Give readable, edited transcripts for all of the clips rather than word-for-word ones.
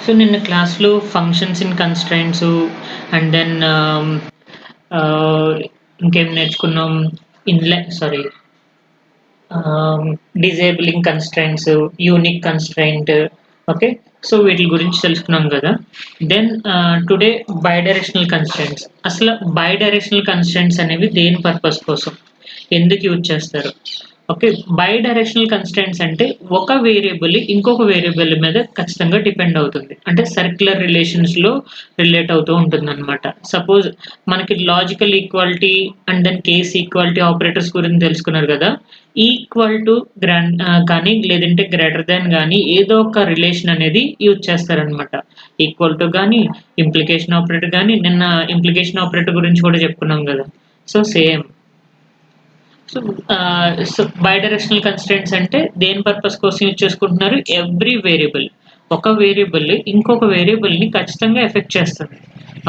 So నిన్న క్లాస్‌లో functions in constraints and then ఇంకేం నేర్చుకున్నాం? Sorry, disabling constraints, unique constraint. Okay. So వీటి గురించి తెలుసుకున్నాం కదా! Then today bidirectional constraints. అసలు బైడైరెక్షనల్ కన్‌స్ట్రెయింట్స్ అనేవి దేని పర్పస్ కోసం? ఎందుకు యూజ్ చేస్తారు? ఓకే. బైడైరెక్షనల్ కన్‌స్ట్రెయింట్స్ అంటే ఒక వేరియబుల్ ఇంకొక వేరియబుల్ మీద ఖచ్చితంగా డిపెండ్ అవుతుంది. అంటే సర్క్యులర్ రిలేషన్స్‌లో రిలేట్ అవుతూ ఉంటుందన్నమాట. సపోజ్ మనకి logical equality and then case equality operators గురించి తెలుసుకున్నారు కదా! ఈక్వల్ టు కానీ లేదంటే గ్రేటర్ దాన్ గానీ ఏదో ఒక రిలేషన్ అనేది యూజ్ చేస్తారనమాట. ఈక్వల్ టు గానీ, ఇంప్లికేషన్ ఆపరేటర్ గానీ, నిన్న ఇంప్లికేషన్ ఆపరేటర్ గురించి కూడా చెప్పుకున్నాం కదా! So same. So bidirectional constraints అంటే దేని పర్పస్ కోసం యూజ్ చేసుకుంటున్నారు? Every variable. ఒక వేరియబుల్ ఇంకొక వేరియబుల్‌ని ఖచ్చితంగా ఎఫెక్ట్ చేస్తుంది.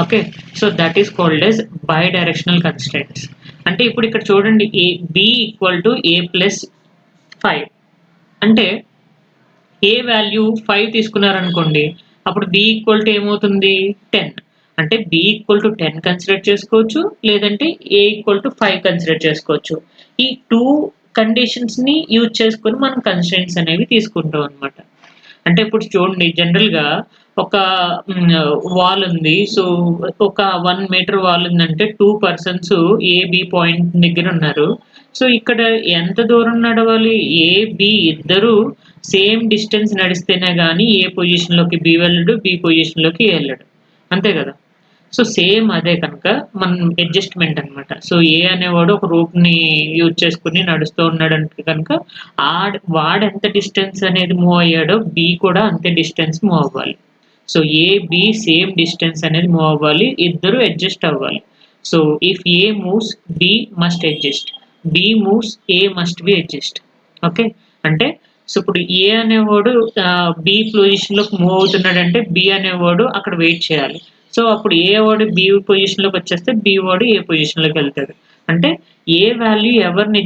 Okay. So that is called as bidirectional constraints. అంటే ఇప్పుడు ఇక్కడ చూడండి B equal to A plus 5 అంటే ఏ వాల్యూ 5 తీసుకున్నారనుకోండి, అప్పుడు బి ఈక్వల్ టు ఏమవుతుంది? 10. అంటే బి ఈక్వల్ టు 10 కన్సిడర్ చేసుకోవచ్చు, లేదంటే ఏ ఈక్వల్ టు 5 కన్సిడర్ చేసుకోవచ్చు. ఈ 2 కండిషన్స్‌ని యూజ్ చేసుకొని మనం కన్‌స్ట్రెయింట్స్ అనేవి తీసుకుంటాం అన్నమాట. అంటే ఇప్పుడు చూడండి జనరల్‌గా ఒక వాల్ ఉంది. సో ఒక 1 మీటర్ వాల్ ఉందంటే 2 పర్సన్స్ ఏ, బి పాయింట్ దగ్గర ఉన్నారు. సో ఇక్కడ ఎంత దూరం నడవాలి? ఏ, బి ఇద్దరు సేమ్ డిస్టెన్స్ నడిస్తేనే గాని ఏ పొజిషన్‌లోకి బి వెళ్ళడు, బి పొజిషన్‌లోకి ఏ ఎళ్ళడు. అంతే కదా! సో సేమ్ అదే కనుక మనం అడ్జస్ట్‌మెంట్ అన్నమాట. సో ఏ అనేవాడు ఒక రూప్‌ని యూజ్ చేసుకొని నడుస్తూ ఉన్నాడంటే కనుక వాడెంత డిస్టెన్స్ అనేది మూవ్ అయ్యాడో బి కూడా అంతే డిస్టెన్స్ మూవ్ అవ్వాలి. So A, B same distance అనేది మూవ్ అవ్వాలి. ఇద్దరు అడ్జస్ట్ అవ్వాలి. So if A moves B must adjust. B moves A must be adjust. Okay. అంటే సో ఇప్పుడు ఏ అనేవాడు బి పొజిషన్‌లోకి మూవ్ అవుతున్నాడంటే బి అనేవాడు అక్కడ వెయిట్ చేయాలి. సో అప్పుడు ఏ వాడు బి పొజిషన్‌లోకి వచ్చేస్తే బి వాడు ఏ పొజిషన్‌లోకి వెళ్తాడు. అంటే ఏ వాల్యూ ఎవరిని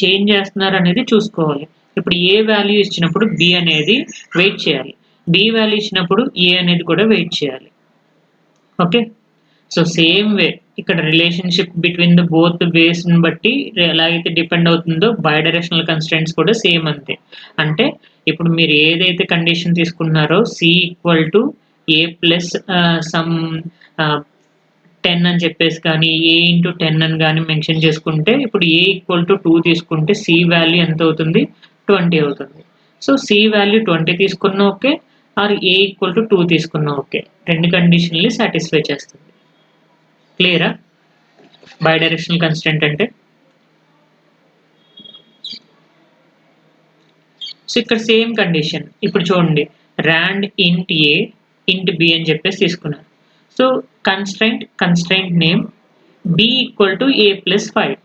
చేంజ్ చేస్తున్నారు అనేది చూసుకోవాలి. ఇప్పుడు ఏ వాల్యూ ఇచ్చినప్పుడు బి అనేది వెయిట్ చేయాలి. బి వాల్యూ ఇచ్చినప్పుడు ఏ అనేది కూడా వెయిట్ చేయాలి. ఓకే. సో సేమ్ వే ఇక్కడ రిలేషన్‌షిప్ బిట్వీన్ బోత్ వేస్‌ని బట్టి ఎలా అయితే డిపెండ్ అవుతుందో బైడైరెక్షనల్ కన్‌స్ట్రెయింట్స్ కూడా సేమ్ అంతే. అంటే ఇప్పుడు మీరు ఏదైతే కండిషన్ తీసుకున్నారో C equal to A plus some 10 అని చెప్పేసి కానీ, ఏ ఇంటూ 10 అని గాని మెన్షన్ చేసుకుంటే ఇప్పుడు ఏ ఈక్వల్ టు 2 తీసుకుంటే సి వాల్యూ ఎంత అవుతుంది? 20 అవుతుంది. సో సి వాల్యూ 20 తీసుకున్నా okay. Or A equal to 2 తీసుకున్నా ఓకే. 2 కండిషన్‌లని సాటిస్ఫై చేస్తుంది. క్లియరా? బైడైరెక్షనల్ కన్‌స్ట్రెయింట్ అంటే? సో ఇక్కడ సేమ్ కండిషన్. ఇప్పుడు చూడండి రాండ్ ఇంట్ ఏ, ఇంట్ బి అని చెప్పేసి తీసుకున్నారు. So constraint name B equal to A plus 5.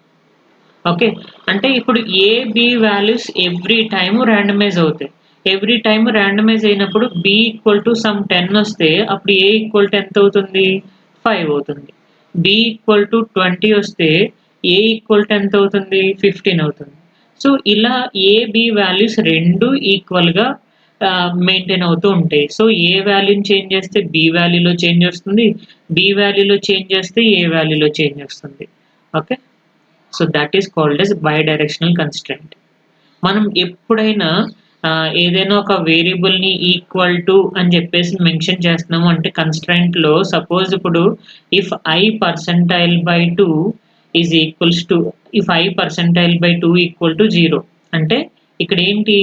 Okay. అంటే ఇప్పుడు A, B values every time randomize అవుతాయి. ఎవ్రీ టైమ్ రాండమైజ్ అయినప్పుడు బి ఈక్వల్ టు సమ్ 10 వస్తే అప్పుడు ఏ ఈక్వల్ టు ఎంత అవుతుంది? 5 అవుతుంది. బి ఈక్వల్ టు 20 వస్తే ఏ ఈక్వల్ టు ఎంత అవుతుంది? 15 అవుతుంది. సో ఇలా ఏ, బి వాల్యూస్ 2 ఈక్వల్‌గా మెయింటైన్ అవుతూ ఉంటాయి. సో ఏ వాల్యూని చేంజ్ చేస్తే బి వాల్యూలో చేంజ్ వస్తుంది. బి వాల్యూలో చేంజ్ చేస్తే ఏ వాల్యూలో చేంజ్ వస్తుంది. Okay. So that is called as bidirectional constraint. మనం ఎప్పుడైనా ఏదైనా ఒక వేరియబుల్‌ని ఈక్వల్ టు అని చెప్పేసి మెన్షన్ చేస్తున్నాము అంటే కన్‌స్ట్రెయింట్‌లో సపోజ్ ఇప్పుడు if I percentile by 2 is equals to if I percentile by 2 equal to 0 అంటే ఇక్కడ ఏంటి?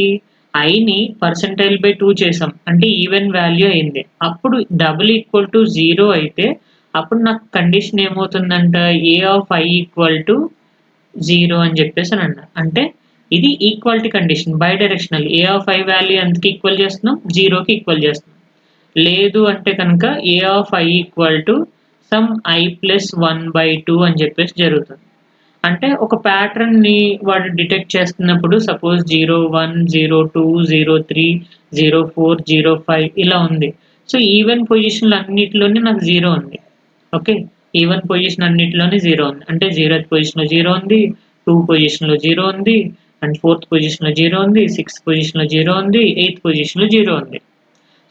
ఐని పర్సెంటైల్ బై 2 చేసాం. అంటే ఈవెన్ వాల్యూ అయింది. అప్పుడు డబుల్ ఈక్వల్ టు 0 అయితే అప్పుడు నాకు కండిషన్ ఏమవుతుందంట? A of I equal to 0 అని చెప్పేసి అని అన్నా. అంటే ఇది equality condition bidirectional. A of I value ఎంతకి ఈక్వల్ చేస్తున్నాం? 0కి ఈక్వల్ చేస్తున్నాం. లేదు అంటే కనుక A of I equal to sum I plus 1/2 అని చెప్పేసి జరుగుతుంది. అంటే ఒక ప్యాటర్న్‌ని వాడు డిటెక్ట్ చేస్తున్నప్పుడు సపోజ్ 0, 1, 0, 2, 0, 3, 0, 4, 0, 5 ఇలా ఉంది. సో ఈవెన్ పొజిషన్‌లు అన్నిటిలోని నాకు 0 ఉంది. ఓకే. ఈవెన్ పొజిషన్ అన్నిటిలోని 0 ఉంది. అంటే 0th పొజిషన్‌లో 0 ఉంది. 2 పొజిషన్‌లో 0 ఉంది. అండ్ 4th పొజిషన్‌లో 0 ఉంది. 6th పొజిషన్‌లో 0 ఉంది. 8th పొజిషన్‌లో 0 ఉంది.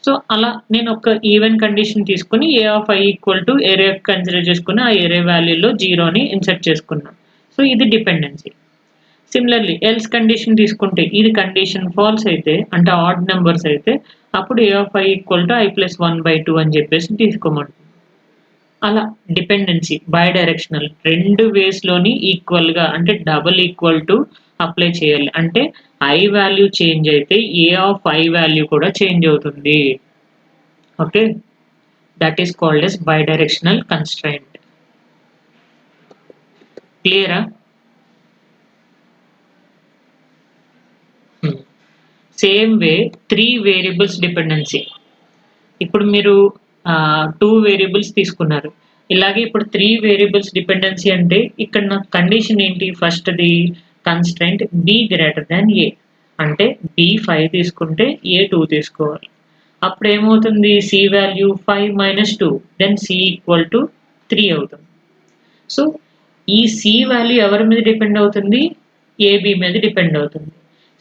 సో అలా నేను ఒక ఈవెన్ కండిషన్ తీసుకొని ఏ ఆఫ్ ఐ ఈక్వల్ టు ఏరే కన్సిడర్ చేసుకుని ఆ ఏరే వాల్యూలో జీరోని ఇన్సర్ట్ చేసుకున్నాం. సో ఇది డిపెండెన్సీ. సిమిలర్లీ ఎల్స్ కండిషన్ తీసుకుంటే ఇది కండిషన్ ఫాల్స్ అయితే అంటే ఆడ్ నెంబర్స్ అయితే అప్పుడు A of I equal to I plus 1/2 అని చెప్పేసి తీసుకోమంటుంది. అలా డిపెండెన్సీ బై డైరెక్షనల్ 2 వేస్లోని ఈక్వల్గా అంటే డబుల్ ఈక్వల్ టు అప్లై చేయాలి. అంటే ఐ వాల్యూ చేంజ్ అయితే ఏ ఆఫ్ ఐ వాల్యూ కూడా చేంజ్ అవుతుంది. Okay, that is called as bidirectional constraint. క్లియరా? Same way 3 variables dependency. ఇప్పుడు మీరు 2 వేరియబుల్స్ తీసుకున్నారు. ఇలాగే ఇప్పుడు 3 వేరియబుల్స్ డిపెండెన్సీ అంటే ఇక్కడ నా కండిషన్ ఏంటి? ఫస్ట్ది constraint B greater than A అంటే బి 5 తీసుకుంటే ఏ 2 తీసుకోవాలి. అప్పుడు ఏమవుతుంది? C value 5 - 2 then C equal to 3 అవుతుంది. సో ఈ సి వాల్యూ ఎవరి మీద డిపెండ్ అవుతుంది? ఏబి మీద డిపెండ్ అవుతుంది.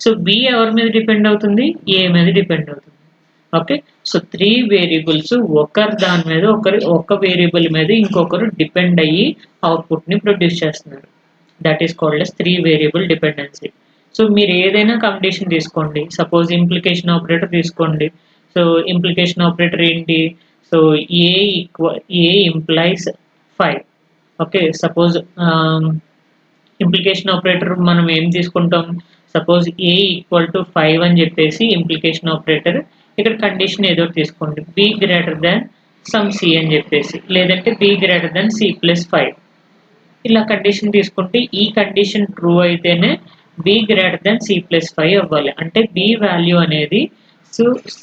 సో బి ఎవరి మీద డిపెండ్ అవుతుంది? ఏ మీద డిపెండ్ అవుతుంది. ఓకే, సో 3 వేరియబుల్స్ ఒకరు దాని మీద ఒక వేరియబుల్ మీద ఇంకొకరు డిపెండ్ అయ్యి అవుట్పుట్ ని ప్రొడ్యూస్ చేస్తున్నారు. That is called as 3 variable dependency. So మీరు ఏదైనా కండిషన్ తీసుకోండి, సపోజ్ ఇంప్లికేషన్ ఆపరేటర్ తీసుకోండి. సో ఇంప్లికేషన్ ఆపరేటర్ ఏంటి? So A implies 5. Okay, suppose implication operator మనం ఏం తీసుకుంటాం? సపోజ్ ఏ ఈక్వల్ టు 5 అని చెప్పేసి ఇంప్లికేషన్ ఆపరేటర్ ఇక్కడ కండిషన్ ఏదో తీసుకోండి, B greater than some C అని చెప్పేసి, లేదంటే B greater than C plus 5. ఇలా కండిషన్ తీసుకుంటే ఈ కండిషన్ ట్రూ అయితేనే B greater than C plus 5 అవ్వాలి. అంటే బి వాల్యూ అనేది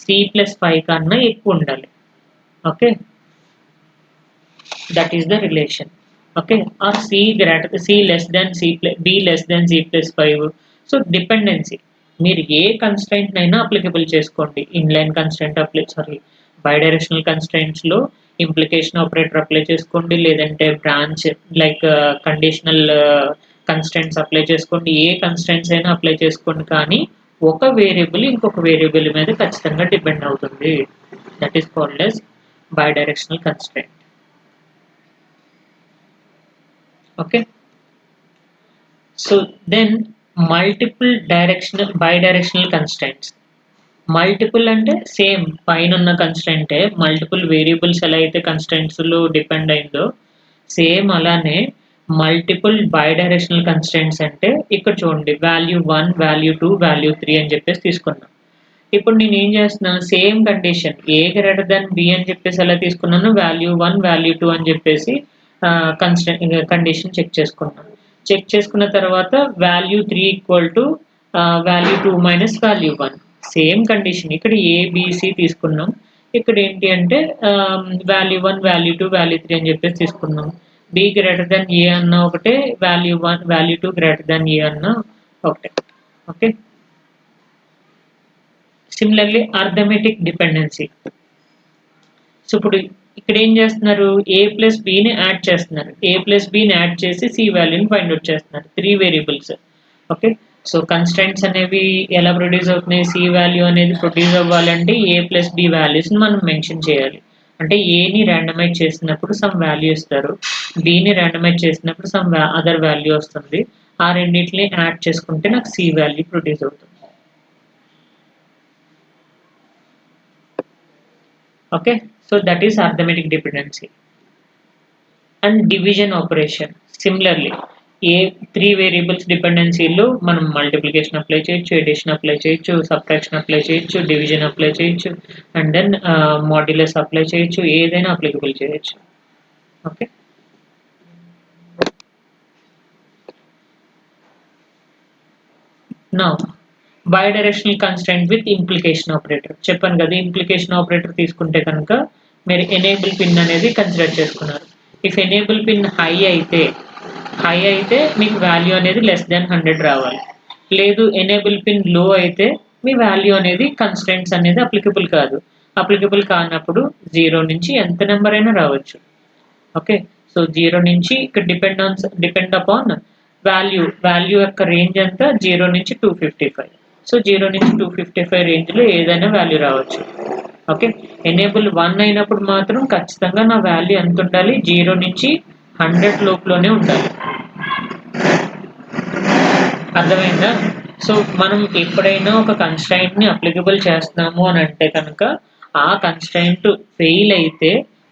సి ప్లస్ 5 కన్నా ఎక్కువ ఉండాలి. Okay, that is the relation. Okay, or c less than b less than c plus 5. So dependency మీరు ఏ కన్స్ట్రైంట్ అయినా అప్లికబుల్ చేసుకోండి. ఇన్లైన్ కన్స్ట్రైంట్ బైడైరెక్షనల్ కన్స్ట్రైంట్స్ లో ఇంప్లికేషన్ ఆపరేటర్ అప్లై చేసుకోండి, లేదంటే branch like conditional constraints apply చేసుకోండి. ఏ constraints అయినా apply చేసుకోండి, కానీ ఒక వేరియబుల్ ఇంకొక వేరియబుల్ మీద ఖచ్చితంగా డిపెండ్ అవుతుంది. That is called as bidirectional constraint. Okay, so then multiple bidirectional constraints. Multiple అంటే సేమ్ పైన ఉన్న కన్స్ట్రైంటే మల్టిపుల్ వేరియబుల్స్ ఎలా అయితే కన్స్ట్రైంట్స్ లో డిపెండ్ అయిందో సేమ్ అలానే మల్టిపుల్ బైడైరెక్షనల్ కన్స్ట్రైంట్స్ అంటే ఇక్కడ చూడండి వాల్యూ 1, వాల్యూ 2, వాల్యూ 3 అని చెప్పేసి తీసుకున్నాను. ఇప్పుడు నేను ఏం చేస్తున్నాను? సేమ్ కండిషన్ ఏ గ్రేటర్ దాన్ బి అని చెప్పేసి ఎలా తీసుకున్నాను? వాల్యూ 1, వాల్యూ 2 అని చెప్పేసి కండిషన్ చెక్ చేసుకున్నాను. చెక్ చేసుకున్న తర్వాత value 3 equal to value 2 minus value 1. Same condition ఇక్కడ ఏబిసి తీసుకున్నాం. ఇక్కడ ఏంటి అంటే వాల్యూ 1, వాల్యూ 2, వాల్యూ 3 అని చెప్పేసి తీసుకున్నాం. బి గ్రేటర్ దాన్ ఏ అన్న ఒకటే, వాల్యూ 1, వాల్యూ 2 గ్రేటర్ దాన్ ఏ అన్న ఒకటే. Okay, similarly arithmetic dependency. So ఇప్పుడు ఇక్కడ ఏం చేస్తున్నారు? ఏ ప్లస్ బిని యాడ్ చేస్తున్నారు. ఏ ప్లస్ బిని యాడ్ చేసి సి వాల్యూని ఫైండ్ అవుట్ చేస్తున్నారు. 3 వేరియబుల్స్. ఓకే, సో కన్స్ట్రైంట్స్ అనేవి ఎలా ప్రొడ్యూస్ అవుతున్నాయి? సి వాల్యూ అనేది ప్రొడ్యూస్ అవ్వాలంటే ఏ ప్లస్ బి వాల్యూస్ని మనం మెన్షన్ చేయాలి. అంటే ఏని ర్యాండమైజ్ చేసినప్పుడు సమ్ వాల్యూ ఇస్తారు, బిని ర్యాండమైజ్ చేసినప్పుడు సమ్ అదర్ వాల్యూ వస్తుంది. ఆ రెండింటిని యాడ్ చేసుకుంటే నాకు సి వాల్యూ ప్రొడ్యూస్ అవుతుంది. Okay, so that is arithmetic dependency. And division operation similarly a 3 variables డిపెండెన్సీలో మనం మల్టిప్లికేషన్ అప్లై చేయొచ్చు, ఎడిషన్ అప్లై చేయొచ్చు, సబ్ట్రాక్షన్ అప్లై చేయొచ్చు, డివిజన్ అప్లై చేయొచ్చు, అండ్ దెన్ మాడ్యులస్ అప్లై చేయొచ్చు, ఏదైనా అప్లికబుల్ చేయొచ్చు. Okay, now bidirectional constraint with implication operator. చెప్పాను కదా, ఇంప్లికేషన్ ఆపరేటర్ తీసుకుంటే కనుక మీరు ఎనేబుల్ పిన్ అనేది కన్సిడర్ చేసుకున్నారు. ఇఫ్ ఎనేబుల్ పిన్ హై అయితే మీకు వాల్యూ అనేది లెస్ దాన్ 100 రావాలి. లేదు ఎనేబుల్ పిన్ లో అయితే మీ వాల్యూ అనేది కన్స్ట్రైంట్స్ అనేది అప్లికబుల్ కాదు. అప్లికబుల్ కానప్పుడు 0 నుంచి ఎంత నెంబర్ అయినా రావచ్చు. ఓకే, సో 0 నుంచి ఇక్కడ డిపెండ్ అపాన్ వాల్యూ యొక్క రేంజ్ అంతా 0 నుంచి 255. సో 0 నుంచి 255 రేంజ్లో ఏదైనా వాల్యూ రావచ్చు. ఓకే, ఎనేబుల్ 1 అయినప్పుడు మాత్రం ఖచ్చితంగా నా వాల్యూ ఎంత ఉండాలి, 0 నుంచి 100 లోపులోనే ఉండాలి. అర్థమైందా? సో మనం ఎప్పుడైనా ఒక కన్స్ట్రైంట్ ని అప్లికబుల్ చేస్తున్నాము అని అంటే కనుక ఆ కన్స్ట్రైంట్ ఫెయిల్ అయితే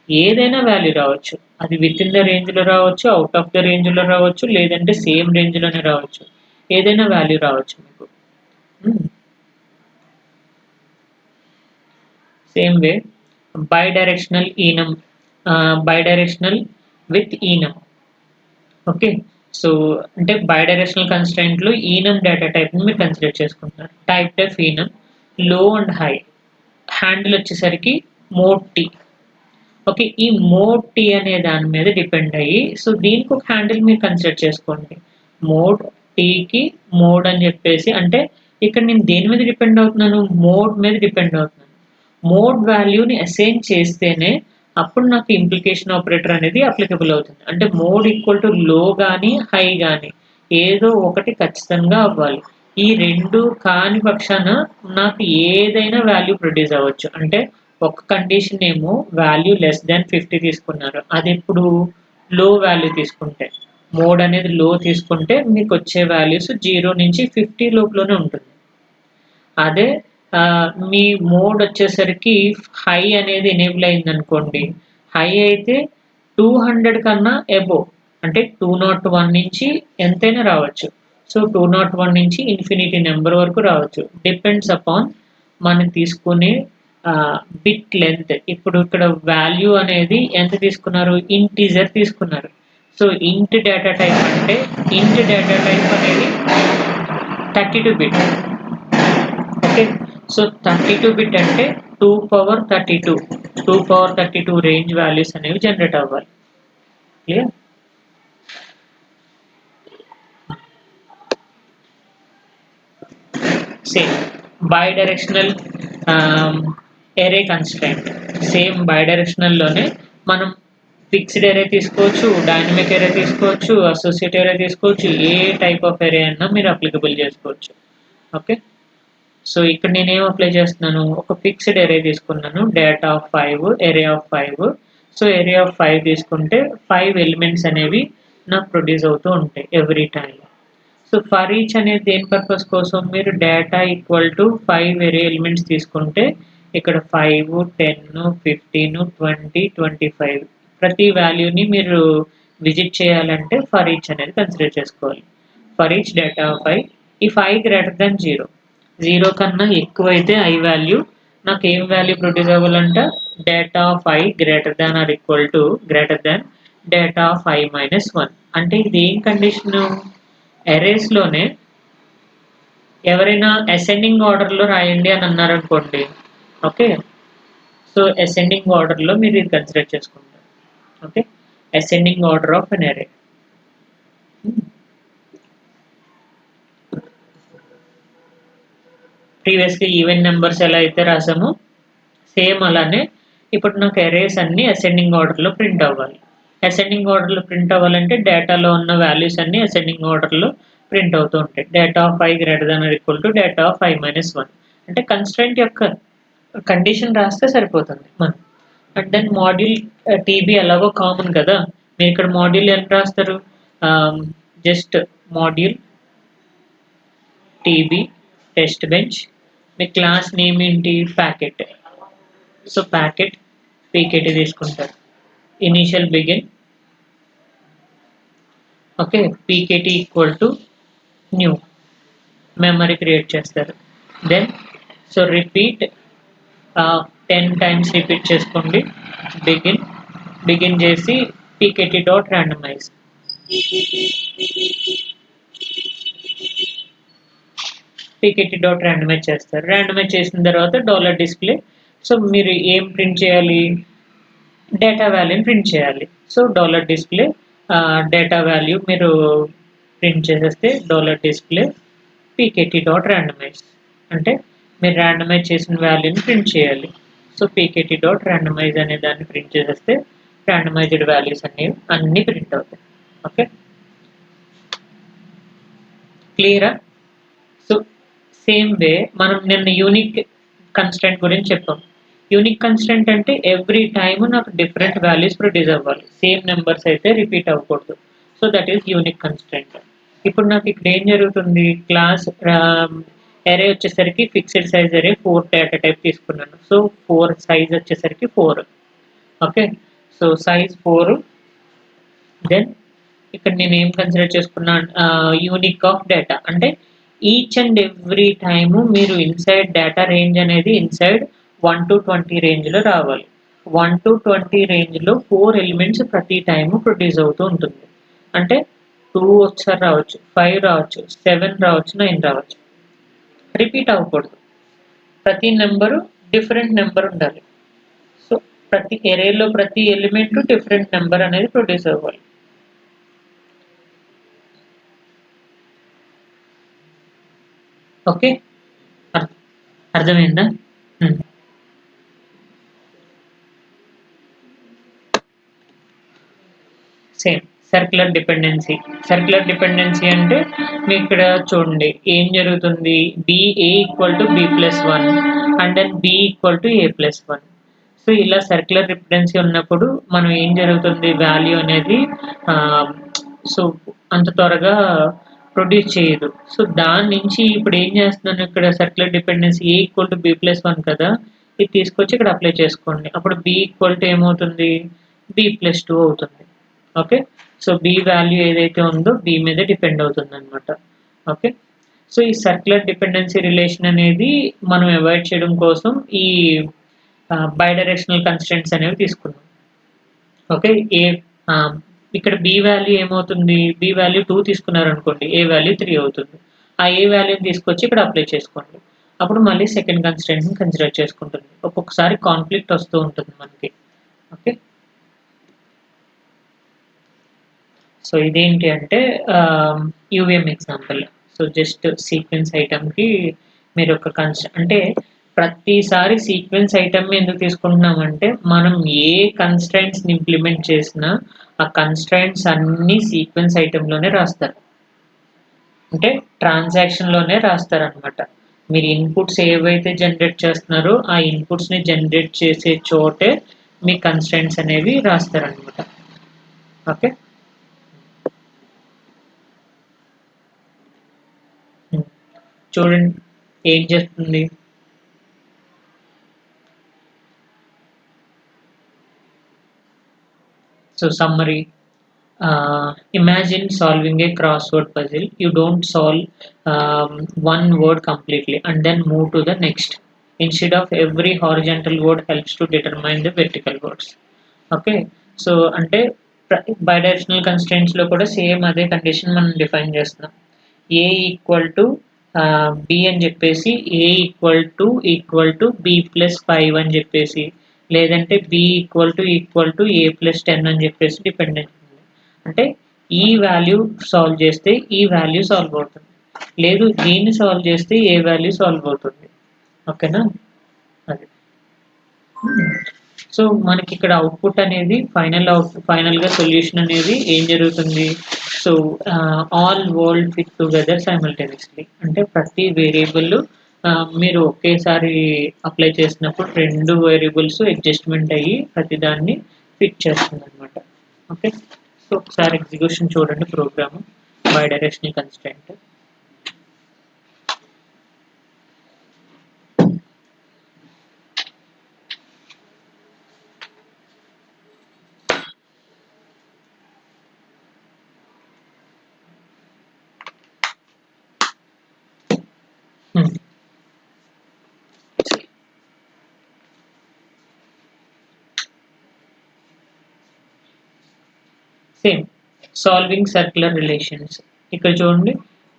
ఏదైనా వాల్యూ రావచ్చు. అది విత్ ఇన్ ద రేంజ్ లో రావచ్చు, అవుట్ ఆఫ్ ద రేంజ్ లో రావచ్చు, లేదంటే సేమ్ రేంజ్ లోనే రావచ్చు. ఏదైనా వాల్యూ రావచ్చు మీకు. Same way bidirectional enum, bidirectional with enum. Okay, so అంటే బైడైరెక్షనల్ కన్స్ట్రైంట్ లో ఈనం డేటా టైప్ ని మీరు కన్సిడర్ చేసుకుంటున్నారు. టైప్ డెఫ్ ఈనం లో అండ్ హై, హ్యాండిల్ వచ్చేసరికి మోడ్ టీ. ఓకే, ఈ మోడ్ టీ అనే దాని మీద డిపెండ్ అయ్యి సో దీనికి ఒక హ్యాండిల్ మీరు కన్సిడర్ చేసుకోండి. మోడ్ టీకి మోడ్ అని చెప్పేసి, అంటే ఇక్కడ నేను దేని మీద డిపెండ్ అవుతున్నాను, మోడ్ మీద డిపెండ్ అవుతున్నాను. మోడ్ వాల్యూని అసైన్ చేస్తేనే అప్పుడు నాకు ఇంప్లికేషన్ ఆపరేటర్ అనేది అప్లికబుల్ అవుతుంది. అంటే మోడ్ ఈక్వల్ టు లో కానీ హై కానీ ఏదో ఒకటి ఖచ్చితంగా అవ్వాలి. ఈ రెండు కాని పక్షాన నాకు ఏదైనా వాల్యూ ప్రొడ్యూస్ అవ్వచ్చు. అంటే ఒక కండిషన్ ఏమో వాల్యూ లెస్ దాన్ 50 తీసుకున్నారు, అది ఇప్పుడు లో వాల్యూ తీసుకుంటే, మోడ్ అనేది లో తీసుకుంటే మీకు వచ్చే వాల్యూస్ 0 నుంచి 50 లోపలనే ఉంటుంది. అదే మీ మోడ్ వచ్చేసరికి హై అనేది ఎనేబుల్ అయింది అనుకోండి, హై అయితే 200 కన్నా అబోవ్, అంటే 201 నుంచి ఎంతైనా రావచ్చు. సో 201 నుంచి ఇన్ఫినిటీ నెంబర్ వరకు రావచ్చు. డిపెండ్స్ అపాన్ మనం తీసుకునే బిట్ లెంత్. ఇప్పుడు ఇక్కడ వాల్యూ అనేది ఎంత తీసుకున్నారు, ఇంటీజర్ తీసుకున్నారు. సో ఇంట్ డేటా టైప్ అంటే ఇంట్ డేటా టైప్ అనేది 32 బిట్. ఓకే, సో 32 బిట్ అంటే 2 పవర్ 32 రేంజ్ వాల్యూస్ అనేవి జనరేట్ అవ్వాలి. Clear? Same bidirectional array constraint, same bidirectional లోనే మనం ఫిక్స్డ్ ఎరే తీసుకోవచ్చు, డైనమిక్ ఎరే తీసుకోవచ్చు, అసోసియేట్ ఎరే తీసుకోవచ్చు, ఏ టైప్ ఆఫ్ ఎరే అయినా మీరు అప్లికబుల్ చేసుకోవచ్చు. ఓకే, సో ఇక్కడ నేనేం అప్లై చేస్తున్నాను, ఒక ఫిక్స్డ్ ఎరే తీసుకున్నాను, data of 5, ఎరే of 5. So ఎరే of 5 తీసుకుంటే 5 ఎలిమెంట్స్ అనేవి నాకు ప్రొడ్యూస్ అవుతూ ఉంటాయి every time. So for each అనేది దేని పర్పస్ కోసం, మీరు డేటా ఈక్వల్ టు 5 ఎరే ఎలిమెంట్స్ తీసుకుంటే ఇక్కడ 5, 10, 15, 20, 25 ప్రతి వాల్యూని మీరు విజిట్ చేయాలంటే ఫర్ ఈచ్ అనేది కన్సిడర్ చేసుకోవాలి. For each data of i, if i greater than 0 కన్నా ఎక్కువైతే ఐ వాల్యూ నాకు ఏం వాల్యూ ప్రొడ్యూస్ అవ్వాలంట, data of i greater than or equal to greater than data of i minus 1. అంటే ఇది ఏం కండిషను, ఎరేస్ లోనే ఎవరైనా అసెండింగ్ ఆర్డర్ లో రాయండి అని అన్నారు అనుకోండి. ఓకే, సో అసెండింగ్ ఆర్డర్ లో మీరు ఇది కన్సిడర్ చేసుకుంటారు. Okay, ascending order of an array. Previously even numbers ఎలా అయితే రాసామో సేమ్ అలానే ఇప్పుడు నాకు ఎరేస్ అన్ని అసెండింగ్ ఆర్డర్లో ప్రింట్ అవ్వాలి. అసెండింగ్ ఆర్డర్లో ప్రింట్ అవ్వాలంటే డేటాలో ఉన్న వాల్యూస్ అన్ని అసెండింగ్ ఆర్డర్లో ప్రింట్ అవుతూ ఉంటాయి. Data of i greater than or equal to data of i minus 1. అంటే కన్స్ట్రైంట్ యొక్క కండిషన్ రాస్తే సరిపోతుంది మనం. అండ్ దెన్ మాడ్యూల్ టీబీ ఎలాగో కామన్ కదా, మీరు ఇక్కడ మాడ్యూల్ ఎంత రాస్తారు, just module TB test bench, మీ క్లాస్ నేమ్ ఏంటి, ప్యాకెట్. సో ప్యాకెట్ పీకేటీ తీసుకుంటారు, initial begin. Okay, PKT equal to new, memory create చేస్తారు. Then so repeat 10 times repeat చేసుకోండి. బిగిన్ చేసి పీకేటీ dot randomize. PKT dot randomize చేస్తారు. Randomize చేసిన తర్వాత dollar display. So మీరు ఏం ప్రింట్ చేయాలి, డేటా వాల్యూని ప్రింట్ చేయాలి. So dollar display data value మీరు ప్రింట్ చేసేస్తే డాలర్ డిస్ప్లే పీకేటీ డాట్ ర్యాండమైజ్, అంటే మీరు ర్యాండమైజ్ చేసిన వాల్యూని ప్రింట్ చేయాలి. సో పీకేటీ డాట్ ర్యాండమైజ్ అనే దాన్ని ప్రింట్ చేసేస్తే ర్యాండమైజ్డ్ వాల్యూస్ అనేవి అన్నీ ప్రింట్ అవుతాయి. ఓకే, క్లియరా? సో సేమ్ వే మనం నిన్న యూనిక్ కన్స్టెంట్ గురించి చెప్పాం. యూనిక్ కన్స్టెంట్ అంటే ఎవ్రీ టైమ్ నాకు డిఫరెంట్ వాల్యూస్ ప్రొడ్యూస్ అవ్వాలి, సేమ్ నెంబర్స్ అయితే రిపీట్ అవ్వకూడదు. So that is unique constraint. ఇప్పుడు నాకు ఇక్కడ ఏం జరుగుతుంది, క్లాస్ అరే వచ్చేసరికి ఫిక్స్డ్ సైజ్ అరే 4 డేటా టైప్ తీసుకున్నాను. సో 4 సైజ్ వచ్చేసరికి 4. Okay, so size 4. దెన్ ఇక్కడ నేను ఏం కన్సిడర్ చేసుకున్నాను, యూనిక్ ఆఫ్ డేటా అంటే ఈచ్ అండ్ ఎవ్రీ టైము మీరు ఇన్సైడ్ డేటా రేంజ్ అనేది ఇన్సైడ్ 1 to 20 రేంజ్లో రావాలి. 1 to 20 రేంజ్లో 4 ఎలిమెంట్స్ ప్రతి టైము ప్రొడ్యూస్ అవుతూ ఉంటుంది. అంటే 2 ఒకసారి రావచ్చు, 5 రావచ్చు, 7 రావచ్చు, 9 రావచ్చు. రిపీట్ అవ్వకూడదు, ప్రతి నెంబరు డిఫరెంట్ నెంబర్ ఉండాలి. సో ప్రతి ఎరేలో ప్రతి ఎలిమెంట్ డిఫరెంట్ నెంబర్ అనేది ప్రొడ్యూస్ అవ్వాలి. ఓకే, అర్థమైందా? Same circular dependency. Circular dependency అంటే మీకు ఇక్కడ చూడండి ఏం జరుగుతుంది, B A equal to B+1 and then B equal to A+1. So ఇలా సర్క్యులర్ డిపెండెన్సీ ఉన్నప్పుడు మనం ఏం జరుగుతుంది, వాల్యూ అనేది సో అంత త్వరగా ప్రొడ్యూస్ చేయదు. సో దాని నుంచి ఇప్పుడు ఏం చేస్తున్నాను, ఇక్కడ circular dependency A equal to B+1 కదా, ఇది తీసుకొచ్చి ఇక్కడ అప్లై చేసుకోండి. అప్పుడు బి ఈక్వల్ టు ఏమవుతుంది, B+2 అవుతుంది. ఓకే, సో బి వాల్యూ ఏదైతే ఉందో బి మీద డిపెండ్ అవుతుంది అనమాట. ఓకే, సో ఈ సర్క్యులర్ డిపెండెన్సీ రిలేషన్ అనేది మనం అవాయిడ్ చేయడం కోసం ఈ బైడైరెక్షనల్ కన్స్టెంట్స్ అనేవి తీసుకున్నాం. ఓకే, ఇక్కడ బి వాల్యూ ఏమవుతుంది, బి వాల్యూ 2 తీసుకున్నారు అనుకోండి, ఏ వాల్యూ 3 అవుతుంది. ఆ ఏ వాల్యూని తీసుకొచ్చి ఇక్కడ అప్లై చేసుకోండి. అప్పుడు మళ్ళీ సెకండ్ కన్స్టెంట్ని కన్సిడర్ చేసుకుంటుంది. ఒక్కొక్కసారి కాన్ఫ్లిక్ట్ వస్తూ ఉంటుంది మనకి. ఓకే, సో ఇదేంటి అంటే యూవిఎం ఎగ్జాంపుల్. సో జస్ట్ సీక్వెన్స్ ఐటమ్కి మీరు ఒక అంటే ప్రతిసారి సీక్వెన్స్ ఐటమ్ ఎందుకు తీసుకుంటున్నామంటే మనం ఏ కన్స్ట్రైంట్స్ని ఇంప్లిమెంట్ చేసినా ఆ కన్స్ట్రైంట్స్ అన్నీ సీక్వెన్స్ ఐటెంలోనే రాస్తారు, అంటే ట్రాన్సాక్షన్లోనే రాస్తారు అనమాట. మీరు ఇన్పుట్స్ ఏవైతే జనరేట్ చేస్తున్నారో ఆ ఇన్పుట్స్ని జనరేట్ చేసే చోటే మీ కన్స్ట్రైంట్స్ అనేవి రాస్తారనమాట. ఓకే, చూడండి ఏం చేస్తుంది. So summary, imagine solving a crossword puzzle. You don't solve one word completely and then move to the next. Instead of every horizontal word helps to determine the vertical words. Okay, so అంటే bidirectional constraints లో కూడా same అదే condition మనం define చేస్తున్నాం. ఏ equal to B అని చెప్పేసి, ఏ equal to B+5 అని చెప్పేసి, లేదంటే బి ఈక్వల్ టు A+10 అని చెప్పేసి డిపెండెంట్ ఉంది. అంటే ఈ వాల్యూ సాల్వ్ చేస్తే ఈ వాల్యూ సాల్వ్ అవుతుంది, లేదు దీన్ని సాల్వ్ చేస్తే ఏ వాల్యూ సాల్వ్ అవుతుంది. ఓకేనా, అది. సో మనకి ఇక్కడ అవుట్పుట్ అనేది ఫైనల్గా సొల్యూషన్ అనేది ఏం జరుగుతుంది, so all world fit together simultaneously. అంటే ప్రతి వేరియబుల్ మీరు ఒకేసారి అప్లై చేసినప్పుడు 2 వేరియబుల్స్ అడ్జస్ట్మెంట్ అయ్యి ప్రతి దాన్ని ఫిట్ చేస్తుంది అనమాట. ఓకే, సో ఒకసారి ఎగ్జిక్యూషన్ చూడండి program bidirectional constraint. Same solving circular relations. ఇక్కడ చూడండి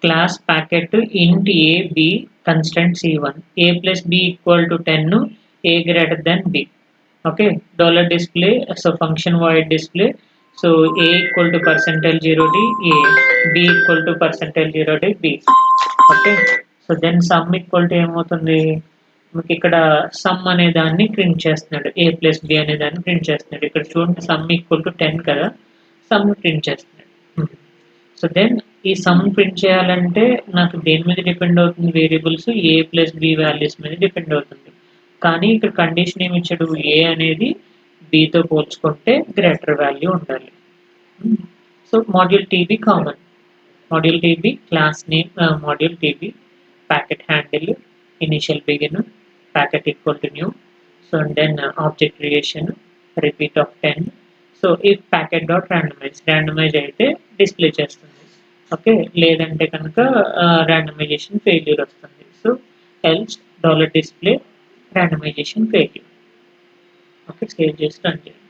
class packet int A B constraint C1, A+B = 10, A greater than B. Okay, dollar display, so function void display, so A = %0d A, B = %0d B. Okay, so then sum equal to ఏమవుతుంది, మీకు ఇక్కడ some అనే దాన్ని print చేస్తున్నాడు, A+B అనే దాన్ని print చేస్తున్నాడు. ఇక్కడ చూడండి సమ్ ఈక్వల్ టు 10 కదా, సమ్ ప్రింట్ చేస్తున్నాడు. సో దెన్ ఈ సమ్ ప్రింట్ చేయాలంటే నాకు దేని మీద డిపెండ్ అవుతుంది, వేరియబుల్స్ A+B వాల్యూస్ మీద డిపెండ్ అవుతుంది. కానీ ఇక్కడ కండిషన్ ఏమి ఇచ్చాడు, ఏ అనేది బితో పోల్చుకుంటే గ్రేటర్ వాల్యూ ఉండాలి. So module TB common, module TB class name, module TB packet handle, initial begin, packet equal to new, so and then object creation, repeat of 10. So if packet dot randomize అయితే display చేస్తుంది, okay, లేదంటే కనుక randomization failure వస్తుంది. So else $display randomization failure. Okay, save చేసి run చేయండి.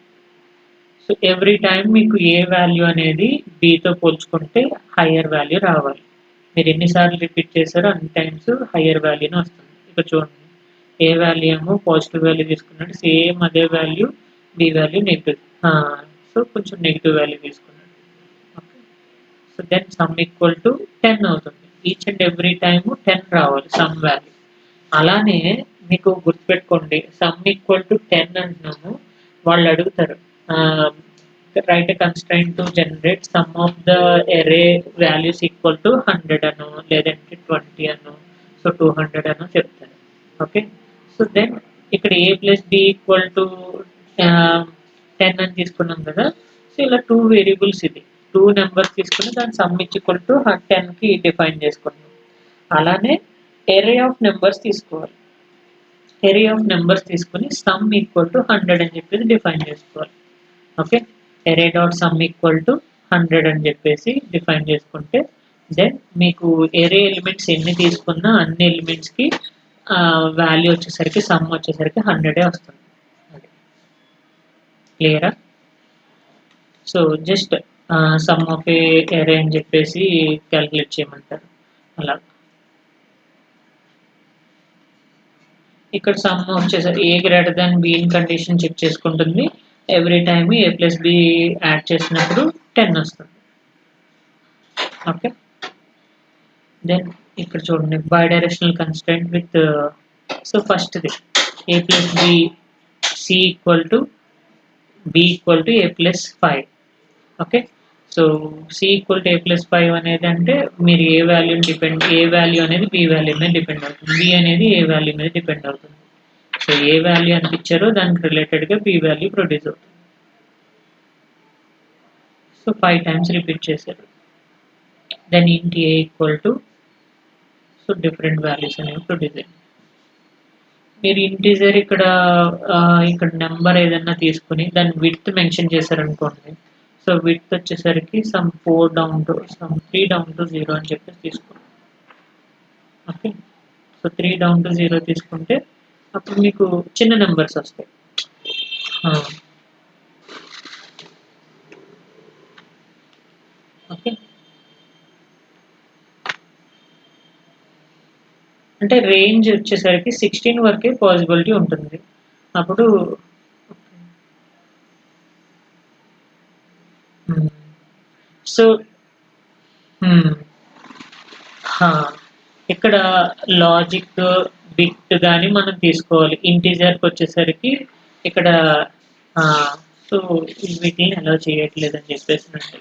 So every time మీకు ఏ value అనేది బితో పోల్చుకుంటే హయ్యర్ వాల్యూ రావాలి. మీరు ఎన్నిసార్లు రిపీట్ చేశారో అన్ని టైమ్స్ హయ్యర్ వాల్యూనే వస్తుంది. ఇక్కడ చూడండి, ఏ వాల్యూ ఏమో పాజిటివ్ వాల్యూ తీసుకున్నాడు, సేమ్ అదే value B value negative, so కొంచెం నెగిటివ్ వాల్యూ తీసుకున్నాడు. Okay, so then sum equal to 10 అవుతుంది. ఈచ్ అండ్ ఎవ్రీ టైమ్ 10 రావాలి సమ్ వాల్యూ. అలానే మీకు గుర్తుపెట్టుకోండి, సమ్ ఈక్వల్ టు 10 అంటున్నాము, వాళ్ళు అడుగుతారు write a constraint to generate sum of the array values equal to 100 అను లేదంటే 20 అను, సో 200 అను చెప్తారు. ఓకే, సో దెన్ ఇక్కడ a plus b equal to 10 అని తీసుకున్నాం కదా. సో ఇలా 2 వేరియబుల్స్, ఇది 2 నెంబర్స్ తీసుకుని దాని సమ్ ఈక్వల్ టు 10కి డిఫైన్ చేసుకున్నాం. అలానే array ఆఫ్ నెంబర్స్ తీసుకోవాలి, array ఆఫ్ నెంబర్స్ తీసుకుని సమ్ ఈక్వల్ టు 100 అని చెప్పేసి డిఫైన్ చేసుకోవాలి. Okay, array dot some equal to 100 అని చెప్పేసి డిఫైన్ చేసుకుంటే దెన్ మీకు array ఎలిమెంట్స్ ఎన్ని తీసుకున్నా అన్ని ఎలిమెంట్స్ కి వాల్యూ వచ్చేసరికి సమ్ వచ్చేసరికి 100 వస్తుంది. క్లియరా? So just sum of a array అని చెప్పేసి క్యాలిక్యులేట్ చేయమంటారు. అలా ఇక్కడ సమ్ వచ్చేసరికి A greater than B in condition check చేసుకుంటుంది. Every time A plus B add చేసినప్పుడు 10 వస్తుంది. ఓకే, దెన్ ఇక్కడ చూడండి bidirectional constraint with, so ఫస్ట్ది A plus B C equal to B equal to A plus 5. Okay, so C equal to A plus 5 అనేది అంటే మీరు A value అనేది B value మీద డిపెండ్ అవుతుంది, బి అనేది ఏ వాల్యూ మీద depend అవుతుంది. సో ఏ వాల్యూ ఎంత ఇచ్చారో దానికి రిలేటెడ్గా బి వాల్యూ ప్రొడ్యూస్ అవుతుంది. సో 5 టైమ్స్ రిపీట్ చేశారు. Then int A equal to, so different values అనేవి ప్రొడ్యూస్ అయ్యాయి. మీరు ఇంటీజర్ ఇక్కడ నెంబర్ ఏదైనా తీసుకుని దాని విడ్త్ మెన్షన్ చేశారనుకోండి, సో విడ్త్ వచ్చేసరికి some 4 down to some 3 down to 0 అని చెప్పేసి తీసుకోండి. ఓకే, సో 3 డౌన్ టు 0 తీసుకుంటే అప్పుడు మీకు చిన్న నెంబర్స్ వస్తాయి. ఓకే, అంటే రేంజ్ వచ్చేసరికి 16 వరకే పాసిబిలిటీ ఉంటుంది. అప్పుడు సో ఇక్కడ లాజిక్ బిట్ కానీ మనం తీసుకోవాలి. ఇంటీజర్కి వచ్చేసరికి ఇక్కడ సో వీటిని అలా చేయట్లేదు అని చెప్పేసి అంటే.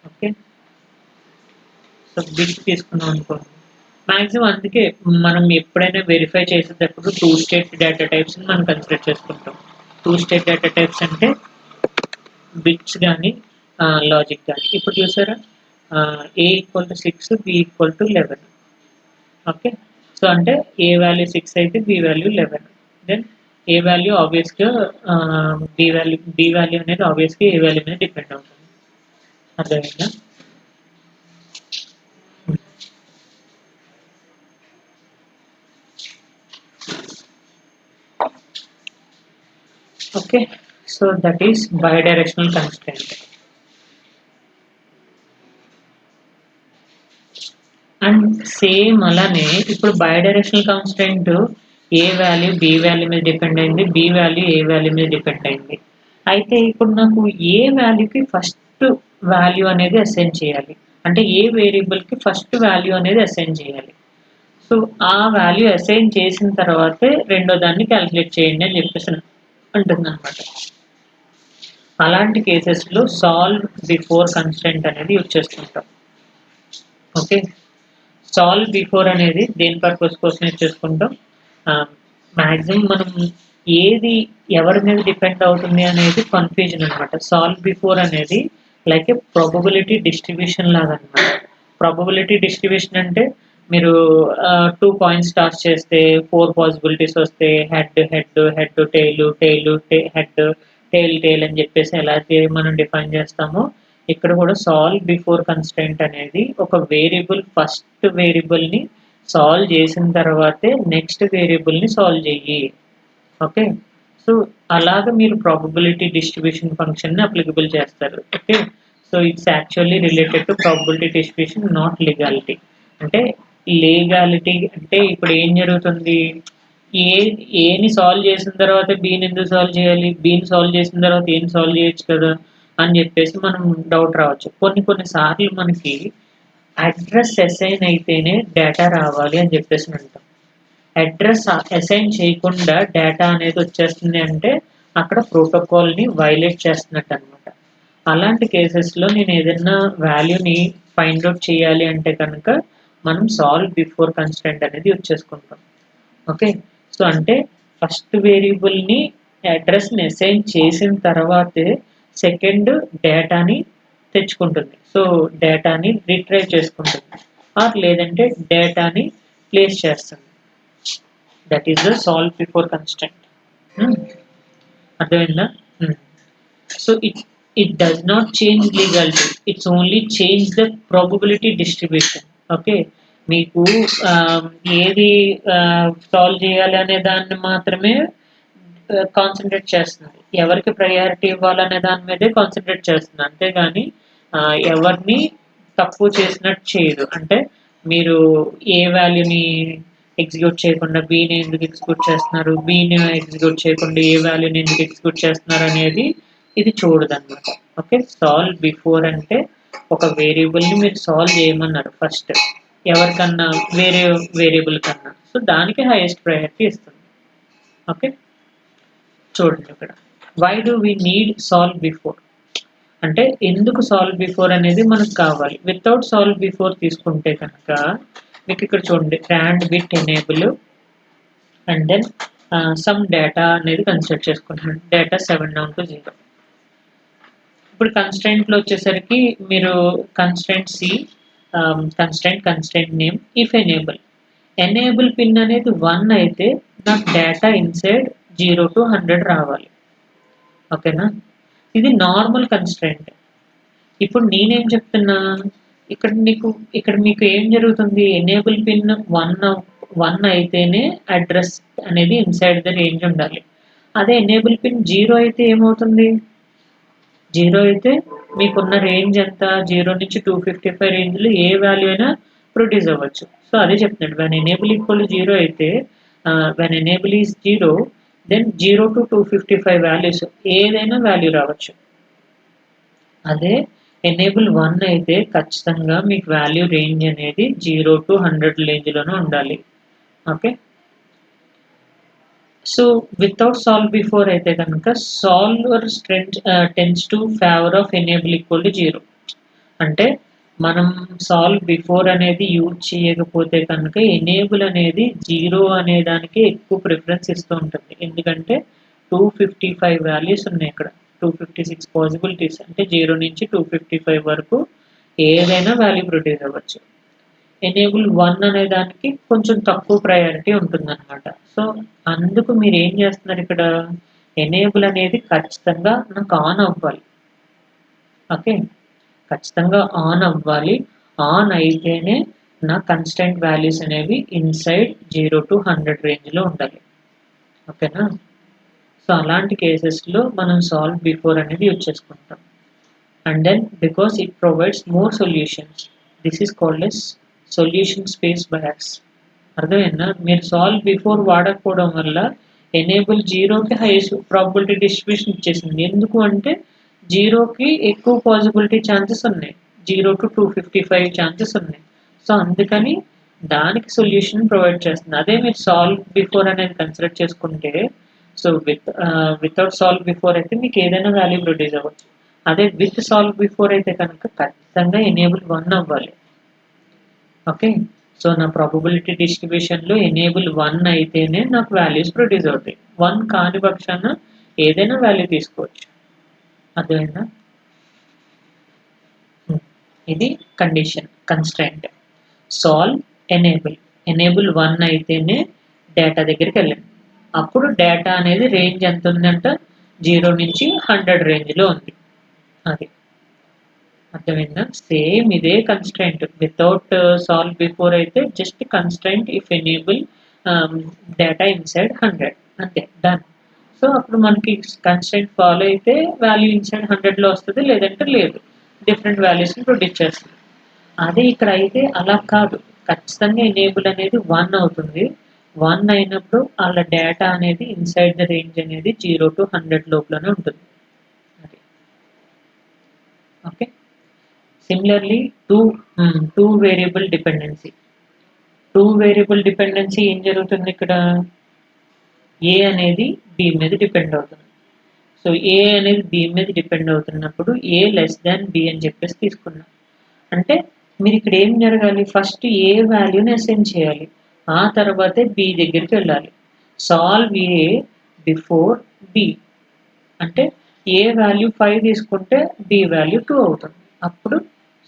ఓకే, సో బిట్ తీసుకున్నాం అనుకోండి, మ్యాక్సిమం అందుకే మనం ఎప్పుడైనా వెరిఫై చేసేటప్పుడు 2 స్టేట్ డేటా టైప్స్ని మనం కన్సిడర్ చేసుకుంటాం. 2 స్టేట్ డేటా టైప్స్ అంటే బిట్స్ కానీ లాజిక్ కానీ. ఇప్పుడు చూసారా, A equal to 6, B equal to 11. Okay, so అంటే ఏ వాల్యూ 6 అయితే B value 11. Then A value ఆబ్వియస్గా బి వాల్యూ అనేది ఆబ్వియస్గా ఏ వాల్యూ మీద డిపెండ్ అవుతుంది. అర్థమైందా? Okay, so that is bidirectional constraint. And same అలానే ఇప్పుడు bidirectional constraint A value B value మీద డిపెండ్ అయింది, బి వాల్యూ ఏ వాల్యూ మీద డిపెండ్ అయింది. అయితే ఇప్పుడు నాకు ఏ వాల్యూకి ఫస్ట్ వాల్యూ అనేది అసైన్ చేయాలి, అంటే ఏ వేరియబుల్కి ఫస్ట్ వాల్యూ అనేది అసైన్ చేయాలి. సో ఆ వాల్యూ అసైన్ చేసిన తర్వాతే రెండో దాన్ని క్యాలిక్యులేట్ చేయండి అని చెప్పేసి అంటుంది అనమాట. అలాంటి కేసెస్లో సాల్వ్ బిఫోర్ కన్స్ట్రెంట్ అనేది యూజ్ చేసుకుంటాం. ఓకే, సాల్వ్ బిఫోర్ అనేది దేని పర్పస్ కోసం యూజ్ చేసుకుంటాం, మాక్సిమం మనం ఏది ఎవరి మీద డిపెండ్ అవుతుంది అనేది కన్ఫ్యూజన్ అనమాట. సాల్వ్ బిఫోర్ అనేది లైక్ ఏ ప్రాబబిలిటీ డిస్ట్రిబ్యూషన్ లాగా అనమాట. ప్రాబబిలిటీ డిస్ట్రిబ్యూషన్ అంటే మీరు 2 కాయిన్స్ టాస్ చేస్తే 4 పాసిబిలిటీస్ వస్తే head, head, head, tail, tail, head, tail, tail అని చెప్పేసి ఎలా అయితే మనం డిఫైన్ చేస్తామో ఇక్కడ కూడా సాల్వ్ బిఫోర్ కన్స్ట్రెయింట్ అనేది ఒక వేరియబుల్ ఫస్ట్ వేరియబుల్ని సాల్వ్ చేసిన తర్వాతే నెక్స్ట్ వేరియబుల్ని సాల్వ్ చెయ్యి. ఓకే, సో అలాగా మీరు ప్రాబబిలిటీ డిస్ట్రిబ్యూషన్ ఫంక్షన్ని అప్లికబుల్ చేస్తారు. Okay, so it's actually related to probability distribution, not legality. అంటే లీగాలిటీ అంటే ఇప్పుడు ఏం జరుగుతుంది, ఏ ఏని సాల్వ్ చేసిన తర్వాత బీని ఎందుకు సాల్వ్ చేయాలి, బీని సాల్వ్ చేసిన తర్వాత ఏని సాల్వ్ చేయొచ్చు కదా అని చెప్పేసి మనం డౌట్ రావచ్చు. కొన్ని కొన్ని సార్లు మనకి అడ్రస్ అసైన్ అయితేనే డేటా రావాలి అని చెప్పేసి అంటాం. అడ్రస్ అసైన్ చేయకుండా డేటా అనేది వచ్చేస్తుంది అంటే అక్కడ ప్రోటోకాల్ని వైలేట్ చేస్తున్నట్టు అనమాట. అలాంటి కేసెస్లో నేను ఏదైనా వాల్యూని ఫైండ్ అవుట్ చేయాలి అంటే కనుక మనం సాల్వ్ బిఫోర్ కన్స్టెంట్ అనేది వచ్చేసుకుంటాం. ఓకే, సో అంటే ఫస్ట్ వేరియబుల్ని అడ్రస్ని అసైన్ చేసిన తర్వాతే సెకండ్ డేటాని తెచ్చుకుంటుంది. సో డేటాని రిట్రైవ్ చేసుకుంటుంది ఆర్ లేదంటే డేటాని ప్లేస్ చేస్తుంది. That is the solve before constant. అర్థమైందా? So it does not change legality, it's only change the probability distribution. Okay, మీకు ఏది సాల్వ్ చేయాలి అనే దాన్ని మాత్రమే కాన్సన్ట్రేట్ చేస్తుంది, ఎవరికి ప్రయారిటీ ఇవ్వాలనే దాని మీదే కాన్సన్ట్రేట్ చేస్తుంది, అంతేగాని ఎవరిని తక్కువ చేసినట్టు చేయదు. అంటే మీరు ఏ వాల్యూని ఎగ్జిక్యూట్ చేయకుండా బీని ఎందుకు ఎగ్జిక్యూట్ చేస్తున్నారు, బీని ఎగ్జిక్యూట్ చేయకుండా ఏ వాల్యూని ఎందుకు ఎగ్జిక్యూట్ చేస్తున్నారు అనేది ఇది చూడదన్నమాట. ఓకే, సాల్వ్ బిఫోర్ అంటే ఒక వేరియబుల్ని మీరు సాల్వ్ చేయమన్నారు ఫస్ట్ ఎవరికన్నా వేరే వేరియబుల్ కన్నా, సో దానికి హైయెస్ట్ ప్రయారిటీ ఇస్తుంది. ఓకే, చూడండి ఇక్కడ why do we need solve before అంటే ఎందుకు సాల్వ్ బిఫోర్ అనేది మనకు కావాలి. వితౌట్ సాల్వ్ బిఫోర్ తీసుకుంటే కనుక మీకు ఇక్కడ చూడండి rand bit enable and then some data అనేది కన్సిడర్ చేసుకుంటున్నాను, డేటా 7 down to 0. ఇప్పుడు కన్స్టెంట్లో వచ్చేసరికి మీరు constraint C constraint name if enable pin అనేది 1 అయితే నాకు డేటా ఇన్సైడ్ 0 to 100 రావాలి. ఓకేనా, ఇది నార్మల్ కన్స్టెంట్. ఇప్పుడు నేనేం చెప్తున్నా, ఇక్కడ మీకు ఏం జరుగుతుంది, ఎనేబుల్ పిన్ 1 అయితేనే అడ్రస్ అనేది ఇన్సైడ్ ద రేంజ్ ఉండాలి. అదే ఎనేబుల్ పిన్ 0 అయితే ఏమవుతుంది, 0 అయితే మీకున్న రేంజ్ ఎంత, 0 నుంచి 255 రేంజ్లో ఏ వాల్యూ అయినా ప్రొడ్యూస్ అవ్వచ్చు. సో అదే చెప్తున్నాడు, వెన్ ఎనేబుల్ ఈక్వల్ 0 అయితే when enable is 0 then 0 to 255 values ఏదైనా వాల్యూ రావచ్చు. అదే ఎనేబుల్ 1 అయితే ఖచ్చితంగా మీకు వాల్యూ రేంజ్ అనేది 0 to 100 రేంజ్లోనే ఉండాలి. Okay, so without solve before అయితే కనుక solver tends to favour of enable equal to 0. అంటే మనం సాల్వ్ బిఫోర్ అనేది యూజ్ చేయకపోతే కనుక ఎనేబుల్ అనేది 0 అనే దానికి ఎక్కువ ప్రిఫరెన్స్ ఇస్తూ ఉంటుంది. ఎందుకంటే 255 వాల్యూస్ ఉన్నాయి ఇక్కడ, 256 పాసిబిలిటీస్, అంటే 0 నుంచి 255 వరకు ఏదైనా వాల్యూ ప్రొడ్యూస్ అవ్వచ్చు. ఎనేబుల్ 1 అనే దానికి కొంచెం తక్కువ ప్రయారిటీ ఉంటుందన్నమాట. సో అందుకు మీరు ఏం చేస్తున్నారు ఇక్కడ, ఎనేబుల్ అనేది ఖచ్చితంగా నాకు ఆన్ అవ్వాలి. ఓకే, ఖచ్చితంగా ఆన్ అవ్వాలి, ఆన్ అయితేనే నా కన్స్టెంట్ వాల్యూస్ అనేవి ఇన్సైడ్ 0 to 100 రేంజ్లో ఉండాలి. ఓకేనా, సో అలాంటి కేసెస్లో మనం సాల్వ్ బిఫోర్ అనేది యూజ్ చేసుకుంటాం. And then because it provides more solutions, this is called as solution space bias. అర్థమైందా, మీరు సాల్వ్ బిఫోర్ వాడకపోవడం వల్ల ఎనేబుల్ 0కి హైయెస్ట్ ప్రాబిలిటీ డిస్ట్రిబ్యూషన్ ఇచ్చేసింది. ఎందుకు అంటే 0కి ఎక్కువ పాసిబిలిటీ ఛాన్సెస్ ఉన్నాయి, 0 to 255 ఛాన్సెస్ ఉన్నాయి. సో అందుకని దానికి సొల్యూషన్ ప్రొవైడ్ చేస్తుంది. అదే మీరు సాల్వ్ బిఫోర్ అనేది కన్సిడర్ చేసుకుంటే, సో వితౌట్ సాల్వ్ బిఫోర్ అయితే మీకు ఏదైనా వాల్యూ ప్రొడ్యూస్ అవ్వచ్చు. అదే విత్ సాల్వ్ బిఫోర్ అయితే కనుక ఖచ్చితంగా ఎనేబుల్ 1 అవ్వాలి. ఓకే, సో నా ప్రాబబిలిటీ డిస్ట్రిబ్యూషన్లో ఎనేబుల్ 1 అయితేనే నాకు వాల్యూస్ ప్రొడ్యూస్ అవుతాయి. 1 కాని పక్షాన ఏదైనా వాల్యూ తీసుకోవచ్చు. అర్థమైందా? ఇది కండిషన్ కన్స్ట్రైంట్. సాల్వ్ ఎనేబుల్ 1 అయితేనే డేటా దగ్గరికి వెళ్ళండి. అప్పుడు డేటా అనేది రేంజ్ ఎంత ఉందంట 0 నుంచి 100 రేంజ్లో ఉంది. అది అర్థమైందా? సేమ్ ఇదే కన్స్ట్రైంట్. వితౌట్ సాల్వ్ బిఫోర్ అయితే just constraint if enable data inside 100 అంతే, డన్. సో అప్పుడు మనకి కన్స్ట్రైంట్ ఫాలో అయితే వాల్యూ ఇన్సైడ్ 100లో వస్తుంది, లేదంటే లేదు, డిఫరెంట్ వాల్యూస్ని ప్రొడ్యూస్ చేస్తుంది. అదే ఇక్కడ అయితే అలా కాదు, ఖచ్చితంగా ఎనేబుల్ అనేది 1 అవుతుంది. 1 అయినప్పుడు వాళ్ళ డేటా అనేది ఇన్సైడ్ ద రేంజ్ అనేది 0 to 100 లోపలనే ఉంటుంది. అది okay. Similarly two variable dependency. ఏం జరుగుతుంది ఇక్కడ? ఏ అనేది బి మీద డిపెండ్ అవుతుంది. సో ఏ అనేది బి మీద డిపెండ్ అవుతున్నప్పుడు ఏ లెస్ దాన్ బి అని చెప్పేసి తీసుకున్నాం. అంటే మీరు ఇక్కడ ఏం జరగాలి, ఫస్ట్ ఏ వాల్యూని అసైన్ చేయాలి, ఆ తర్వాతే బి దగ్గరికి వెళ్ళాలి. సాల్వ్ ఏ బిఫోర్ బి అంటే ఏ వాల్యూ 5 తీసుకుంటే బి వాల్యూ 2 అవుతుంది. అప్పుడు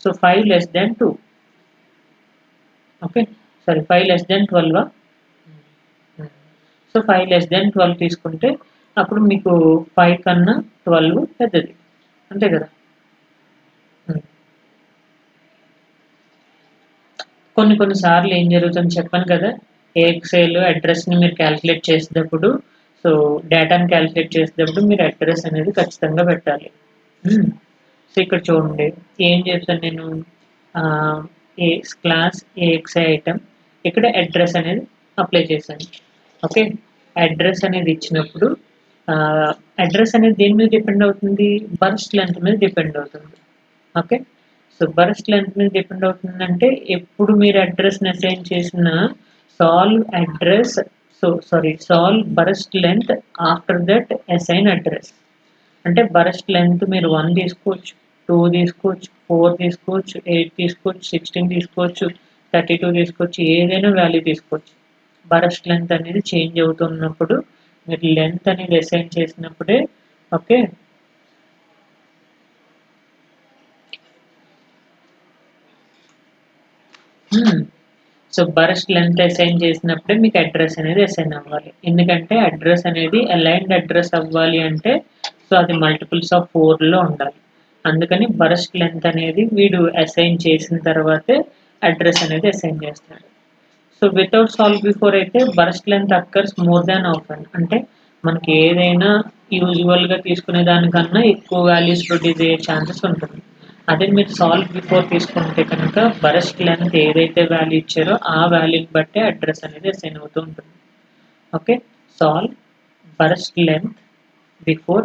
so 5 less than 2, okay, sorry 5 less than 12. So 5 less than 12 తీసుకుంటే అప్పుడు మీకు 5 కన్నా 12 పెద్దది, అంతే కదా. కొన్ని సార్లు ఏం జరుగుతుంది చెప్పాను కదా, ఎక్సెల్ అడ్రస్ని మీరు క్యాలిక్యులేట్ చేసేటప్పుడు, సో డేటాని క్యాలిక్యులేట్ చేసేటప్పుడు మీరు అడ్రస్ అనేది ఖచ్చితంగా పెట్టాలి. సో ఇక్కడ చూడండి ఏం చేస్తాను నేను, ఏ క్లాస్ ఏఎక్స్ఐ ఐటమ్, ఇక్కడ అడ్రస్ అనేది అప్లై చేశాను. ఓకే, అడ్రస్ అనేది ఇచ్చినప్పుడు అడ్రస్ అనేది దేని మీద డిపెండ్ అవుతుంది, బర్స్ట్ లెంత్ మీద డిపెండ్ అవుతుంది. ఓకే, సో బర్స్ట్ లెంత్ మీద డిపెండ్ అవుతుందంటే ఎప్పుడు మీరు అడ్రస్ని అసైన్ చేసిన solve burst length after that assign address. అంటే బర్స్ట్ లెంత్ మీరు 1 తీసుకోవచ్చు, 2 తీసుకోవచ్చు, 4 తీసుకోవచ్చు, 8 తీసుకోవచ్చు, 16 తీసుకోవచ్చు, 32 తీసుకోవచ్చు, ఏదైనా వాల్యూ తీసుకోవచ్చు. బర్స్ట్ లెంత్ అనేది చేంజ్ అవుతున్నప్పుడు మీరు లెంత్ అనేది అసైన్ చేసినప్పుడే, okay, so burst length assign చేసినప్పుడే మీకు అడ్రస్ అనేది అసైన్ అవ్వాలి. ఎందుకంటే అడ్రస్ అనేది అలైన్డ్ అడ్రస్ అవ్వాలి అంటే సో అది మల్టిపుల్స్ ఆఫ్ 4లో ఉండాలి. అందుకని బర్స్ట్ లెంత్ అనేది వీడు అసైన్ చేసిన తర్వాతే అడ్రస్ అనేది అసైన్ చేస్తాడు. సో వితౌట్ సాల్వ్ బిఫోర్ అయితే burst length occurs more than often, అంటే మనకి ఏదైనా యూజువల్గా తీసుకునే దానికన్నా ఎక్కువ వాల్యూస్ ప్రొడ్యూస్ అయ్యే ఛాన్సెస్ ఉంటుంది. అదే మీరు సాల్వ్ బిఫోర్ తీసుకుంటే కనుక బర్స్ట్ లెంత్ ఏదైతే వాల్యూ ఇచ్చారో ఆ వాల్యూని బట్టే అడ్రస్ అనేది అసైన్ అవుతూ ఉంటుంది. Okay, solve burst length before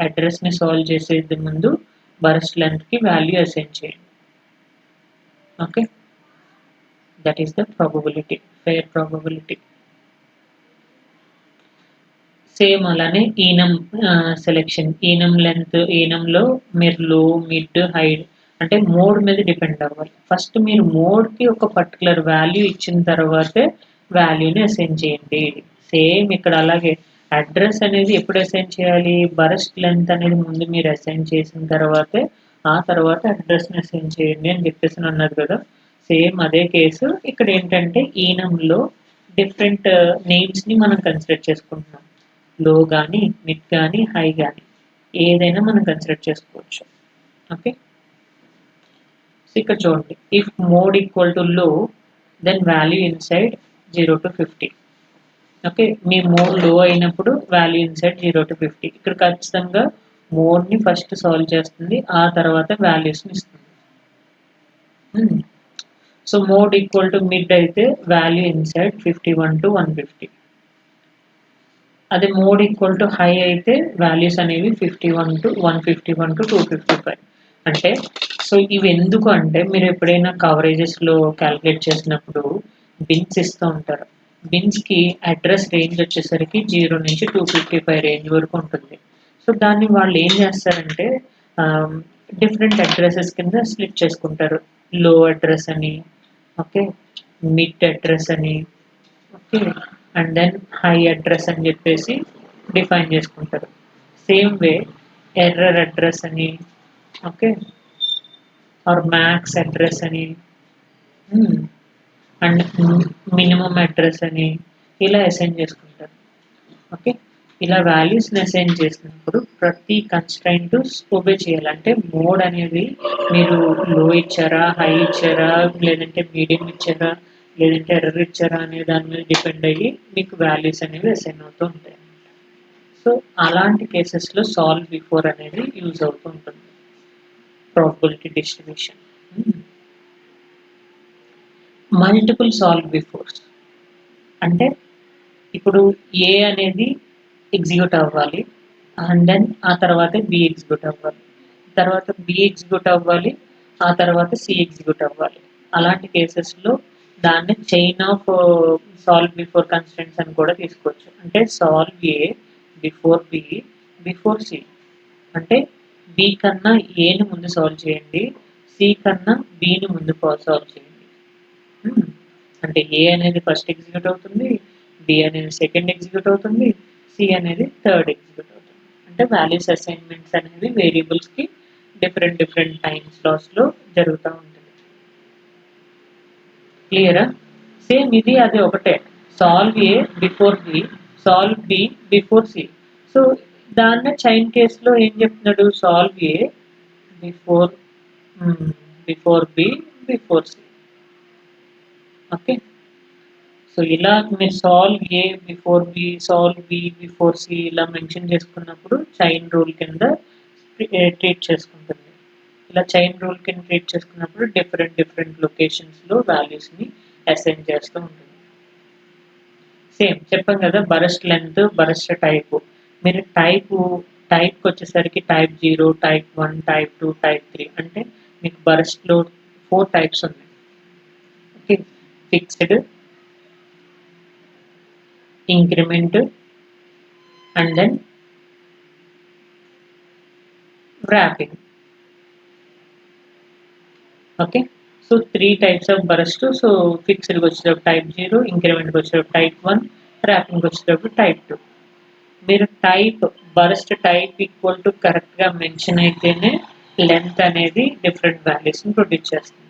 అడ్రస్ని సాల్వ్ చేసేది ముందు బర్స్ట్ లెంత్కి వాల్యూ అసైన్ చేయండి. Okay, that is the probability, fair probability. Same అలానే ఈనం సెలెక్షన్, ఈనం లెంత్, ఈనంలో మీరు లో మిడ్ హైడ్ అంటే మోడ్ మీద డిపెండ్ అవ్వాలి. ఫస్ట్ మీరు మోడ్కి ఒక పర్టికులర్ వాల్యూ ఇచ్చిన తర్వాతే వాల్యూని అసైన్ చేయండి. సేమ్ ఇక్కడ అలాగే అడ్రస్ అనేది ఎప్పుడు అసైన్ చేయాలి, బర్స్ట్ లెంత్ అనేది ముందు మీరు అసైన్ చేసిన తర్వాతే ఆ తర్వాత అడ్రస్ని అసైన్ చేయండి అని చెప్పేసి అన్నారు కదా. సేమ్ అదే కేసు ఇక్కడ ఏంటంటే ఈనంలో డిఫరెంట్ నేమ్స్ని మనం కన్సిడర్ చేసుకుంటున్నాం. లో కానీ, మిడ్ కానీ, హై కానీ ఏదైనా మనం కన్సిడర్ చేసుకోవచ్చు. ఓకే, సో ఇక్కడ చూడండి, if mode equal to low then value inside 0 to 50. Okay, మీ మోడ్ లో అయినప్పుడు వాల్యూ ఇన్సైడ్ 0 to 50. ఇక్కడ ఖచ్చితంగా మోడ్ని ఫస్ట్ సాల్వ్ చేస్తుంది, ఆ తర్వాత వాల్యూస్ని ఇస్తుంది. So mode equal to mid అయితే వాల్యూ ఇన్సైడ్ 51 to 150. అదే మోడ్ ఈక్వల్ టు హై అయితే వాల్యూస్ అనేవి 51 to 151 to 255. అంటే సో ఇవి ఎందుకు అంటే మీరు ఎప్పుడైనా కవరేజెస్లో క్యాలిక్యులేట్ చేసినప్పుడు బిన్స్ ఇస్తూ ఉంటారు. బిన్స్కి అడ్రస్ రేంజ్ వచ్చేసరికి 0 నుంచి 255 రేంజ్ వరకు ఉంటుంది. సో దాన్ని వాళ్ళు ఏం చేస్తారంటే డిఫరెంట్ అడ్రసెస్ కింద స్ప్లిట్ చేసుకుంటారు. లో అడ్రస్ అని, ఓకే, మిడ్ అడ్రస్ అని, okay, and then high address అని చెప్పేసి డిఫైన్ చేసుకుంటారు. సేమ్ వే ఎర్రర్ అడ్రస్ అని, ఓకే, ఆర్ మ్యాక్స్ అడ్రస్ అని, అండ్ మినిమం అడ్రస్ అని ఇలా అసైన్ చేసుకుంటారు. ఓకే, ఇలా వాల్యూస్ని అసైన్ చేసినప్పుడు ప్రతి కన్స్ట్రైంట్ ఒబే చేయాలి. అంటే మోడ్ అనేది మీరు లో ఇచ్చారా, హై ఇచ్చారా, లేదంటే మీడియం ఇచ్చారా, లేదంటే ఎర్రర్ ఇచ్చారా అనే దాని మీద డిపెండ్ అయ్యి మీకు వాల్యూస్ అనేవి అసైన్ అవుతూ ఉంటాయి. సో అలాంటి కేసెస్లో సాల్వ్ బిఫోర్ అనేది యూజ్ అవుతూ ఉంటుంది. ప్రాబబిలిటీ డిస్ట్రిబ్యూషన్, మల్టిపుల్ సాల్వ్ బిఫోర్స్ అంటే ఇప్పుడు ఏ అనేది ఎగ్జిక్యూట్ అవ్వాలి, అండ్ దెన్ ఆ తర్వాత బి ఎగ్జిక్యూట్ అవ్వాలి, తర్వాత బి ఎగ్జిక్యూట్ అవ్వాలి, ఆ తర్వాత సి ఎగ్జిక్యూట్ అవ్వాలి. అలాంటి కేసెస్లో దాన్ని chain of solve before constraints అని కూడా తీసుకోవచ్చు. అంటే solve A before B before C, అంటే బి కన్నా ఏని ముందు సాల్వ్ చేయండి, సి కన్నా బిని ముందు సాల్వ్ చేయండి. అంటే ఏ అనేది ఫస్ట్ ఎగ్జిక్యూట్ అవుతుంది, బి అనేది సెకండ్ ఎగ్జిక్యూట్ అవుతుంది, సి అనేది థర్డ్ ఎగ్జిక్యూట్ అవుతుంది. అంటే వాల్యూస్ అసైన్మెంట్స్ అనేవి వేరియబుల్స్కి డిఫరెంట్ డిఫరెంట్ టైమ్ స్లాట్స్లో జరుగుతూ ఉంటుంది. క్లియరా? సేమ్ ఇది అది ఒకటే, solve A before B, solve B before C. So దాన్ని చైన్ కేసులో ఏం చెప్తున్నాడు, solve A before before B before C. Okay, so ఇలా మీరు solve A before B, solve B before C ఇలా మెన్షన్ చేసుకున్నప్పుడు చైన్ రూల్ కింద ట్రీట్ చేసుకుంటుంది. ఇలా చైన్ రూల్ కింద ట్రీట్ చేసుకున్నప్పుడు డిఫరెంట్ డిఫరెంట్ లొకేషన్స్లో వాల్యూస్ని అసైన్ చేస్తూ ఉంటుంది. సేమ్ చెప్పాం కదా, బరస్ట్ లెంత్, బరస్ట్ టైపు. మీరు టైప్కి వచ్చేసరికి టైప్ 0, టైప్ 1, టైప్ 2, టైప్ 3 అంటే మీకు బరస్ట్లో 4 టైప్స్ ఉన్నాయి. Okay, fixed, increment, and then wrapping. Okay, so 3 types of burst. So ఫిక్స్డ్కి వచ్చేటప్పుడు టైప్ 0, ఇంక్రిమెంట్కి వచ్చేటప్పుడు టైప్ 1, ర్యాపింగ్కి వచ్చేటప్పుడు టైప్ 2. మీరు బరస్ట్ టైప్ ఈక్వల్ టు కరెక్ట్గా మెన్షన్ అయితేనే లెంత్ అనేది డిఫరెంట్ వాల్యూస్ని ప్రొడ్యూస్ చేస్తుంది.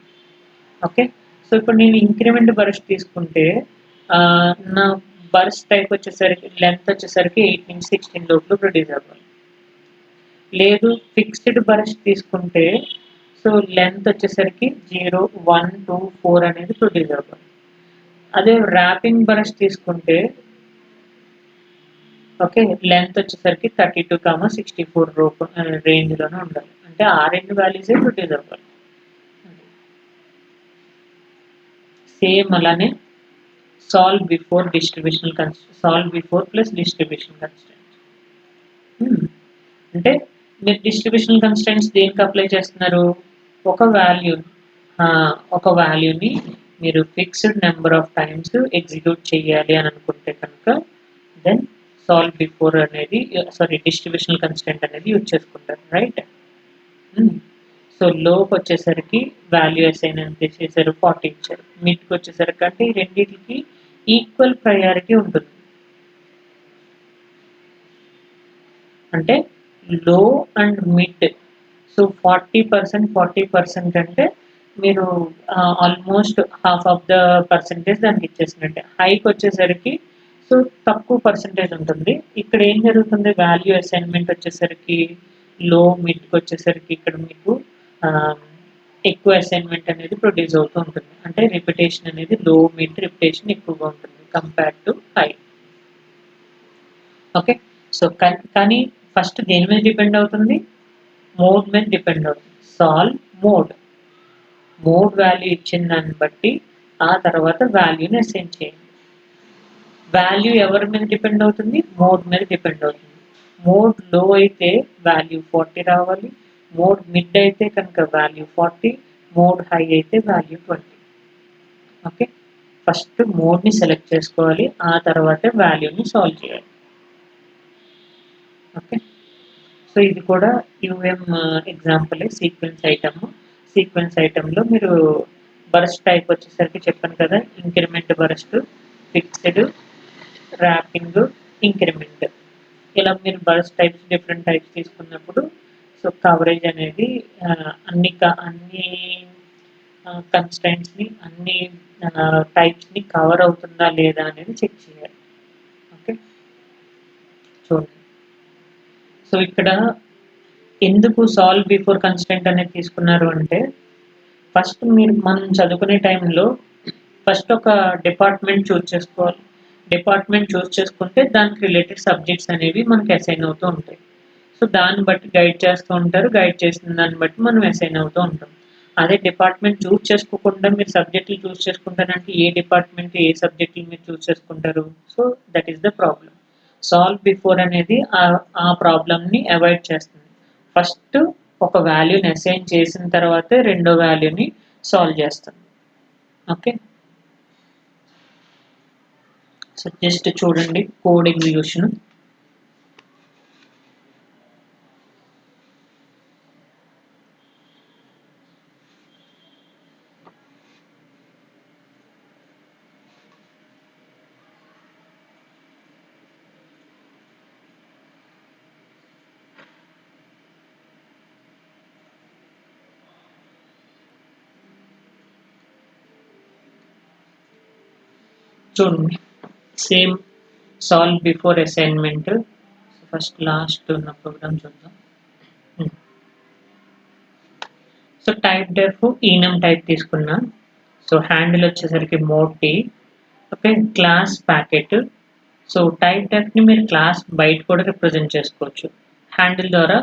ఓకే, సో ఇప్పుడు నేను ఇంక్రిమెంట్ బరస్ట్ తీసుకుంటే నా బరస్ట్ టైప్ వచ్చేసరికి లెంత్ వచ్చేసరికి 8 నుంచి 16 లోపల ప్రొడ్యూస్ అవ్వాలి. లేదు ఫిక్స్డ్ బరస్ట్ తీసుకుంటే సో లెంత్ వచ్చేసరికి 0, 1, 2, 4 అనేది ప్రొడ్యూస్ అవ్వాలి. అదే ర్యాపింగ్ బరస్ట్ తీసుకుంటే ఓకే, లెంత్ వచ్చేసరికి 32, 64 రేంజ్లోనే ఉండాలి. అంటే ఆ రెండు వాల్యూసే ప్రొడ్యూస్ అవ్వాలి. సేమ్ అలానే solve before distributional constant, solve before plus distribution constant. అంటే మీరు డిస్ట్రిబ్యూషనల్ కన్స్టెంట్స్ దేనికి అప్లై చేస్తున్నారు, ఒక వాల్యూని మీరు fixed number of times execute చేయాలి అని అనుకుంటే కనుక దెన్ సాల్వ్ బిఫోర్ అనేది డిస్ట్రిబ్యూషనల్ కన్స్టెంట్ అనేది యూజ్ చేసుకుంటారు, రైట్? సో లోకి వచ్చేసరికి వాల్యూ అసైన్ ఎంత చేశారు, 40 ఇచ్చారు. మిడ్కి వచ్చేసరికి అంటే ఈ రెండింటికి ఈక్వల్ ప్రయారిటీ ఉంటుంది. అంటే లో అండ్ మిడ్, సో 40%, 40% అంటే మీరు almost half of the percentage దానికి ఇచ్చేసినట్టే. హైకి వచ్చేసరికి సో తక్కువ పర్సంటేజ్ ఉంటుంది. ఇక్కడ ఏం జరుగుతుంది, వాల్యూ అసైన్మెంట్ వచ్చేసరికి లో, మిడ్కి వచ్చేసరికి ఇక్కడ మీకు ఎక్కువ అసైన్మెంట్ అనేది ప్రొడ్యూస్ అవుతూ ఉంటుంది. అంటే రిపిటేషన్ అనేది లో, మిడ్ రిపిటేషన్ ఎక్కువగా ఉంటుంది compare to high. Okay, so కానీ ఫస్ట్ దేని మీద డిపెండ్ అవుతుంది, మోడ్ మీద డిపెండ్ అవుతుంది. సాల్వ్ మోడ్ వాల్యూ ఇచ్చిన దాన్ని బట్టి ఆ తర్వాత వాల్యూని అసైన్ చేయండి. వాల్యూ ఎవరి మీద డిపెండ్ అవుతుంది, మోడ్ మీద డిపెండ్ అవుతుంది. మోడ్ లో అయితే వాల్యూ 40 రావాలి, మోడ్ మిడ్ అయితే కనుక వాల్యూ 40, మోడ్ హై అయితే వాల్యూ 20. ఓకే, ఫస్ట్ మోడ్ని సెలెక్ట్ చేసుకోవాలి, ఆ తర్వాత వాల్యూని సాల్వ్ చేయాలి. ఓకే, సో ఇది కూడా um example, sequence item. Sequence ఐటంలో మీరు బర్స్ట్ టైప్ వచ్చేసరికి చెప్పాను కదా, increment burst, fixed, wrapping, increment. ఇలా మీరు బర్స్ట్ టైప్స్ డిఫరెంట్ టైప్స్ తీసుకున్నప్పుడు సో కవరేజ్ అనేది అన్ని కన్స్టెంట్స్ని అన్ని టైప్స్ని కవర్ అవుతుందా లేదా అనేది చెక్ చేయాలి. ఓకే, చూడండి. సో ఇక్కడ ఎందుకు సాల్వ్ బిఫోర్ కన్స్టెంట్ అనేది తీసుకున్నారు అంటే, ఫస్ట్ మనం చదువుకునే టైంలో ఫస్ట్ ఒక డిపార్ట్మెంట్ చూస్ చేసుకోవాలి. డిపార్ట్మెంట్ చూస్ చేసుకుంటే దానికి రిలేటెడ్ సబ్జెక్ట్స్ అనేవి మనకి అసైన్ అవుతూ ఉంటాయి. సో దాన్ని బట్టి గైడ్ చేస్తూ ఉంటారు, గైడ్ చేసిన దాన్ని బట్టి మనం అసైన్ అవుతూ ఉంటాం. అదే డిపార్ట్మెంట్ చూస్ చేసుకోకుండా మీరు సబ్జెక్టులు చూస్ చేసుకుంటారంటే ఏ డిపార్ట్మెంట్ ఏ సబ్జెక్టులు మీరు చూస్ చేసుకుంటారు? So that is the problem. Solve before అనేది ఆ ప్రాబ్లమ్ని అవాయిడ్ చేస్తుంది. ఫస్ట్ ఒక వాల్యూని అసైన్ చేసిన తర్వాతే రెండో వాల్యూని సాల్వ్ చేస్తుంది. ఓకే, సో జస్ట్ చూడండి కోడ్ ఎగ్జిక్యూషన్. చూడండి same solve before assignment. First last ఉన్న ప్రోగ్రామ్ చూద్దాం. So type def enum type తీసుకున్నా. సో హ్యాండిల్ వచ్చేసరికి mode T. Okay, class packet. So type డెఫ్ని మీరు క్లాస్ బయట కూడా రిప్రజెంట్ చేసుకోవచ్చు. హ్యాండిల్ ద్వారా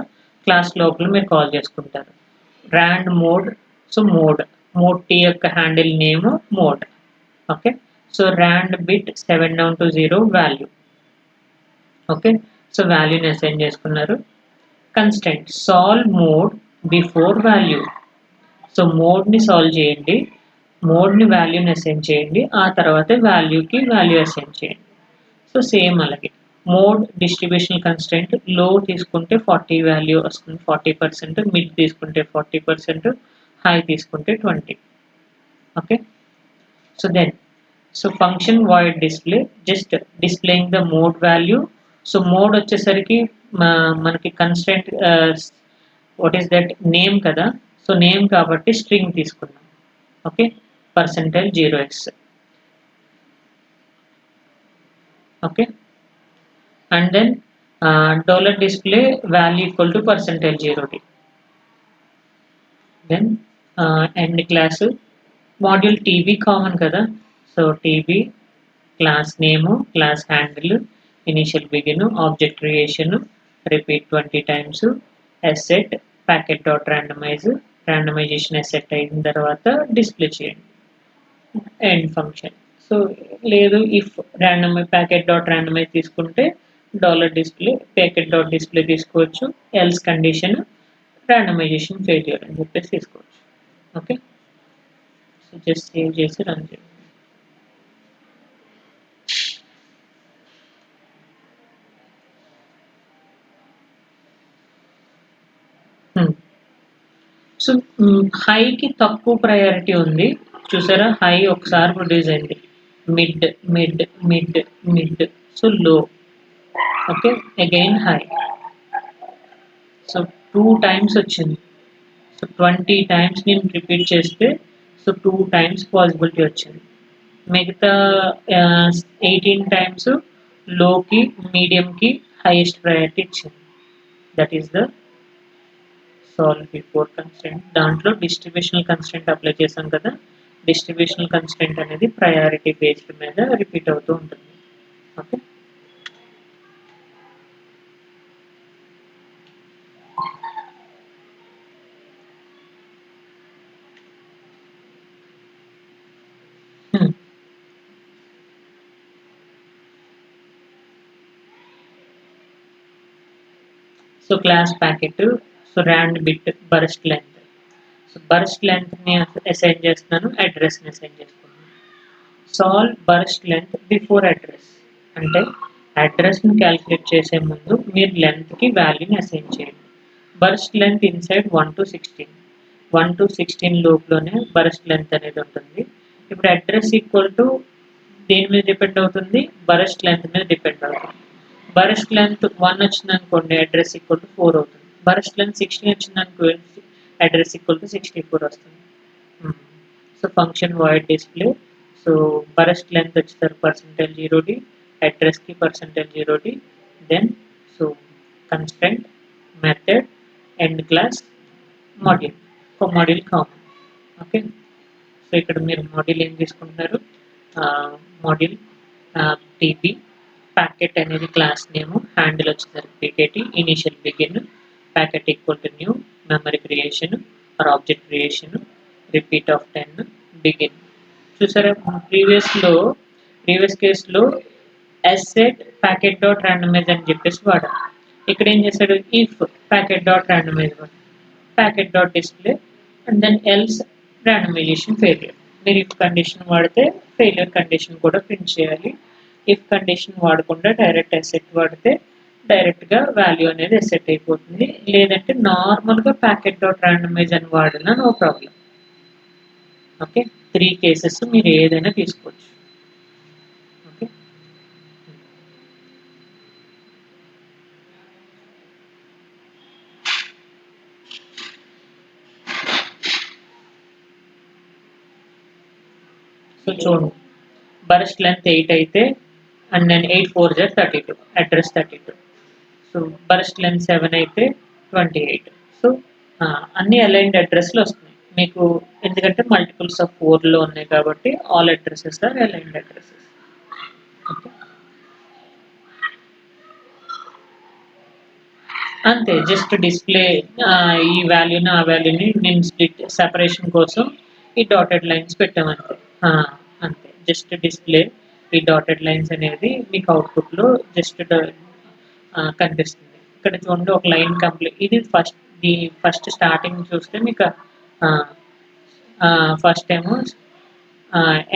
క్లాస్ లోపల మీరు కాల్ చేసుకుంటారు. Rand mode. So mode T యొక్క handle name mode. Okay, so rand bit 7 down to 0 value. Okay, so వాల్యూని అసైన్ చేసుకున్నారు. Constant solve mode before value. So మోడ్ని సాల్వ్ చేయండి, మోడ్ని వాల్యూని అసైన్ చేయండి, ఆ తర్వాత వాల్యూకి వాల్యూ అసైన్ చేయండి. సో సేమ్ అలాగే మోడ్ డిస్ట్రిబ్యూషన్ కన్స్టెంట్ లో తీసుకుంటే 40 వాల్యూ వస్తుంది, 40%. మిడ్ తీసుకుంటే 40%, హై తీసుకుంటే 20. Okay, so then so function void display just displaying the mode value. So mode వచ్చేసరికి మనకి constant what is that name కదా, సో నేమ్ కాబట్టి స్ట్రింగ్ తీసుకున్నాం. Okay, %0x. Okay, and then dollar display value equal to %0t. Then end class module TB common కదా, so TB class name, class handle, initial begin, object creation, repeat 20 times, assert packet dot randomize, randomization assert అయిన తర్వాత display చేయండి, end function. So లేదు if packet dot randomize తీసుకుంటే dollar display packet dot display తీసుకోవచ్చు, else condition randomization failure అని చెప్పేసి తీసుకోవచ్చు. Okay, so just save చేసి రన్ చేయండి. సో హైకి తక్కువ ప్రయారిటీ ఉంది చూసారా, హై ఒకసారి ప్రొడ్యూస్ అయింది, mid mid mid mid, so low. Okay, again high. So 2 times వచ్చింది. సో 20 times నేను రిపీట్ చేస్తే సో 2 times పాసిబిలిటీ వచ్చింది. మిగతా 18 times లోకి మీడియంకి హైయెస్ట్ ప్రయారిటీ ఇచ్చింది. That is the solve before constant. దాంట్లో డిస్ట్రిబ్యూషనల్ కన్స్టెంట్ అప్లై చేసాం కదా, డిస్ట్రిబ్యూషనల్ కన్స్టెంట్ అనేది ప్రయారిటీ బేస్డ్ మీద రిపీట్ అవుతూ ఉంటుంది. Okay, so class packet, so rand bit burst length. So burst లెంత్ని assign చేస్తున్నాను, అడ్రస్ని అసైన్ చేసుకున్నాను. Solve burst length before address అంటే అడ్రస్ని క్యాలిక్యులేట్ చేసే ముందు మీరు లెంత్కి వాల్యూని అసైన్ చేయండి. Burst length inside 1 to 16. 1 to 16 లోపులోనే బరస్ట్ లెంత్ అనేది ఉంటుంది. ఇప్పుడు అడ్రస్ ఈక్వల్ టు దేని మీద డిపెండ్ అవుతుంది, బరస్ట్ లెంత్ మీద డిపెండ్ అవుతుంది. బరస్ట్ లెంత్ 1 వచ్చింది అనుకోండి, అడ్రస్ ఈక్వల్ టు 4 అవుతుంది. బరస్ట్ లెంత్ 16 వచ్చింది అనుకో, అడ్రస్ ఈక్వల్ టు 64 వస్తుంది. So function void display. So burst length వచ్చేసరికి %0d, అడ్రస్ కి %0d, then so constant, method, end class, module. ఒక మాడ్యూల్ కామన్. ఓకే, సో ఇక్కడ మీరు మాడ్యూల్ ఏం తీసుకుంటున్నారు, మాడ్యూల్ టీపీ, ప్యాకెట్ అనేది క్లాస్ నేమ్, హ్యాండిల్ వచ్చేసరికి PKT, initial begin, packet equal to new, memory creation or object creation, repeat of 10, begin. చూసారా previous కేసులో assert packet dot randomize అని చెప్పేసి వాడారు. ఇక్కడ ఏం చేశాడు, if packet dot randomize packet dot display and then else randomization failure. మీరు if condition వాడితే ఫెయిల్యూర్ కండిషన్ కూడా ప్రింట్ చేయాలి. ఇఫ్ కండిషన్ వాడకుండా డైరెక్ట్ అసెట్ వాడితే డైరెక్ట్గా వాల్యూ అనేది అసెట్ అయిపోతుంది. లేదంటే నార్మల్గా ప్యాకెట్ డాట్ ర్యాండమైజ్ అని వాడినా నో ప్రాబ్లం. ఓకే, 3 కేసెస్ మీరు ఏదైనా తీసుకోవచ్చు. ఓకే, సో చూడండి, బరస్ట్ లెంత్ 8 అయితే and then 8 4 32, address 32. So burst length 7 అయితే 28. సో అన్ని అలైన్డ్ అడ్రస్లు వస్తున్నాయి మీకు, ఎందుకంటే మల్టిపుల్స్ ఆఫ్ 4లో ఉన్నాయి కాబట్టి all addresses are aligned addresses. అంతే, జస్ట్ డిస్ప్లే ఈ వాల్యూని ఆ వాల్యూని నేను స్ప్లిట్ సెపరేషన్ కోసం ఈ డాటెడ్ లైన్స్ పెట్టామంతే. అంతే, జస్ట్ డిస్ప్లే ఈ డాటెడ్ లైన్స్ అనేది మీకు అవుట్పుట్లో జస్ట్ కనిపిస్తుంది. ఇక్కడ చూడండి, ఒక లైన్ కంప్లీట్, ఇది ఫస్ట్ స్టార్టింగ్ చూస్తే మీకు ఫస్ట్ ఏమో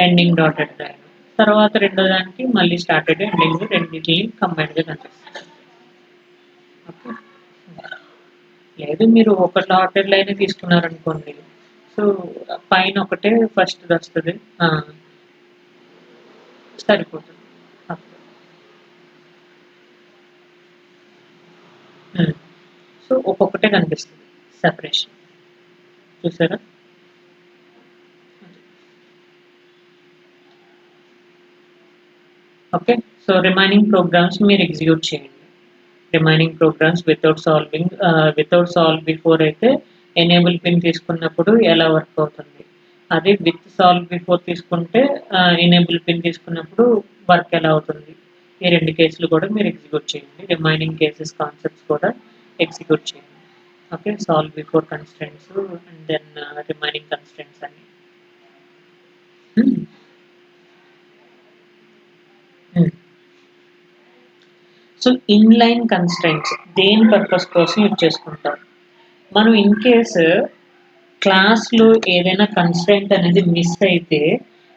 ఎండింగ్ డాటెడ్ లైన్, తర్వాత రెండో దానికి మళ్ళీ స్టార్టెడ్ ఎండింగ్, రెండింటిని కంబైన్డ్గా కనిపిస్తుంది. ఓకే, లేదు మీరు ఒక డాటెడ్ లైన్ తీసుకున్నారనుకోండి, సో పైన ఒకటే ఫస్ట్ వస్తుంది, సరిపోతుంది. సో ఒక్కొక్కటే కనిపిస్తుంది సెపరేషన్, చూసారా. ఓకే, సో రిమైనింగ్ ప్రోగ్రామ్స్ మీరు ఎగ్జిక్యూట్ చేయండి. Remaining programs without solve before అయితే ఎనేబుల్ పిన్ తీసుకున్నప్పుడు ఎలా వర్క్ అవుతుంది, అదే విత్ సాల్వ్ బిఫోర్ తీసుకుంటే ఎనేబుల్ పిన్ తీసుకున్నప్పుడు వర్క్ ఎలా అవుతుంది. ఈ 2 కేసులు కూడా మీరు ఎగ్జిక్యూట్ చేయండి. రిమైనింగ్ కేసెస్ కాన్సెప్ట్స్ కూడా ఎగ్జిక్యూట్ చేయండి. Okay, solve before constraints and then remaining constraints అని. సో ఇన్లైన్ కన్స్ట్రైంట్స్ దేని పర్పస్ కోసం యూజ్ చేసుకుంటారు. మనం ఇన్ కేసు క్లాస్లో ఏదైనా కన్స్ట్రైంట్ అనేది మిస్ అయితే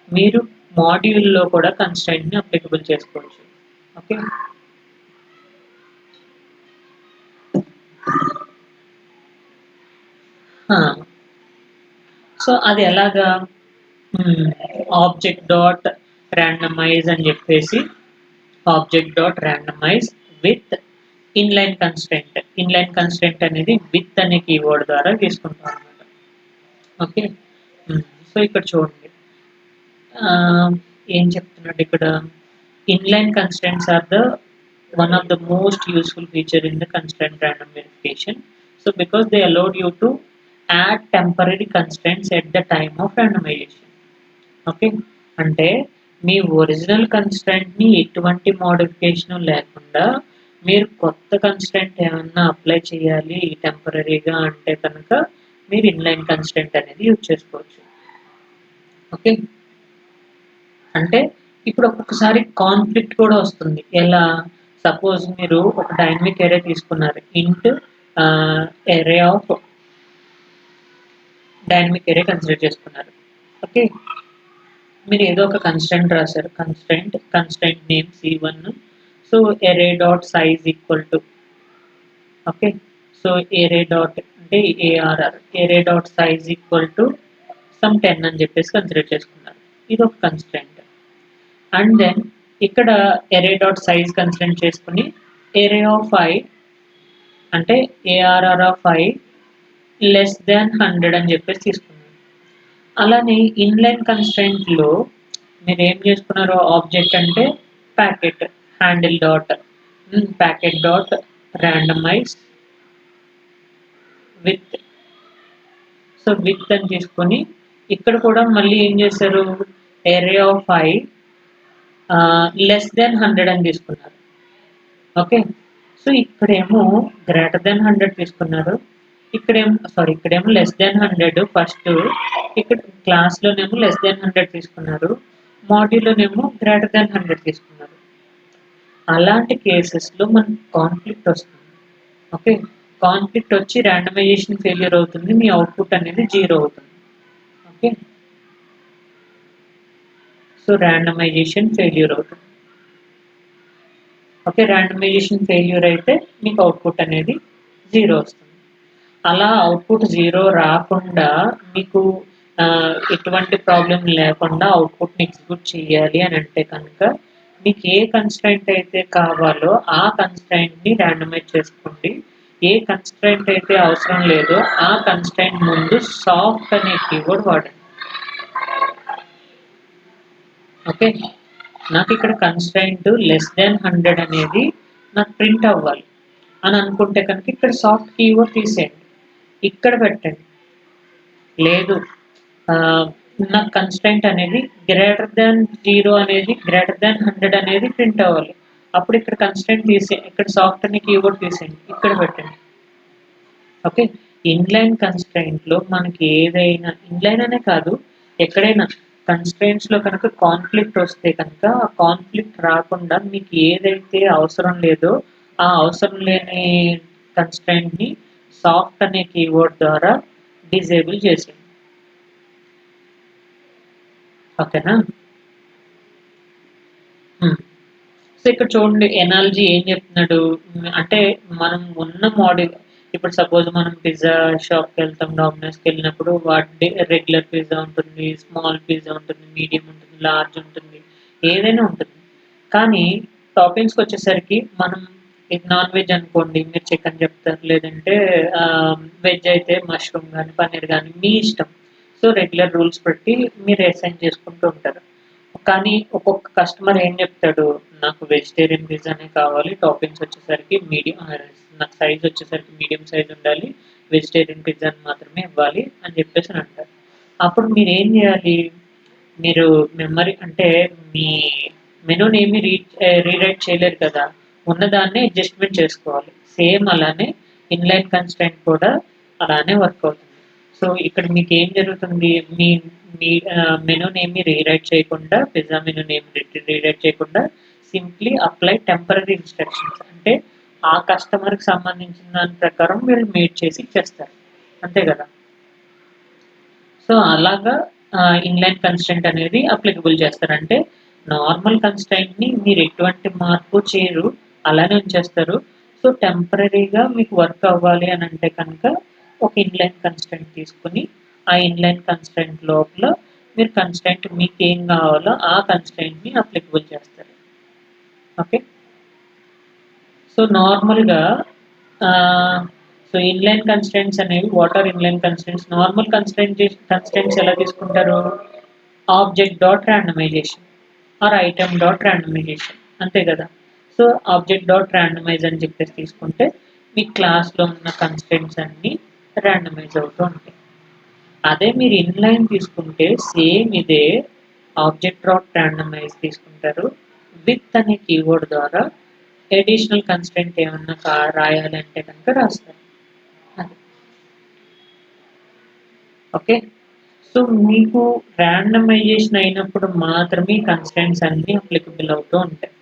మీరు మాడ్యూల్లో కూడా కన్స్ట్రైంట్ని అప్లికబుల్ చేసుకోవచ్చు. ఓకే, సో అది ఎలాగా, ఆబ్జెక్ట్ డాట్ ర్యాండమైజ్ అని చెప్పేసి object dot randomize with inline constraint అనేది విత్ అనే కీవర్డ్ ద్వారా తీసుకుంటాం అనమాట. ఓకే, సో ఇక్కడ చూడండి ఏం చెప్తున్నాడు ఇక్కడ, inline constraints are the one of the most useful feature in the constraint random verification. So because they allowed you to add temporary constraints at the time of randomization. Okay, అంటే మీ original కన్స్ట్రెంట్ని ఎటువంటి modification లేకుండా మీరు కొత్త constraint ఏమన్నా apply చేయాలి టెంపరీగా అంటే కనుక మీరు ఇన్లైన్ కన్స్ట్రెంట్ అనేది యూజ్ చేసుకోవచ్చు. ఓకే, అంటే ఇప్పుడు ఒక్కొక్కసారి కాన్ఫ్లిక్ట్ కూడా వస్తుంది. ఎలా, సపోజ్ మీరు ఒక డైనమిక్ ఎరే తీసుకున్నారు, int array of dynamic array consider చేసుకున్నారు. ఓకే, మీరు ఏదో ఒక కన్స్టెంట్ రాశారు, constant name C1, so array dot size equal to, okay, so array dot అంటే ARR array dot size equal to some 10 అని చెప్పేసి కన్సిడర్ చేసుకున్నారు. ఇది ఒక కన్స్ట్రెంట్. అండ్ దెన్ ఇక్కడ ఎరే డాట్ సైజ్ కన్సిడర్ చేసుకుని ఏరే ఆఫ్ ఐ అంటే ఏఆర్ఆర్ ఆఫ్ ఐ లెస్ దాన్ 100 అని చెప్పేసి తీసుకున్నాను. అలానే ఇన్లైన్ కన్స్ట్రెంట్ లో మీరు ఏం చేసుకున్నారో ఆబ్జెక్ట్ అంటే packet handle dot packet dot randomize with. So with అని తీసుకొని ఇక్కడ కూడా మళ్ళీ ఏం చేశారు, ఏరే ఆఫ్ ఐ లెస్ దాన్ 100 అని తీసుకున్నారు. ఓకే, సో ఇక్కడేమో గ్రేటర్ దాన్ 100 తీసుకున్నారు, ఇక్కడేమో లెస్ దాన్ 100 ఫస్ట్, ఇక్కడ క్లాస్లోనేమో లెస్ దాన్ 100 తీసుకున్నారు, మాడ్యూల్లోనేమో గ్రేటర్ దాన్ 100 తీసుకున్నారు. అలాంటి కేసెస్లో మనకు కాన్ఫ్లిక్ట్ వస్తుంది. ఓకే, కాన్ఫ్లిక్ట్ వచ్చి ర్యాండమైజేషన్ ఫెయిల్యూర్ అవుతుంది, మీ అవుట్పుట్ అనేది 0 అవుతుంది. ఓకే, సో ర్యాండమైజేషన్ ఫెయిల్యూర్ అవుతుంది. ఓకే, ర్యాండమైజేషన్ ఫెయిల్యూర్ అయితే మీకు అవుట్పుట్ అనేది 0 వస్తుంది. అలా అవుట్పుట్ 0 రాకుండా మీకు ఎటువంటి ప్రాబ్లం లేకుండా అవుట్పుట్ని ఎగ్జిక్యూట్ చేయాలి అని అంటే కనుక మీకు ఏ కన్స్ట్రైంట్ అయితే కావాలో ఆ కన్స్ట్రైంట్ని ర్యాండమైజ్ చేసుకోండి. ఏ కన్స్ట్రైంట్ అయితే అవసరం లేదో ఆ కన్స్ట్రైంట్ ముందు సాఫ్ట్ అనే కీవర్డ్ వాడండి. ఓకే, నాకు ఇక్కడ కన్స్ట్రైంట్ లెస్ దాన్ 100 అనేది నాకు ప్రింట్ అవ్వాలి అని అనుకుంటే కనుక ఇక్కడ సాఫ్ట్ కీవర్డ్ తీసేయండి, ఇక్కడ పెట్టండి. లేదు నాకు కన్స్ట్రైంట్ అనేది గ్రేటర్ దాన్ 0 అనేది గ్రేటర్ దాన్ 100 అనేది ప్రింట్ అవ్వాలి, అప్పుడు ఇక్కడ కన్స్ట్రైంట్ ఇక్కడ సాఫ్ట్ అనే కీవర్డ్ తీసేయండి, ఇక్కడ పెట్టండి. ఓకే, ఇన్లైన్ కన్స్ట్రైంట్లో మనకి ఏదైనా ఇన్లైన్ అనే కాదు ఎక్కడైనా కన్స్ట్రైంట్స్లో కనుక కాన్ఫ్లిక్ట్ వస్తే కనుక ఆ కాన్ఫ్లిక్ట్ రాకుండా మీకు ఏదైతే అవసరం లేదో ఆ అవసరం లేని కన్స్ట్రైంట్ని సాఫ్ట్ అనే కీవర్డ్ ద్వారా డిజేబుల్ చేసేయండి. ఓకేనా? సో ఇక్కడ చూడండి ఎనాలజీ ఏం చెప్తున్నాడు అంటే మనం ఉన్న మోడల్, ఇప్పుడు సపోజ్ మనం పిజ్జా షాప్కి వెళ్తాం, డామినోస్కి వెళ్ళినప్పుడు వాటి రెగ్యులర్ పిజ్జా ఉంటుంది, స్మాల్ పిజ్జా ఉంటుంది, మీడియం ఉంటుంది, లార్జ్ ఉంటుంది, ఏదైనా ఉంటుంది. కానీ టాపింగ్స్కి వచ్చేసరికి మనం ఇది నాన్ వెజ్ అనుకోండి మీరు చికెన్ చెప్తారు, లేదంటే వెజ్ అయితే మష్రూమ్ కానీ పన్నీర్ కానీ మీ ఇష్టం. సో రెగ్యులర్ రూల్స్ బట్టి మీరు అసైన్ చేసుకుంటూ ఉంటారు. కానీ ఒక్కొక్క కస్టమర్ ఏం చెప్తాడు, నాకు వెజిటేరియన్ పిజ్జానే కావాలి, టాపింగ్స్ వచ్చేసరికి మీడియం, నాకు సైజ్ వచ్చేసరికి మీడియం సైజ్ ఉండాలి, వెజిటేరియన్ పిజ్జాని మాత్రమే ఇవ్వాలి అని చెప్పేసి అని అంటారు. అప్పుడు మీరు ఏం చేయాలి, మీరు మెమరీ అంటే మీ మెనూని ఏమి రీరైట్ చేయలేరు కదా, ఉన్నదాన్నే అడ్జస్ట్మెంట్ చేసుకోవాలి. సేమ్ అలానే ఇన్లైన్ కన్స్ట్రైంట్ కూడా అలానే వర్క్ అవుతుంది. సో ఇక్కడ మీకు ఏం జరుగుతుంది, మీ మీ మెనూని ఏమి రీరైట్ చేయకుండా, పిజ్జా మెనూని ఏమి రీరైట్ చేయకుండా సింప్లీ అప్లై టెంపరరీ ఇన్స్ట్రక్షన్స్, అంటే ఆ కస్టమర్కి సంబంధించిన దాని ప్రకారం మీరు మేడ్ చేసి ఇచ్చేస్తారు, అంతే కదా. సో అలాగా ఇన్లైన్ కన్స్ట్రైంట్ అనేది అప్లికబుల్ చేస్తారంటే నార్మల్ కన్స్ట్రైంట్ని మీరు ఎటువంటి మార్పు చేయరు, అలానే ఉంచేస్తారు. సో టెంపరీగా మీకు వర్క్ అవ్వాలి అని అంటే కనుక ఒక ఇన్లైన్ కన్స్ట్రైంట్ తీసుకుని ఆ ఇన్లైన్ కన్స్ట్రైంట్ లోపల మీరు కన్స్ట్రైంట్ మీకు ఏం కావాలో ఆ కన్స్ట్రైంట్ని అప్లికబుల్ చేస్తారు. ఓకే, సో నార్మల్గా సో ఇన్లైన్ కన్స్ట్రైంట్స్ అనేవి water inline constraints, normal constraints ఎలా తీసుకుంటారు, object dot randomisation or item dot randomisation, అంతే కదా. సో ఆబ్జెక్ట్ డాట్ ర్యాండమైజ్ అని చెప్పేసి తీసుకుంటే మీ క్లాస్లో ఉన్న కన్స్ట్రైంట్స్ అన్నీ ర్యాండమైజ్ అవుతూ ఉంటాయి. అదే మీరు ఇన్లైన్ తీసుకుంటే సేమ్ ఇదే ఆబ్జెక్ట్ డాట్ ర్యాండమైజ్ తీసుకుంటారు, విత్ అనే కీవర్డ్ ద్వారా అడిషనల్ కన్స్ట్రెంట్ ఏమన్నా రాయాలంటే కనుక రాస్తారు. ఓకే, సో మీకు ర్యాండమైజేషన్ అయినప్పుడు మాత్రమే కన్స్ట్రెంట్స్ అన్ని అప్లికబుల్ అవుతూ ఉంటాయి.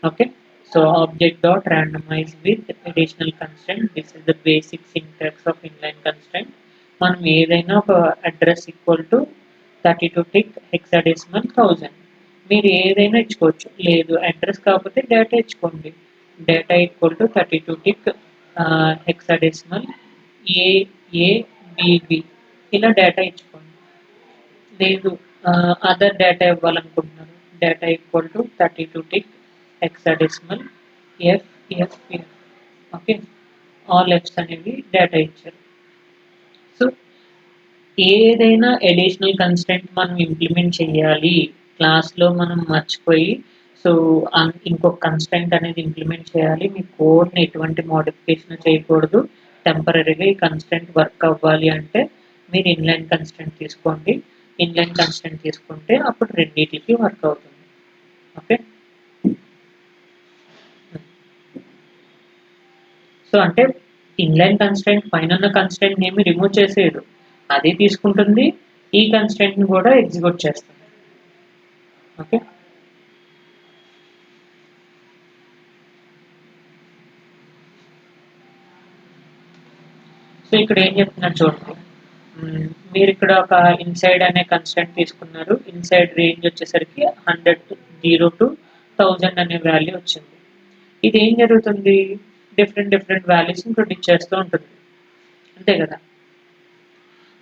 Okay, so object dot randomize with additional constraint, this is the basic syntax of inline constraint. మనం ఏదైనా ఒక address equal to 32 tick hexadecimal 1000 మీరు ఏదైనా ఇచ్చుకోవచ్చు, లేదు అడ్రస్ కాకపోతే డేటా ఇచ్చుకోండి, data equal to 32 tick hexadecimal A A BB ఇలా డేటా ఇచ్చుకోండి. లేదు అదర్ డేటా ఇవ్వాలనుకుంటున్నారు. Data equal to 32 tick hexadecimal F F F. Okay, all Fs అనేవి డేటా ఇచ్చారు. సో ఏదైనా అడిషనల్ కన్స్ట్రెంట్ మనం ఇంప్లిమెంట్ చేయాలి క్లాస్లో మనం మర్చిపోయి, సో ఇంకొక కన్స్ట్రెంట్ అనేది ఇంప్లిమెంట్ చేయాలి, మీ కోడ్ని ఎటువంటి మోడిఫికేషన్ చేయకూడదు, టెంపరీగా ఈ కన్స్ట్రెంట్ వర్క్ అవ్వాలి అంటే మీరు ఇన్లైన్ కన్స్ట్రెంట్ తీసుకోండి. ఇన్లైన్ కన్స్ట్రెంట్ తీసుకుంటే అప్పుడు రెండింటికి వర్క్ అవుతుంది. ఓకే, సో అంటే ఇన్లైన్ కన్స్ట్రెంట్ పైన ఉన్న కన్స్ట్రెంట్ ఏమి రిమూవ్ చేసేయదు, అది తీసుకుంటుంది, ఈ కన్స్ట్రెంట్ ని కూడా ఎగ్జిక్యూట్ చేస్తుంది. ఓకే, సో ఇక్కడ ఏం చెప్తున్నారు చూడండి. మీరు ఇక్కడ ఒక ఇన్సైడ్ అనే కన్స్ట్రెంట్ తీసుకున్నారు. ఇన్సైడ్ రేంజ్ వచ్చేసరికి 100 0 to 1000 అనే వాల్యూ వచ్చింది. ఇది ఏం జరుగుతుంది, డిఫరెంట్ డిఫరెంట్ వాల్యూస్ని ప్రొడిక్ట్ చేస్తూ ఉంటుంది, అంతే కదా.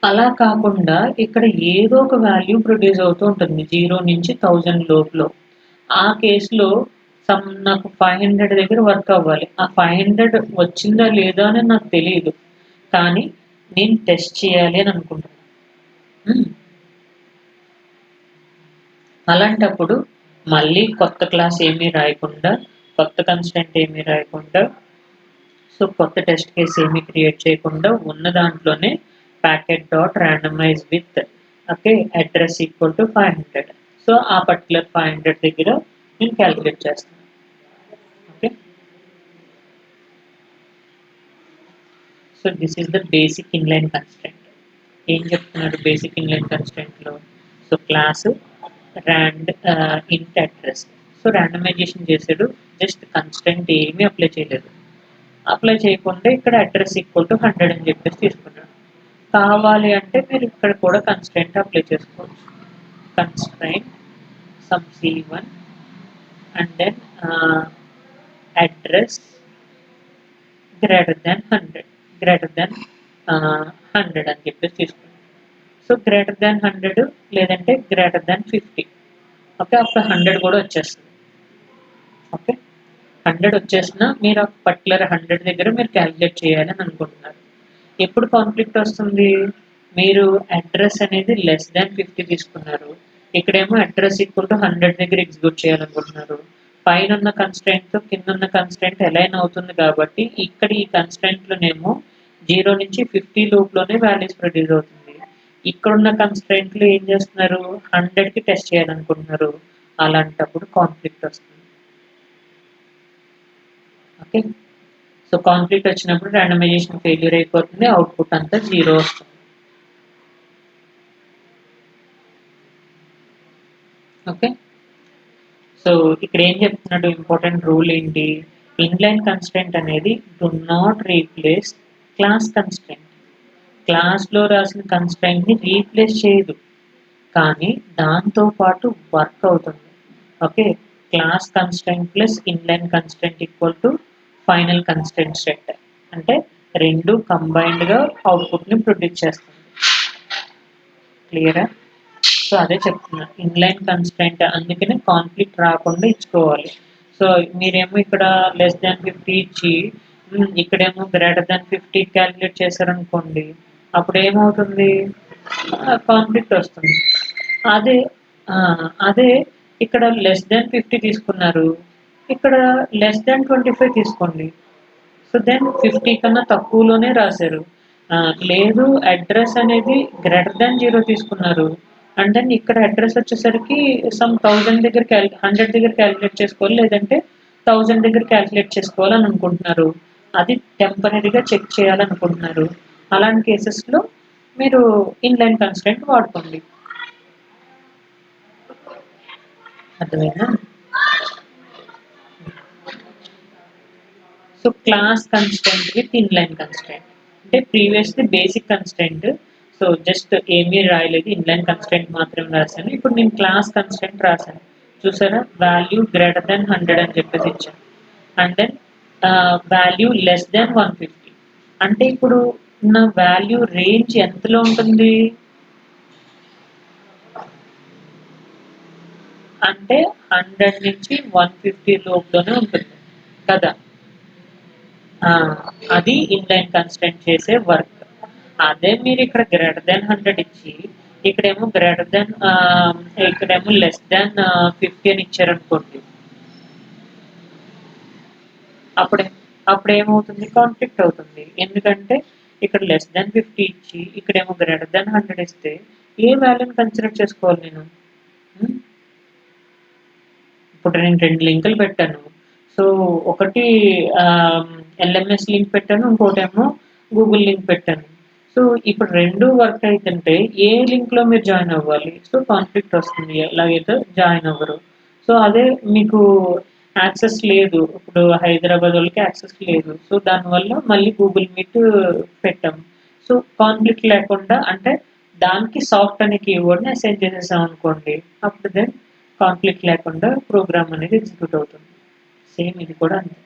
అలా కాకుండా ఇక్కడ ఏదో ఒక వాల్యూ ప్రొడ్యూస్ అవుతూ ఉంటుంది 0 నుంచి 1000 లోపల. ఆ కేసులో నాకు 500 దగ్గర వర్క్ అవ్వాలి. ఆ 500 వచ్చిందా లేదా అని నాకు తెలియదు, కానీ నేను టెస్ట్ చేయాలి అని అనుకుంటున్నాను. అలాంటప్పుడు మళ్ళీ కొత్త క్లాస్ ఏమీ రాయకుండా, కొత్త కన్స్టెంట్ ఏమీ రాయకుండా, సో కొత్త టెస్ట్ కేస్ ఏమీ క్రియేట్ చేయకుండా ఉన్న దాంట్లోనే packet dot randomize with okay address equal to 500. So ఆ పర్టికులర్ 500 దగ్గర నేను క్యాలిక్యులేట్ చేస్తాను. Okay, so this is the basic inline constant. ఏం చెప్తున్నారు బేసిక్ ఇన్లైన్ కన్స్టెంట్లో? So class rand int address. So randomization చేసాడు, జస్ట్ కన్స్టెంట్ ఏమీ అప్లై చేయలేదు. అప్లై చేయకుండా ఇక్కడ అడ్రస్ ఈక్వల్ టు 100 అని చెప్పేసి తీసుకున్నాడు. కావాలి అంటే మీరు ఇక్కడ కూడా కన్స్టెంట్ అప్లై చేసుకోవచ్చు. Constraint sum c1 and then address greater than 100 greater than 100 అని చెప్పేసి తీసుకున్నాడు. సో గ్రేటర్ దాన్ 100 లేదంటే గ్రేటర్ దాన్ 50. ఓకే, అప్పుడు 100 కూడా వచ్చేస్తుంది. ఓకే, 100 వచ్చేసినా మీరు ఒక పర్టికులర్ 100 దగ్గర మీరు క్యాలిక్యులేట్ చేయాలని అనుకుంటున్నారు. ఎప్పుడు కాన్ఫ్లిక్ట్ వస్తుంది, మీరు అడ్రస్ అనేది లెస్ దాన్ 50 తీసుకున్నారు, ఇక్కడేమో అడ్రస్ ఈక్వల్ టు 100 దగ్గర ఎగ్జిక్యూట్ చేయాలనుకుంటున్నారు. పైన ఉన్న కన్స్టెంట్ కింద ఉన్న కన్స్టెంట్ అలైన్ అవుతుంది కాబట్టి ఇక్కడ ఈ కన్స్టెంట్లోనేమో 0 నుంచి 50 లోపులోనే వాల్యూస్ ప్రొడ్యూస్ అవుతుంది. ఇక్కడున్న కన్స్టెంట్లు ఏం చేస్తున్నారు, 100కి టెస్ట్ చేయాలనుకుంటున్నారు. అలాంటప్పుడు కాన్ఫ్లిక్ట్ వస్తుంది. ఓకే, సో కాన్ఫ్లిక్ట్ వచ్చినప్పుడు ర్యాండమైజేషన్ ఫెయిల్యూర్ అయిపోతుంది, అవుట్పుట్ అంతా 0 వస్తుంది. ఓకే, సో ఇక్కడ ఏం చెప్తున్నాడు, ఇంపార్టెంట్ రూల్ ఏంటి, ఇన్లైన్ కన్స్టెంట్ అనేది do not replace class constraint. క్లాస్లో రాసిన కన్స్టెంట్ని రీప్లేస్ చేయదు, కానీ దాంతో పాటు వర్క్ అవుతుంది. Okay, class constraint plus inline constraint equal to final constraint set, అంటే రెండు కంబైన్డ్గా అవుట్పుట్ని ప్రొడ్యూస్ చేస్తుంది. క్లియరా? సో అదే చెప్తున్నా, ఇన్లైన్ కన్స్టెంట్ అందుకనే కాన్ఫ్లిక్ట్ రాకుండా ఇచ్చుకోవాలి. సో మీరేమో ఇక్కడ లెస్ దాన్ 50 ఇచ్చి ఇక్కడేమో గ్రేటర్ దాన్ 50 క్యాలిక్యులేట్ చేశారనుకోండి, అప్పుడు ఏమవుతుంది, కాన్ఫ్లిక్ట్ వస్తుంది. అదే అదే ఇక్కడ లెస్ దాన్ 50 తీసుకున్నారు, ఇక్కడ లెస్ దాన్ 25 తీసుకోండి, సో దెన్ 50 కన్నా తక్కువలోనే రాశారు. లేదు అడ్రస్ అనేది గ్రేటర్ దాన్ 0 తీసుకున్నారు, అండ్ దెన్ ఇక్కడ అడ్రస్ వచ్చేసరికి సమ్ 1000 దగ్గర 100 దగ్గర క్యాలిక్యులేట్ చేసుకోవాలి, లేదంటే 1000 దగ్గర క్యాలిక్యులేట్ చేసుకోవాలని అనుకుంటున్నారు, అది టెంపరీగా చెక్ చేయాలనుకుంటున్నారు. అలాంటి కేసెస్లో మీరు ఇన్లైన్ కన్స్టెంట్ వాడుకోండి. అర్థమైనా? So class constant with inline constant అంటే previously basic constant, so just ఏమీ రాయలేదు, ఇన్లైన్ కన్స్టెంట్ మాత్రం రాశాను. ఇప్పుడు నేను క్లాస్ కన్స్టెంట్ రాశాను, చూసారా, వాల్యూ గ్రేటర్ దాన్ 100 అని చెప్పేసి ఇచ్చాను, and then value less than 150. అంటే ఇప్పుడు నా వాల్యూ రేంజ్ ఎంతలో ఉంటుంది అంటే 100 నుంచి 150 లోపులోనే ఉంటుంది కదా. అది ఇన్లైన్ కన్స్ట్రెంట్ చేసే వర్క్. అదే మీరు ఇక్కడ గ్రేటర్ దాన్ 100 ఇచ్చి ఇక్కడేమో గ్రేటర్ దాన్ ఇక్కడేమో లెస్ దాన్ 50 అని ఇచ్చారనుకోండి, అప్పుడే అప్పుడేమవుతుంది, కాన్ఫ్లిక్ట్ అవుతుంది. ఎందుకంటే ఇక్కడ లెస్ దాన్ 50 ఇచ్చి ఇక్కడేమో గ్రేటర్ దాన్ 100 ఇస్తే ఏ వాల్యూని కన్సిడర్ చేసుకోవాలి నేను? హ్మ్. ఇప్పుడు నేను 2 లింకులు పెట్టాను. సో, ఒకటి ఎల్ఎంఎస్ లింక్ పెట్టాను. ఇంకోటేమో గూగుల్ లింక్ పెట్టాను. సో, ఇప్పుడు 2 వర్క్ అయితుంటే ఏ లింక్‌లో మీరు జాయిన్ అవ్వాలి? సో, కాన్ఫ్లిక్ట్ వస్తుంది. ఎలాగైతే జాయిన్ అవ్వరు. సో, అదే మీకు యాక్సెస్ లేదు. ఇప్పుడు హైదరాబాద్ వాళ్ళకి యాక్సెస్ లేదు. సో, దానివల్ల మళ్ళీ గూగుల్ మీట్ పెట్టాం. సో, కాన్ఫ్లిక్ట్ లేకుండా అంటే దానికి సాఫ్ట్ అనే కీవర్డ్‌ని అసైన్ చేసేసామనుకోండి. అప్పుడు దెన్ కాన్ఫ్లిక్ట్ లేకుండా ప్రోగ్రామ్ అనేది ఎగ్జిక్యూట్ అవుతుంది. సేమ్ ఇది కూడా అంతే.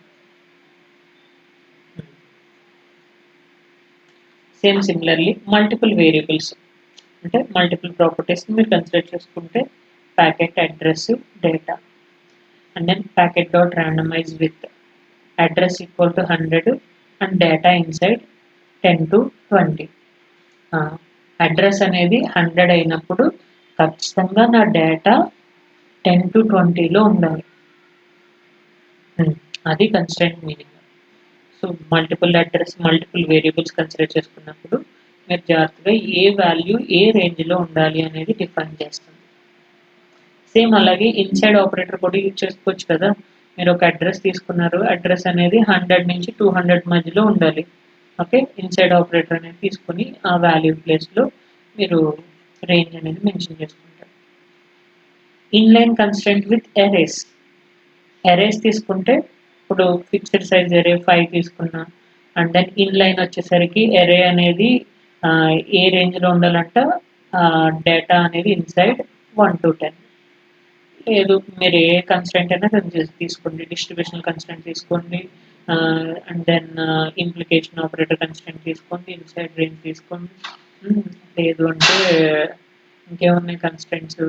సేమ్ సిమిలర్లీ మల్టిపుల్ వేరియబుల్స్ అంటే మల్టిపుల్ ప్రాపర్టీస్ని మీరు కన్సిడర్ చేసుకుంటే packet address data and then packet dot randomize with address equal to 100 and data inside 10 to 20. Address అనేది 100 అయినప్పుడు ఖచ్చితంగా నా డేటా 10 to 20లో ఉండాలి. అది constraint meaning. So multiple address multiple variables consider చేసుకున్నప్పుడు మీరు జాగ్రత్తగా ఏ వాల్యూ ఏ రేంజ్లో ఉండాలి అనేది డిఫైన్ చేస్తుంది. సేమ్ అలాగే ఇన్సైడ్ ఆపరేటర్ కూడా యూజ్ చేసుకోవచ్చు కదా. మీరు ఒక అడ్రస్ తీసుకున్నారు, అడ్రస్ అనేది 100 నుంచి 200 మధ్యలో ఉండాలి. ఓకే, ఇన్సైడ్ ఆపరేటర్ అనేది తీసుకుని ఆ వాల్యూ ప్లేస్లో మీరు రేంజ్ అనేది మెన్షన్ చేసుకుంటారు. Inline constraint with erase. Erase తీసుకుంటే ఇప్పుడు ఫిక్స్డ్ సైజ్ ఎరే 5 తీసుకున్నా అండ్ దెన్ ఇన్లైన్ వచ్చేసరికి ఎరే అనేది ఏ రేంజ్లో ఉండాలంట డేటా అనేది ఇన్సైడ్ 1 to 10. లేదు మీరు ఏ కన్స్ట్రెంట్ అయినా తీసుకోండి, డిస్ట్రిబ్యూషన్ కన్స్ట్రెంట్ తీసుకోండి and then implication operator constraint తీసుకోండి, ఇన్సైడ్ రేంజ్ తీసుకోండి. లేదు అంటే ఇంకేమున్నాయి కన్స్ట్రెంట్స్,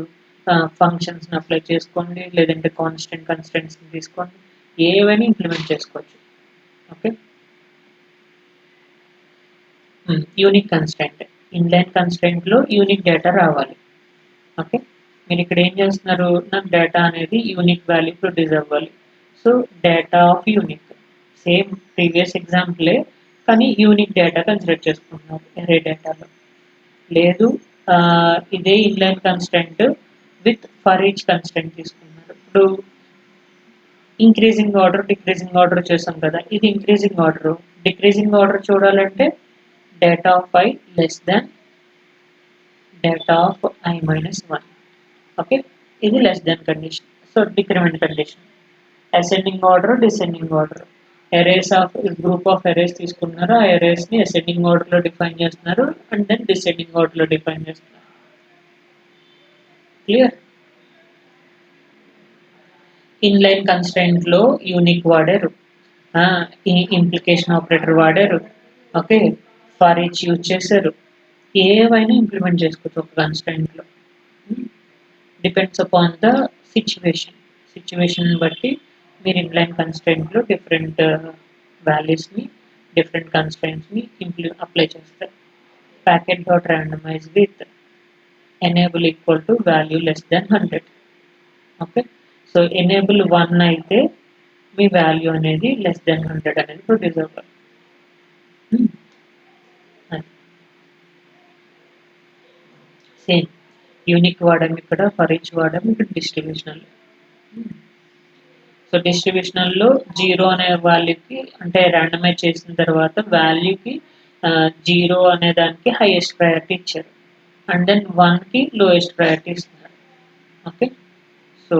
ఫంక్షన్స్ని అప్లై చేసుకోండి, లేదంటే కాన్స్టెంట్ కన్స్ట్రెంట్స్ని తీసుకోండి, ఏవైనా ఇంప్లిమెంట్ చేసుకోవచ్చు. Okay, unique constraint. ఇన్లైన్ కన్స్ట్రెంట్లో యూనిక్ డేటా రావాలి. ఓకే, మీరు ఇక్కడ ఏం చేస్తున్నారు, నాకు డేటా అనేది యూనిక్ వాల్యూ ప్రొడ్యూస్ అవ్వాలి. So data of unique same previous ఎగ్జాంపులే, కానీ యూనిక్ డేటా కన్సిడర్ చేసుకుంటున్నారు ఎరే డేటాలో. లేదు ఇదే inline constant with for each constant తీసుకున్నారు. ఇప్పుడు ఇంక్రీజింగ్ ఆర్డర్ డిక్రీజింగ్ ఆర్డర్ చేసాం కదా, ఇది ఇంక్రీజింగ్ ఆర్డర్. డిక్రీజింగ్ ఆర్డర్ చూడాలంటే data of I less than data of I minus 1. Okay, ఇది less than condition. So decrement condition. Ascending order descending order, erase of group of erase తీసుకున్నారు, ఆ ఎరేస్ని ascending ఆర్డర్లో define చేస్తున్నారు and then descending ఆర్డర్లో define చేస్తున్నారు. Clear. Inline కన్స్ట్రెంట్లో unique వాడారు, implication operator వాడారు, ఓకే, ఫర్ ఈచ్ యూజ్ చేశారు, ఏవైనా ఇంప్లిమెంట్ చేసుకోవచ్చు ఒక కన్స్ట్రెంట్లో. డిపెండ్స్ అపాన్ ద సిచ్యువేషన్ బట్టి మీరు ఇన్లైన్ కన్స్ట్రెంట్లో డిఫరెంట్ వాల్యూస్ని డిఫరెంట్ కన్స్ట్రెంట్స్ని అప్లై చేస్తారు. Packet dot randomize with enable equal to value less than 100. Okay, so enable 1 అయితే మీ వాల్యూ అనేది లెస్ దెన్ 100 అనేది ప్రొడ్యూస్ అవ్వాలి. సేమ్ యూనిక్ వాడాం, ఇక్కడ ఫర్ ఈచ్ వాడాం, ఇక్కడ డిస్ట్రిబ్యూషనల్. సో డిస్ట్రిబ్యూషనల్లో 0 అనే వాల్యూకి అంటే ర్యాండమైజ్ చేసిన తర్వాత వాల్యూకి 0 అనే దానికి హైయెస్ట్ ప్రయారిటీ ఇచ్చారు అండ్ దెన్ 1కి లోయెస్ట్ ప్రయారిటీ ఇస్తున్నారు. Okay, so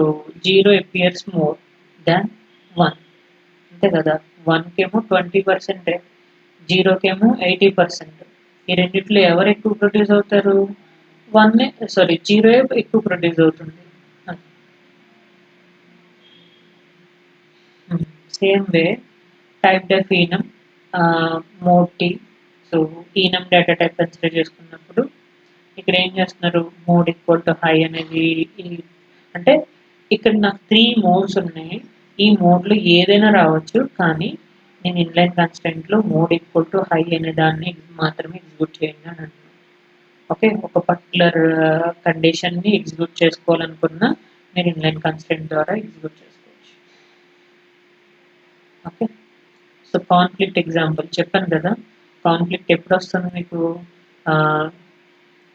0 appears more than 1 అంతే కదా. 1 కేమో 20%, 0 కేమో 80%. ఈ రెండిట్లో ఎవరు ఎక్కువ ప్రొడ్యూస్ అవుతారు? 1 సారీ 0 ఎక్కువ ప్రొడ్యూస్ అవుతుంది. సేమ్ వే టైప్ డెఫ్ enum mode t so enum data type consider చేసుకున్నప్పుడు ఇక్కడ ఏం చేస్తున్నారు మోడ్ ఈక్వల్ టు హై అనేది అంటే ఇక్కడ నాకు 3 మోడ్స్ ఉన్నాయి ఈ మోడ్లో ఏదైనా రావచ్చు కానీ నేను ఇన్లైన్ కన్స్టెంట్లో మోడ్ ఈక్వల్ టు హై అనే దాన్ని మాత్రమే ఎగ్జిక్యూట్ చేయండి అని అంటున్నాను ఓకే ఒక పర్టికులర్ కండిషన్ని ఎగ్జిక్యూట్ చేసుకోవాలనుకున్నా మీరు ఇన్లైన్ కన్స్టెంట్ ద్వారా ఎగ్జిక్యూట్ చేసుకోవచ్చు ఓకే సో కాన్ఫ్లిక్ట్ ఎగ్జాంపుల్ చెప్పాను కదా కాన్ఫ్లిక్ట్ ఎప్పుడు వస్తుంది మీకు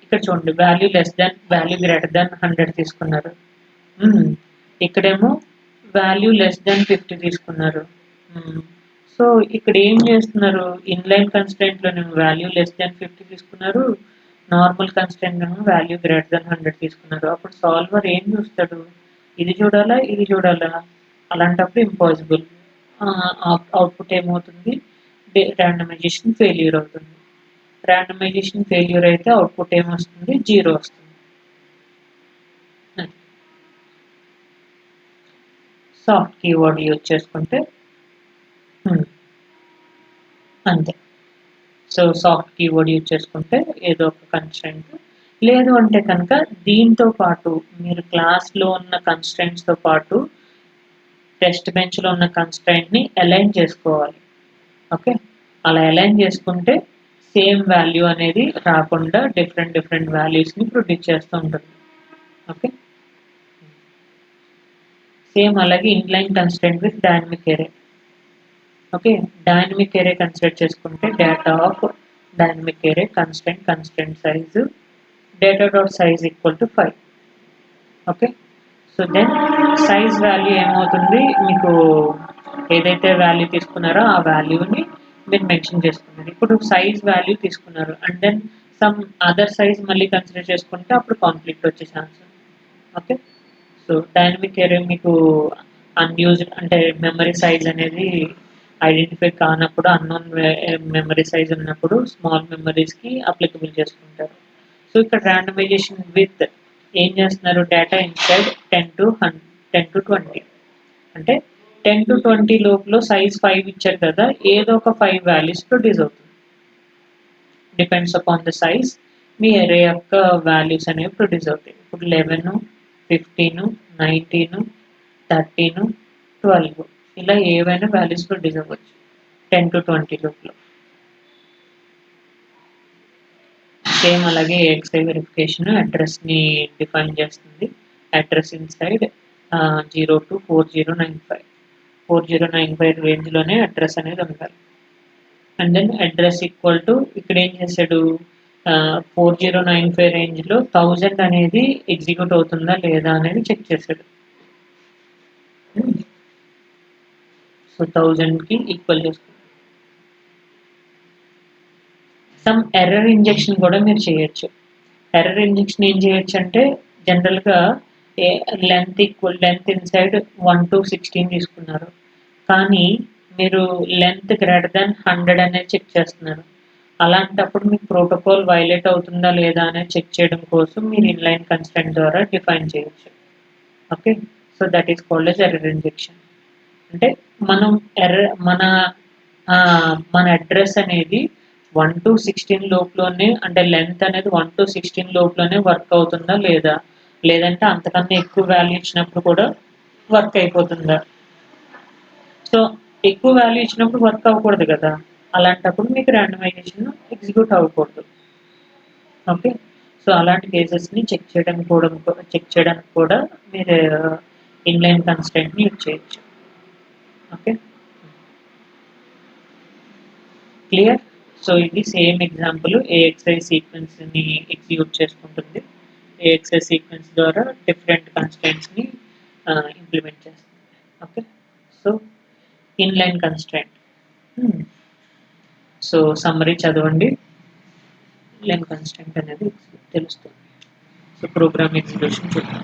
ఇక్కడ చూడండి వాల్యూ లెస్ దాన్ వాల్యూ గ్రేటర్ దాన్ 100 తీసుకున్నారు ఇక్కడేమో వాల్యూ లెస్ దాన్ 50 తీసుకున్నారు సో ఇక్కడ ఏం చేస్తున్నారు ఇన్లైన్ కన్స్టెంట్ లో వాల్యూ లెస్ దాన్ 50 తీసుకున్నారు normal constraint value greater than 100 తీసుకున్నారు అప్పుడు సాల్వర్ ఏం చూస్తాడు ఇది చూడాలా ఇది చూడాలా అలాంటప్పుడు ఇంపాసిబుల్ అవుట్పుట్ ఏమవుతుంది ర్యాండమైజేషన్ ఫెయిల్యూర్ అవుతుంది ర్యాండమైజేషన్ ఫెయిల్యూర్ అయితే అవుట్పుట్ ఏమొస్తుంది 0 వస్తుంది సాఫ్ట్ కీవర్డ్ యూజ్ చేసుకుంటే అంతే సో సాఫ్ట్ కీవర్డ్ యూజ్ చేసుకుంటే ఏదో ఒక కన్స్ట్రెంట్ లేదు అంటే కనుక దీంతో పాటు మీరు క్లాస్లో ఉన్న కన్స్ట్రెంట్స్తో పాటు టెస్ట్ బెంచ్లో ఉన్న కన్స్ట్రెంట్ని అలైన్ చేసుకోవాలి ఓకే అలా అలైన్ చేసుకుంటే సేమ్ వాల్యూ అనేది రాకుండా డిఫరెంట్ వాల్యూస్ని ప్రొడ్యూస్ చేస్తూ ఉంటుంది ఓకే సేమ్ అలాగే inline constant with dynamic array okay dynamic array consider చేసుకుంటే data of dynamic array constant size data dot size equal to 5 okay so then size value ఏమవుతుంది మీకు ఏదైతే వాల్యూ తీసుకున్నారో ఆ వాల్యూని మీరు మెన్షన్ చేసుకున్నారు ఇప్పుడు సైజ్ వాల్యూ తీసుకున్నారు and then some other size మళ్ళీ కన్సిడర్ చేసుకుంటే అప్పుడు కాన్ఫ్లిక్ట్ వచ్చే chance okay so dynamic array మీకు అన్యూజ్డ్ అంటే మెమరీ సైజ్ అనేది ఐడెంటిఫై కానప్పుడు అన్నోన్ మెమరీ సైజ్ ఉన్నప్పుడు స్మాల్ మెమరీస్కి అప్లికబుల్ చేసుకుంటారు సో ఇక్కడ ర్యాండమైజేషన్ విత్ ఏం చేస్తున్నారు డేటా ఇన్సైడ్ 10 to 20 అంటే 10 to 20 లోపల సైజ్ 5 ఇచ్చారు కదా ఏదో ఒక 5 వాల్యూస్ ప్రొడ్యూస్ అవుతుంది డిపెండ్స్ అపాన్ ద సైజ్ మీ ఎరే యొక్క వాల్యూస్ అనేవి ప్రొడ్యూస్ అవుతాయి ఇప్పుడు 11 15 19 13 12 ఇలా ఏవైనా వాల్యూస్ ప్రొడ్యూస్ అవ్వచ్చు 10 to 20 లోపల సేమ్ అలాగే ఏఎక్స్ఐ వెరిఫికేషన్ అడ్రస్ని డిఫైన్ చేస్తుంది అడ్రస్ ఇన్సైడ్ 0 to 4095 4095 రేంజ్లోనే అడ్రస్ అనేది ఉండాలి and then address equal to ఇక్కడ ఏం చేశాడు 4095 రేంజ్లో 1000 అనేది ఎగ్జిక్యూట్ అవుతుందా లేదా అనేది చెక్ చేశాడు సో 1000కి ఈక్వల్ చేసుకుంటాం సమ్ ఎర్రర్ ఇంజెక్షన్ కూడా మీరు చేయొచ్చు ఎర్రర్ ఇంజెక్షన్ ఏం చేయొచ్చు అంటే జనరల్గా లెంత్ ఇన్సైడ్ 1 to 16 తీసుకున్నారు కానీ మీరు లెంత్ గ్రేటర్ దాన్ 100 అనేది చెక్ చేస్తున్నారు అలాంటప్పుడు మీకు ప్రోటోకాల్ వైలేట్ అవుతుందా లేదా అనేది చెక్ చేయడం కోసం మీరు ఇన్లైన్ కన్స్టెంట్ ద్వారా డిఫైన్ చేయొచ్చు okay so that is called yes error injection అంటే మనం మన అడ్రస్ అనేది 1 to 16 లోపులోనే అంటే లెంత్ అనేది 1 to 16 లోపులోనే వర్క్ అవుతుందా లేదా లేదంటే అంతకన్నా ఎక్కువ వాల్యూ ఇచ్చినప్పుడు కూడా వర్క్ అయిపోతుందా సో ఎక్కువ వాల్యూ ఇచ్చినప్పుడు వర్క్ అవ్వకూడదు కదా అలాంటప్పుడు మీకు ర్యాండమైజేషన్ ఎగ్జిక్యూట్ అవ్వకూడదు ఓకే సో అలాంటి కేసెస్ని చెక్ చేయడానికి కూడా మీరు ఇన్లైన్ కన్స్టెంట్ని యూజ్ చేయొచ్చు ఓకే క్లియర్ సో ఇది సేమ్ ఎగ్జాంపుల్ ఏఎక్స్ఐ సీక్వెన్స్ని ఎగ్జిక్యూట్ చేసుకుంటుంది ఏఎక్స్ఐ సీక్వెన్స్ ద్వారా డిఫరెంట్ కన్స్టెంట్స్ని ఇంప్లిమెంట్ చేస్తుంది okay so inline constraint so summary చదవండి ఇన్లైన్ కన్స్టెంట్ అనేది తెలుస్తుంది సో ప్రోగ్రామ్ ఎగ్జిక్యూషన్ చూద్దాం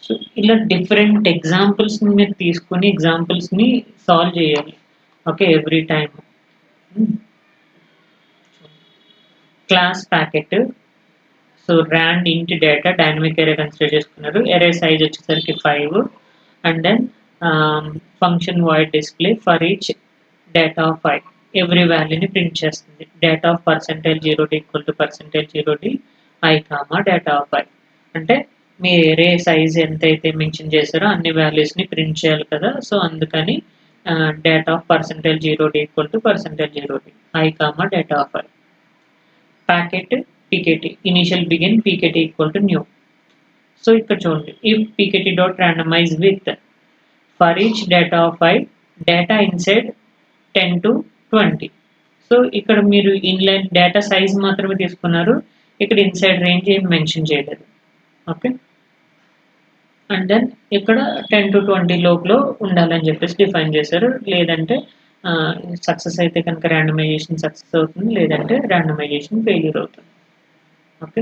సో ఇలా డిఫరెంట్ ఎగ్జాంపుల్స్ని మీరు తీసుకొని ఎగ్జాంపుల్స్ని సాల్వ్ చేయాలి. Okay, every time. Class packet. So rand int data dynamic array consider చేసుకున్నారు. ఎరే సైజ్ వచ్చేసరికి 5 and then function void display for each data of 5 every వాల్యూని ప్రింట్ చేస్తుంది. Data of %0d equal to %0d i comma data of 5 అంటే మీ ఎరే size ఎంతైతే mention చేశారో అన్ని వాల్యూస్ని print చేయాలి కదా. సో అందుకని data of %0d equal to %0d i comma data of 5. Packet pkt initial begin pkt equal to new. So ఇక్కడ చూడండి, if pkt dot randomize with for each data of 5 data inside 10 to 20. So ఇక్కడ మీరు inline data size మాత్రమే తీసుకున్నారు, ఇక్కడ inside range ఏం mention చేయలేదు. Okay, and then ఇక్కడ 10 to 20 లోపల ఉండాలని చెప్పేసి డిఫైన్ చేశారు. లేదంటే సక్సెస్ అయితే కనుక ర్యాండమైజేషన్ సక్సెస్ అవుతుంది, లేదంటే ర్యాండమైజేషన్ ఫెయిల్యూర్ అవుతుంది. ఓకే,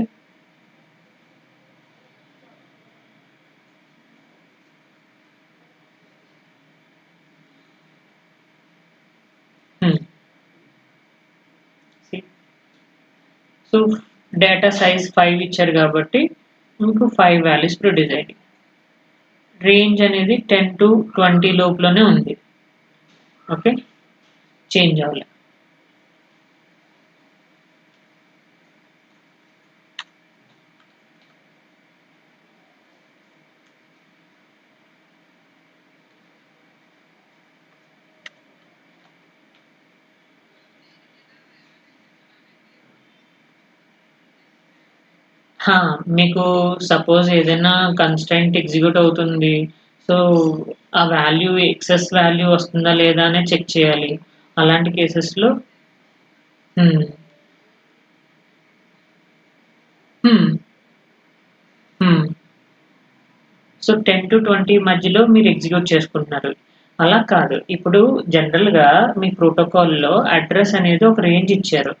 సో డేటా సైజ్ 5 ఇచ్చారు కాబట్టి మీకు 5 వాల్యూస్ ప్రొడ్యూస్ అయ్యాయి. రేంజ్ అనేది 10 to 20 లోపలనే ఉంది. ఓకే, చేంజ్ అవ్వాలి. మీకు సపోజ్ ఏదైనా కన్స్ట్రైంట్ ఎగ్జిక్యూట్ అవుతుంది, సో ఆ వాల్యూ ఎక్సెస్ వాల్యూ వస్తుందా లేదా అని చెక్ చేయాలి. అలాంటి కేసెస్లో సో 10 to 20 మధ్యలో మీరు ఎగ్జిక్యూట్ చేసుకుంటున్నారు. అలా కాదు, ఇప్పుడు జనరల్గా మీ ప్రోటోకాల్లో అడ్రస్ అనేది ఒక రేంజ్ ఇచ్చారు.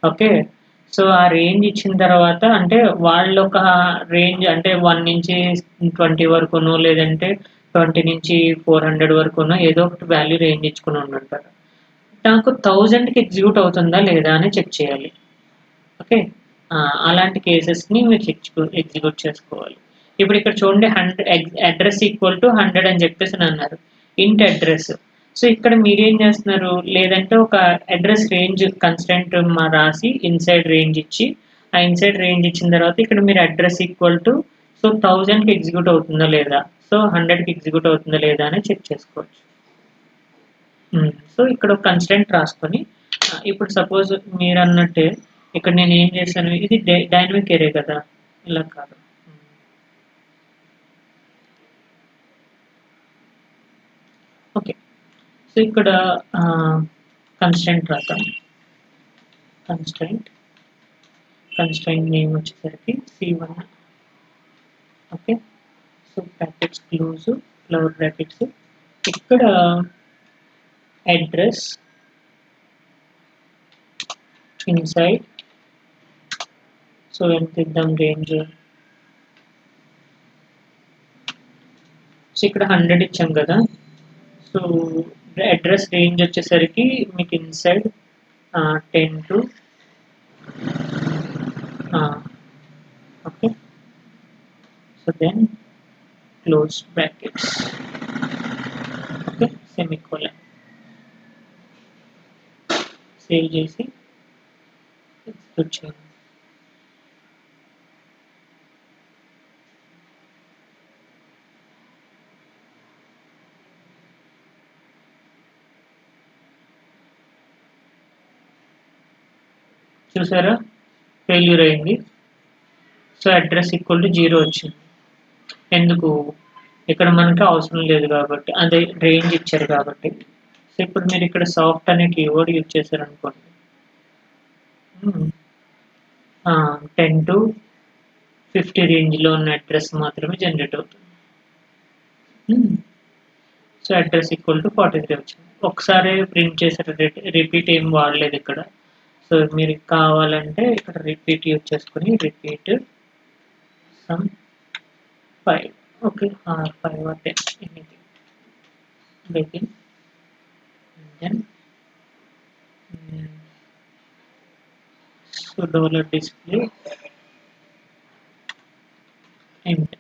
ఓకే, సో ఆ రేంజ్ ఇచ్చిన తర్వాత అంటే వాళ్ళు ఒక రేంజ్ అంటే 1 నుంచి 20 వరకునో లేదంటే 20 నుంచి 400 వరకునో ఏదో ఒకటి వాల్యూ రేంజ్ ఇచ్చుకుని ఉంటారు. నాకు 1000కి ఎగ్జిక్యూట్ అవుతుందా లేదా అని చెక్ చేయాలి. ఓకే, అలాంటి కేసెస్ని మీరు ఎగ్జిక్యూట్ చేసుకోవాలి. ఇప్పుడు ఇక్కడ చూడండి, అడ్రస్ ఈక్వల్ టు 100 అని చెప్పేసి అన్నారు, ఇంట్ అడ్రస్. సో ఇక్కడ మీరేం చేస్తున్నారు, లేదంటే ఒక అడ్రస్ రేంజ్ కన్స్టెంట్ రాసి ఇన్సైడ్ రేంజ్ ఇచ్చి, ఆ ఇన్సైడ్ రేంజ్ ఇచ్చిన తర్వాత ఇక్కడ మీరు అడ్రస్ ఈక్వల్ టు సో 1000కి ఎగ్జిక్యూట్ అవుతుందా లేదా, సో 100కి ఎగ్జిక్యూట్ అవుతుందా లేదా అని చెక్ చేసుకోవచ్చు. సో ఇక్కడ ఒక కన్స్టెంట్ రాసుకొని ఇప్పుడు సపోజ్ మీరు అన్నట్టే ఇక్కడ నేను ఏం చేశాను, ఇది డైనమిక్ ఎరే కదా, ఇలా కాదు. ఓకే, సో ఇక్కడ కన్స్టెంట్ రాద్దాం. కన్స్టెంట్ నేమ్ వచ్చేసరికి C1. Okay, so brackets close, flower brackets. ఇక్కడ అడ్రస్ ఇన్సైడ్, సో ఎంత ఇద్దాం రేంజ్, సో ఇక్కడ 100 ఇచ్చాం కదా. సో అడ్రస్ రేంజ్ వచ్చేసరికి మీకు inside 10 to okay, so then close brackets. Okay, semicolon. Save చేసి ఎగ్జిక్యూట్ చేయండి. చూసారా, ఫెయిల్యూర్ అయింది. సో అడ్రస్ ఈక్వల్ టు 0 వచ్చింది. ఎందుకు, ఇక్కడ మనకి అవసరం లేదు కాబట్టి, అదే రేంజ్ ఇచ్చారు కాబట్టి. సో ఇప్పుడు మీరు ఇక్కడ సాఫ్ట్ అనే కీవర్డ్ యూజ్ చేశారు అనుకోండి, 10 to 50 రేంజ్లో ఉన్న అడ్రస్ మాత్రమే జనరేట్ అవుతుంది. సో అడ్రస్ ఈక్వల్ టు 43 వచ్చింది. ఒకసారి ప్రింట్ చేశారు, రిపీట్ ఏం వాడలేదు ఇక్కడ. సో మీరు కావాలంటే ఇక్కడ రిపీట్ యూజ్ చేసుకొని repeat some 5 okay, R5 or 10, anything, begin, and then so dollar display int.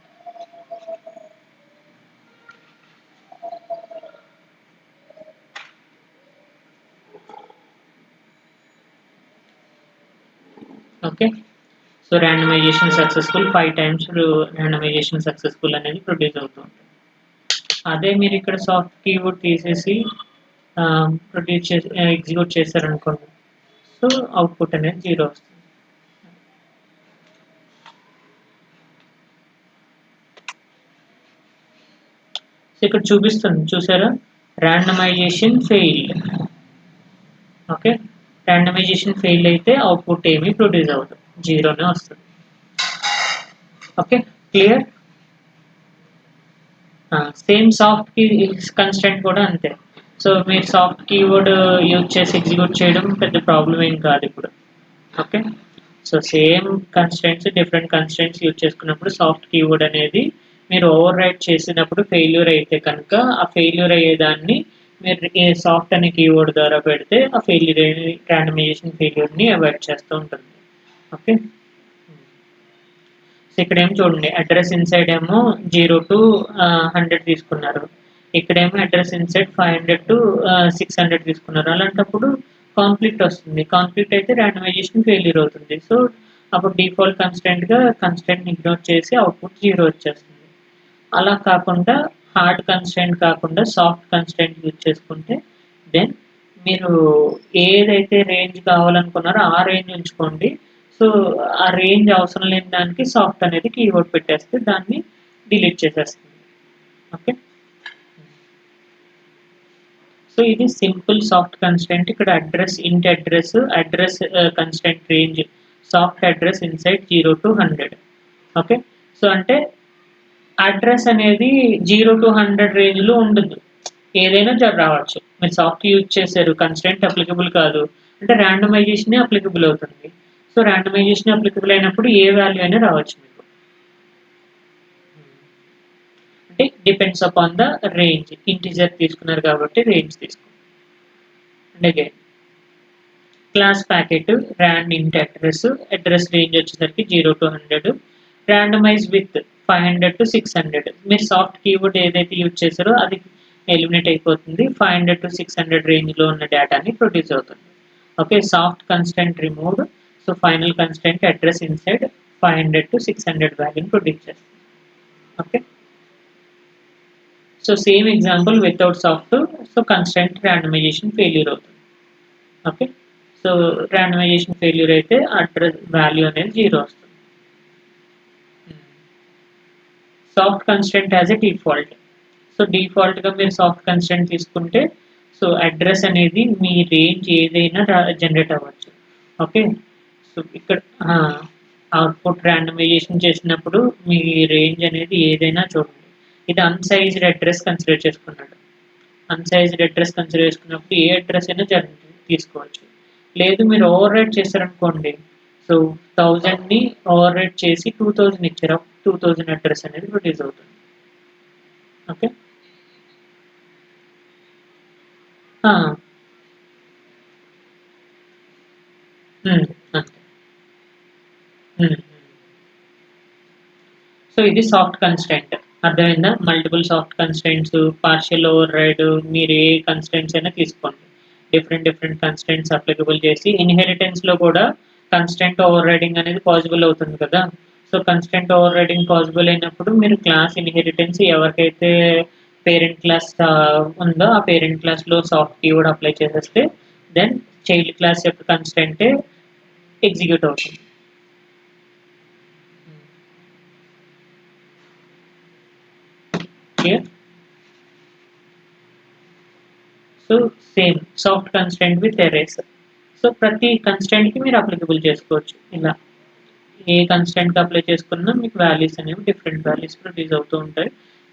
Okay, so randomization successful 5 times randomization successful అనేది ప్రొడ్యూస్ అవుతుంది. అదే మీరు ఇక్కడ సాఫ్ట్ కీవర్డ్ తీసేసి ప్రొడ్యూస్ చేసి ఎగ్జిక్యూట్ చేశారనుకోండి, సో అవుట్పుట్ అనేది 0 వస్తుంది. సో ఇక్కడ చూపిస్తుంది చూసారా, randomization failed. Okay, randomization fail అయితే అవుట్పుట్ ఏమీ ప్రొడ్యూస్ అవ్వదు, 0నే వస్తుంది. Okay, clear. Same soft key constraint కూడా అంతే. సో మీరు సాఫ్ట్ కీవర్డ్ యూజ్ చేసి ఎగ్జిక్యూట్ చేయడం పెద్ద ప్రాబ్లం ఏం కాదు ఇప్పుడు. Okay, so same constraints different constraints use చేసుకున్నప్పుడు సాఫ్ట్ కీవర్డ్ అనేది మీరు ఓవర్ రైట్ చేసినప్పుడు ఫెయిల్యూర్ అయితే కనుక ఆ ఫెయిల్యూర్ అయ్యేదాన్ని మీరు సాఫ్ట్ అనే కీవర్డ్ ద్వారా పెడితే ఆ ఫెయిల్యూర్ randomization ఫెయిల్యూర్ని అవాయిడ్ చేస్తూ ఉంటుంది. ఓకే, సో ఇక్కడ ఏం చూడండి, అడ్రస్ ఇన్సైడ్ ఏమో 0 to 100 తీసుకున్నారు, ఇక్కడేమో అడ్రస్ ఇన్సైడ్ 500 to 600 తీసుకున్నారు. అలాంటప్పుడు కాన్ఫ్లిక్ట్ వస్తుంది, కాన్ఫ్లిక్ట్ అయితే randomization ఫెయిల్యూర్ అవుతుంది. సో అప్పుడు డిఫాల్ట్ కన్స్టెంట్గా కన్స్టెంట్ ఇగ్నోర్ చేసి అవుట్పుట్ 0 వచ్చేస్తుంది. అలా కాకుండా హార్డ్ కన్స్టెంట్ కాకుండా సాఫ్ట్ కన్స్టెంట్ యూజ్ చేసుకుంటే దెన్ మీరు ఏదైతే రేంజ్ కావాలనుకున్నారో ఆ రేంజ్ ఉంచుకోండి. సో ఆ రేంజ్ అవసరం లేని దానికి సాఫ్ట్ అనేది కీవర్డ్ పెట్టేస్తే దాన్ని డిలీట్ చేసేస్తుంది. ఓకే, సో ఇది సింపుల్ సాఫ్ట్ కన్స్టెంట్. ఇక్కడ address int address constraint range soft address inside 0 to 100. Okay, so అంటే అడ్రస్ అనేది 0 to 100 రేంజ్లో ఉండదు, ఏదైనా రావచ్చు. మీరు సాఫ్ట్ యూజ్ చేశారు, కన్స్టెంట్ అప్లికబుల్ కాదు అంటే randomization అప్లికబుల్ అవుతుంది. సో randomization అప్లికబుల్ అయినప్పుడు ఏ వాల్యూ అయినా రావచ్చు మీకు. అంటే depends upon the range, integer తీసుకున్నారు కాబట్టి రేంజ్ తీసుకోండి. And again class packet rand int address range వచ్చేసరికి 0 to 100, randomize with 500 to 600. మీరు సాఫ్ట్ కీవర్డ్ ఏదైతే యూజ్ చేశారో అది ఎలిమినేట్ అయిపోతుంది, 500 to 600 రేంజ్లో ఉన్న డేటాని ప్రొడ్యూస్ అవుతుంది. Okay, soft constraint removed, so final constraint address inside 500 to 600 వాల్యూని ప్రొడ్యూస్ చేస్తుంది. Okay, so same example without soft, so constraint randomization failure అవుతుంది. ఓకే, సో randomization ఫెయిల్యూర్ అయితే అడ్రస్ వాల్యూ అనేది 0 వస్తుంది. Soft constraint as a default, so డిఫాల్ట్గా మీరు soft constraint తీసుకుంటే so address అనేది మీ రేంజ్ ఏదైనా జనరేట్ అవ్వచ్చు. ఓకే, సో ఇక్కడ అవుట్పుట్ randomization చేసినప్పుడు మీ రేంజ్ అనేది ఏదైనా చూడండి. ఇది అన్సైజ్డ్ అడ్రస్ కన్సిడర్ చేసుకున్నాడు, అన్సైజ్డ్ అడ్రస్ కన్సిడర్ చేసుకున్నప్పుడు ఏ అడ్రస్ అయినా తీసుకోవచ్చు. లేదు మీరు ఓవర్ రైట్ చేశారనుకోండి, సో 1000ని ఓవర్ రైట్ చేసి 2000 ఇచ్చారు, 2000 అడ్రస్ అనేది ప్రొడ్యూస్ అవుతుంది. ఓకే, అంతే. సో ఇది సాఫ్ట్ కన్స్టెంట్, అర్థమైందా? Multiple soft constraints, partial override, మీరు ఏ కన్స్టెంట్స్ అయినా తీసుకోండి, డిఫరెంట్ డిఫరెంట్ కన్స్టెంట్స్ అప్లికబుల్ చేసి ఇన్హెరిటెన్స్లో కూడా కన్స్టెంట్ ఓవర్ రైడింగ్ అనేది పాసిబుల్ అవుతుంది కదా. So constraint overriding possible అయినప్పుడు మీరు క్లాస్ ఇన్హెరిటెన్స్ ఎవరికైతే పేరెంట్ క్లాస్ ఉందో ఆ పేరెంట్ క్లాస్లో సాఫ్ట్ కీవర్డ్ అప్లై చేసేస్తే దెన్ చైల్డ్ క్లాస్ యొక్క కన్స్టెంటే ఎగ్జిక్యూట్ అవుతుంది. Clear? So same soft constraint with arrays, so ప్రతి కన్స్టెంట్కి మీరు అప్లికబుల్ చేసుకోవచ్చు. ఇలా ఏ కన్స్టెంట్కి అప్లై చేసుకున్నా మీకు వాల్యూస్ అనేవి డిఫరెంట్ వాల్యూస్ ప్రొడ్యూస్ అవుతూ ఉంటాయి.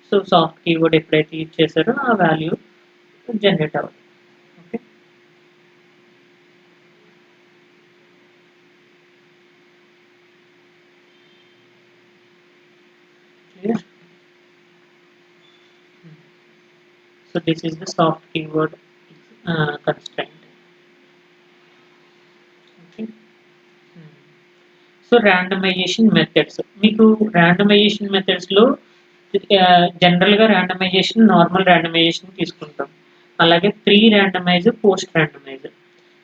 సో సాఫ్ట్ కీవర్డ్ ఎప్పుడైతే యూజ్ చేశారో ఆ వాల్యూ జనరేట్ అవ్వాలి. Okay, clear? So this is the soft keyword constraint. Okay. So randomisation methods మీకు ర్యాండమైజేషన్ మెథడ్స్లో జనరల్గా ర్యాండమైజేషన్ నార్మల్ ర్యాండమైజేషన్ తీసుకుంటాం, అలాగే pre randomize post randomise.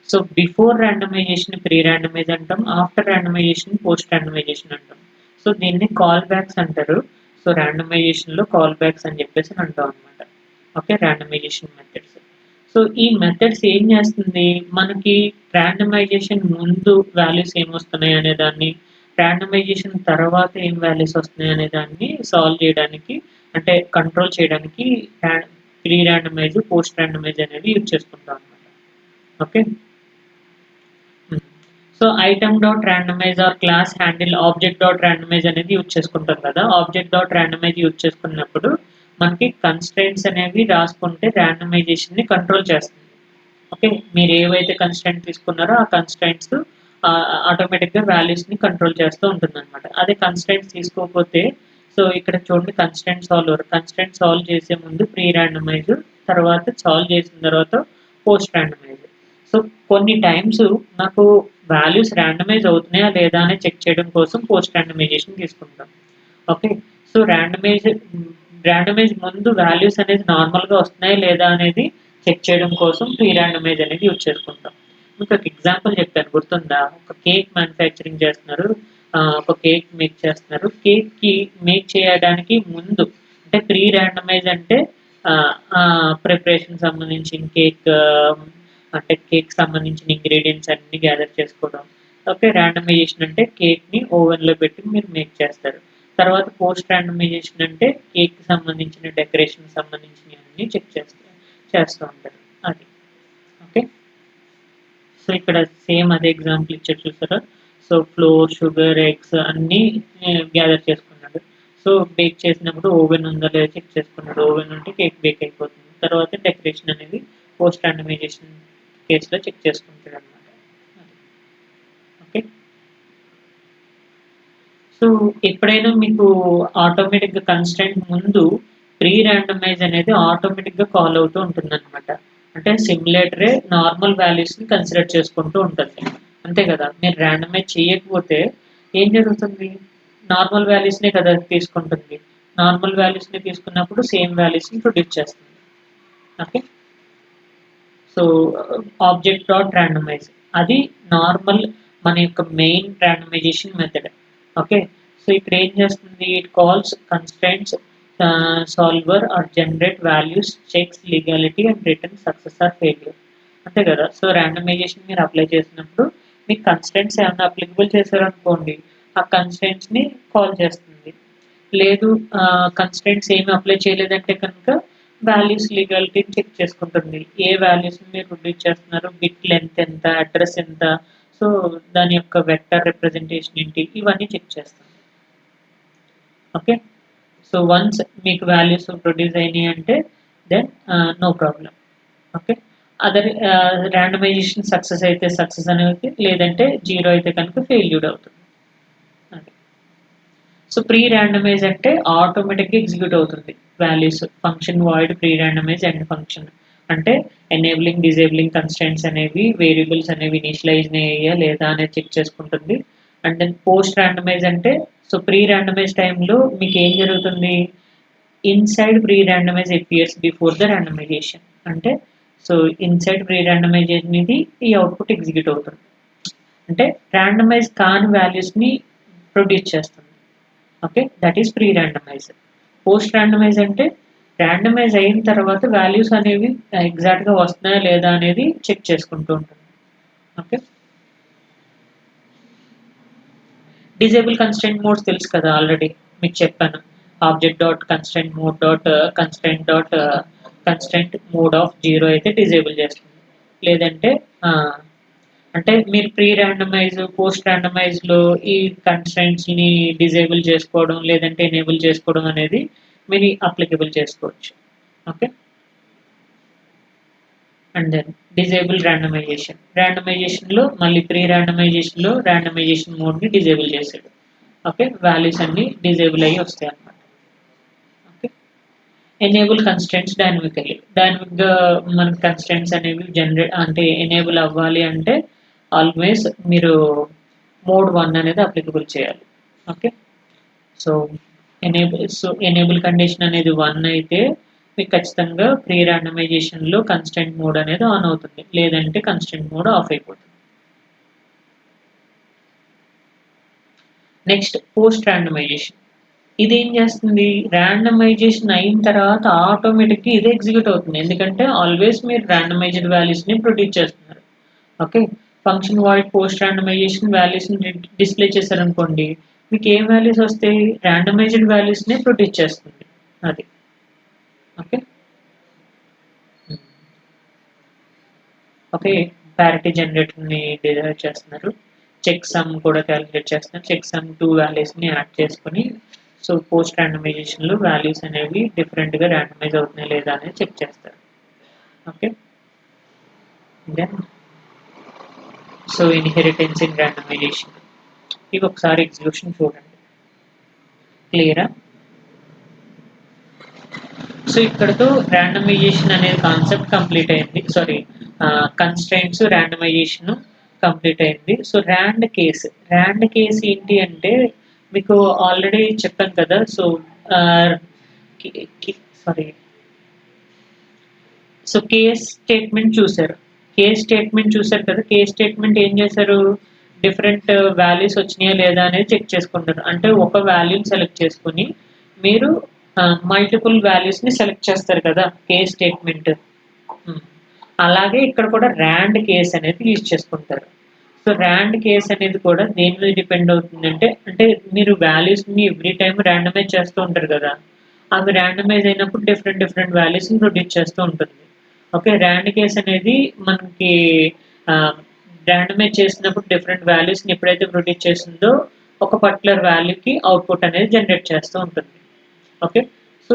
So before randomisation pre randomise అంటాం, after randomisation post randomisation అంటాం. So దీన్ని call backs అంటారు. So ర్యాండమైజేషన్లో call backs అని చెప్పేసి అంటాం అనమాట. Okay, randomisation methods. సో ఈ మెథడ్స్ ఏం చేస్తుంది, మనకి ర్యాండమైజేషన్ ముందు వాల్యూస్ ఏమొస్తున్నాయి అనే దాన్ని, ర్యాండమైజేషన్ తర్వాత ఏం వాల్యూస్ వస్తున్నాయి అనే దాన్ని సాల్వ్ చేయడానికి, అంటే కంట్రోల్ చేయడానికి ప్రీ ర్యాండమైజ్ పోస్ట్ ర్యాండమైజ్ అనేది యూజ్ చేసుకుంటాం అనమాట. Okay. So item dot randomize or class handle object dot randomize అనేది యూజ్ చేసుకుంటాం కదా. ఆబ్జెక్ట్ డాట్ ర్యాండమైజ్ యూజ్ చేసుకున్నప్పుడు మనకి కన్స్ట్రెంట్స్ అనేవి రాసుకుంటే ర్యాండమైజేషన్ ని కంట్రోల్ చేస్తుంది. ఓకే, మీరు ఏవైతే కన్స్ట్రెంట్ తీసుకున్నారో ఆ కన్స్ట్రెంట్స్ ఆటోమేటిక్గా వాల్యూస్ని కంట్రోల్ చేస్తూ ఉంటుంది అనమాట. అదే కన్స్ట్రెంట్స్ తీసుకోకపోతే, సో ఇక్కడ చూడండి కన్స్ట్రెంట్ సాల్వ్ చేసే ముందు ప్రీ ర్యాండమైజ్, తర్వాత సాల్వ్ చేసిన తర్వాత పోస్ట్ ర్యాండమైజ్. సో కొన్ని టైమ్స్ నాకు వాల్యూస్ ర్యాండమైజ్ అవుతున్నాయా లేదా అని చెక్ చేయడం కోసం పోస్ట్ ర్యాండమైజేషన్ తీసుకుంటాం. ఓకే, సో ర్యాండమైజ్ ముందు వాల్యూస్ అనేది నార్మల్గా వస్తున్నాయా లేదా అనేది చెక్ చేయడం కోసం ప్రీ ర్యాండమైజ్ అనేది యూజ్ చేసుకుంటాం. మీకు ఒక ఎగ్జాంపుల్ చెప్తాను, గుర్తుందా? ఒక కేక్ మ్యానుఫ్యాక్చరింగ్ చేస్తున్నారు, ఒక కేక్ మేక్ చేస్తున్నారు. కేక్కి మేక్ చేయడానికి ముందు అంటే ప్రీ ర్యాండమైజ్ అంటే ప్రిపరేషన్ సంబంధించిన కేక్ అంటే కేక్ సంబంధించిన ఇంగ్రీడియంట్స్ అన్ని గ్యాదర్ చేసుకోవడం. ఓకే, ర్యాండమైజేషన్ అంటే కేక్ని ఓవెన్లో పెట్టి మీరు మేక్ చేస్తారు. తర్వాత పోస్ట్ ర్యాండమైజేషన్ అంటే కేక్ సంబంధించిన డెకరేషన్ సంబంధించిన అన్ని చెక్ చేస్తూ ఉంటారు అది. ఓకే, సో ఇక్కడ సేమ్ అదే ఎగ్జాంపుల్ ఇచ్చారు చూసారా. సో ఫ్లోర్, షుగర్, ఎగ్స్ అన్నీ గ్యాదర్ చేసుకున్నాడు. సో బేక్ చేసినప్పుడు ఓవెన్ ఉందో లేదో చెక్ చేసుకున్నాడు. ఓవెన్ ఉంటే కేక్ బేక్ అయిపోతుంది. తర్వాత డెకరేషన్ అనేది పోస్ట్ ర్యాండమైజేషన్ కేసులో చెక్ చేసుకుంటాడు అనమాట. ఓకే, సో ఎప్పుడైనా మీకు ఆటోమేటిక్గా కన్స్ట్రెంట్ ముందు ప్రీ ర్యాండమైజ్ అనేది ఆటోమేటిక్గా కాల్ అవుతూ ఉంటుంది అనమాట. అంటే సిమ్యులేటరే నార్మల్ వాల్యూస్ని కన్సిడర్ చేసుకుంటూ ఉంటుంది, అంతే కదా. మీరు ర్యాండమైజ్ చేయకపోతే ఏం జరుగుతుంది, నార్మల్ వాల్యూస్నే కదా తీసుకుంటుంది. నార్మల్ వాల్యూస్ని తీసుకున్నప్పుడు సేమ్ వాల్యూస్ని ప్రొడ్యూస్ చేస్తుంది. Okay, so object dot randomize అది నార్మల్ మన యొక్క main randomization method. Okay, so ఇక్కడ ఏం చేస్తుంది, it calls constraints solver or generate values, checks legality and return success or failure, అంతే కదా. సో ర్యాండమైజేషన్ మీరు అప్లై చేసినప్పుడు మీకు కన్స్ట్రెంట్స్ ఏమైనా అప్లికబుల్ చేశారనుకోండి, ఆ కన్స్ట్రెంట్స్ని కాల్ చేస్తుంది. లేదు కన్స్ట్రెంట్స్ ఏమి అప్లై చేయలేదంటే కనుక వాల్యూస్ లీగాలిటీని చెక్ చేసుకుంటుంది. ఏ వాల్యూస్ని మీరు ప్రొడ్యూస్ చేస్తున్నారు, బిట్ లెంత్ ఎంత, అడ్రస్ ఎంత, సో దాని యొక్క వెక్టర్ రిప్రజెంటేషన్ ఏంటి, ఇవన్నీ చెక్ చేస్తుంది. ఓకే, సో వన్స్ మీకు వాల్యూస్ ప్రొడ్యూస్ అయినాయి అంటే then no problem. Okay, other randomization success అయితే సక్సెస్ అనేది, లేదంటే జీరో అయితే కనుక ఫెయిల్యూర్ అవుతుంది. సో ప్రీ ర్యాండమైజ్ అంటే ఆటోమేటిక్గా ఎగ్జిక్యూట్ అవుతుంది values. Function void pre randomise end function అంటే ఎనేబులింగ్ డిజేబులింగ్ కన్స్ట్రెంట్స్ అనేవి, వేరియబుల్స్ అనేవి ఇనిషియలైజ్ అయ్యా లేదా అనేది చెక్ చేసుకుంటుంది. అండ్ దెన్ పోస్ట్ ర్యాండమైజ్ అంటే, సో ప్రీ ర్యాండమైజ్ టైంలో మీకు ఏం జరుగుతుంది, inside pre randomise appears before the randomisation. అంటే సో ఇన్సైడ్ ప్రీ ర్యాండమైజ్ అనేది ఈ అవుట్పుట్ ఎగ్జిక్యూట్ అవుతుంది, అంటే ర్యాండమైజ్ కాని వాల్యూస్ని ప్రొడ్యూస్ చేస్తుంది. Okay, that is pre randomize. Post randomise అంటే ర్యాండమైజ్ అయిన తర్వాత వాల్యూస్ అనేవి ఎగ్జాక్ట్గా వస్తున్నాయా లేదా అనేది చెక్ చేసుకుంటూ ఉంటుంది. ఓకే, డిజేబుల్ కన్స్ట్రెంట్ మోడ్స్ తెలుసు కదా, ఆల్రెడీ మీకు చెప్పాను. Object dot constraint mode dot constraint mode of 0 అయితే డిజేబుల్ చేస్తుంది. లేదంటే అంటే మీరు ప్రీ ర్యాండమైజ్ పోస్ట్ ర్యాండమైజ్లో ఈ కన్స్ట్రెంట్స్ని డిజేబుల్ చేసుకోవడం లేదంటే ఎనేబుల్ చేసుకోవడం అనేది మీరు అప్లికబుల్ చేసుకోవచ్చు. ఓకే, అండ్ దెన్ డిజేబుల్ ర్యాండమైజేషన్లో మళ్ళీ ప్రీ ర్యాండమైజేషన్లో ర్యాండమైజేషన్ మోడ్ని డిజేబుల్ చేశాడు. ఓకే, వాల్యూస్ అన్ని డిజేబుల్ అయ్యి వస్తాయి అన్నమాట. ఓకే, ఎనేబుల్ కన్స్ట్రెంట్స్ డైనమిక్గా మన కన్స్ట్రెంట్స్ అనేవి జనరేట్ అంటే ఎనేబుల్ అవ్వాలి అంటే ఆల్వేస్ మీరు మోడ్ 1 అనేది అప్లికబుల్ చేయాలి. ఓకే. సో ఎనేబుల్ కండిషన్ అనేది 1 అయితే మీకు ఖచ్చితంగా ప్రీ ర్యాండమైజేషన్లో కన్స్టెంట్ మోడ్ అనేది ఆన్ అవుతుంది, లేదంటే కన్స్టెంట్ మోడ్ ఆఫ్ అయిపోతుంది. Next post randomisation. ఇదేం చేస్తుంది, ర్యాండమైజేషన్ అయిన తర్వాత ఆటోమేటిక్గా ఇదే ఎగ్జిక్యూట్ అవుతుంది, ఎందుకంటే ఆల్వేస్ మీరు ర్యాండమైజ్డ్ వాల్యూస్ని ప్రొడ్యూస్ చేస్తున్నారు. Okay. Function void post randomization వాల్యూస్ని డిస్ప్లే చేశారనుకోండి, మీకు ఏం వాల్యూస్ వస్తాయి, ర్యాండమైజ్డ్ వాల్యూస్నే ప్రొడ్యూస్ చేస్తుంది అది. ఓకే. ఓకే. ప్యారిటీ జనరేటర్ని డిరైవ్ చేస్తున్నారు, చెక్ సమ్ కూడా క్యాలిక్యులేట్ చేస్తున్నారు. చెక్ సమ్ 2 వాల్యూస్ని యాడ్ చేసుకొని సో పోస్ట్ ర్యాండమైజేషన్లో వాల్యూస్ అనేవి డిఫరెంట్గా ర్యాండమైజ్ అవుతున్నాయి లేదా అనేది చెక్ చేస్తారు. Okay. Then so inheritance in randomization, ఇవి ఒకసారి ఎగ్జిక్యూషన్ చూడండి. క్లియరా? సో ఇక్కడతో ర్యాండమైజేషన్ అనేది కాన్సెప్ట్ కంప్లీట్ అయింది. సారీ, కన్స్ట్రైంట్స్ ర్యాండమైజేషన్ కంప్లీట్ అయింది. సో ర్యాండ్ కేస్ ఏంటి అంటే మీకు ఆల్రెడీ చెప్పాను కదా. So sorry, so case statement చూసారు. కదా. కేస్ స్టేట్మెంట్ ఏం చేశారు, డిఫరెంట్ వాల్యూస్ వచ్చినాయా లేదా అనేది చెక్ చేసుకుంటారు. అంటే ఒక వాల్యూని సెలెక్ట్ చేసుకుని మీరు మల్టిపుల్ వాల్యూస్ని సెలెక్ట్ చేస్తారు కదా కేస్ స్టేట్మెంట్. అలాగే ఇక్కడ కూడా ర్యాండ్ కేస్ అనేది యూజ్ చేసుకుంటారు. సో ర్యాండ్ కేస్ అనేది కూడా దేని మీద డిపెండ్ అవుతుందంటే, అంటే మీరు వాల్యూస్ని ఎవ్రీ టైం ర్యాండమైజ్ చేస్తూ ఉంటారు కదా, అవి ర్యాండమైజ్ అయినప్పుడు డిఫరెంట్ వాల్యూస్ని ప్రొడ్యూస్ చేస్తూ ఉంటుంది. ఓకే. ర్యాండ్ కేస్ అనేది మనకి ర్యాండమైజ్ చేసినప్పుడు డిఫరెంట్ వాల్యూస్ని ఎప్పుడైతే ప్రొడ్యూస్ చేస్తుందో ఒక పర్టికులర్ వాల్యూకి అవుట్పుట్ అనేది జనరేట్ చేస్తూ ఉంటుంది. ఓకే. సో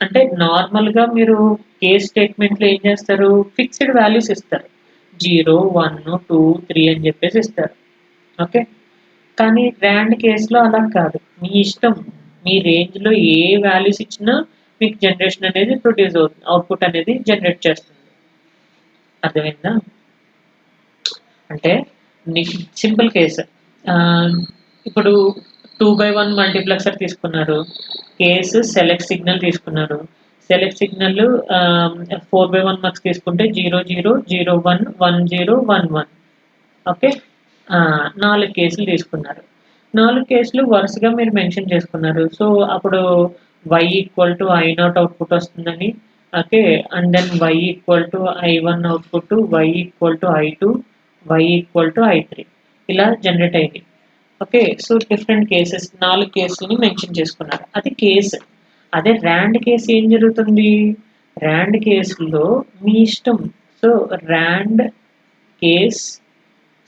అంటే నార్మల్గా మీరు కేస్ స్టేట్మెంట్లో ఏం చేస్తారు, ఫిక్స్డ్ వాల్యూస్ ఇస్తారు, 0, 1, 2, 3 అని చెప్పేసి ఇస్తారు. ఓకే. కానీ ర్యాండ్ కేసులో అలా కాదు, మీ ఇష్టం, మీ రేంజ్లో ఏ వాల్యూస్ ఇచ్చినా మీకు జనరేషన్ అనేది ప్రొడ్యూస్ అవుతుంది, అవుట్పుట్ అనేది జనరేట్ చేస్తుంది. అర్థమైందా? అంటే సింపుల్ కేసు, ఇప్పుడు 2/1 మల్టీప్లెక్సర్ తీసుకున్నారు, కేసు సెలెక్ట్ సిగ్నల్ తీసుకున్నారు. సెలెక్ట్ సిగ్నల్ 4/1 మార్క్స్ తీసుకుంటే 0, 0, 0, 1, 1, 0, 1, 1. ఓకే. 4 కేసులు తీసుకున్నారు. 4 కేసులు వరుసగా మీరు మెన్షన్ చేసుకున్నారు. సో అప్పుడు y equal to I0 output వస్తుందని. Okay. And then y equal to I1 output, y equal to I2, y equal to I3 ఇలా జనరేట్ అయింది. ఓకే. సో డిఫరెంట్ కేసెస్ 4 కేసులని మెన్షన్ చేసుకున్నారు, అది కేసు. అదే ర్యాండ్ కేసు ఏం జరుగుతుంది, ర్యాండ్ కేసులో మీ ఇష్టం. So rand case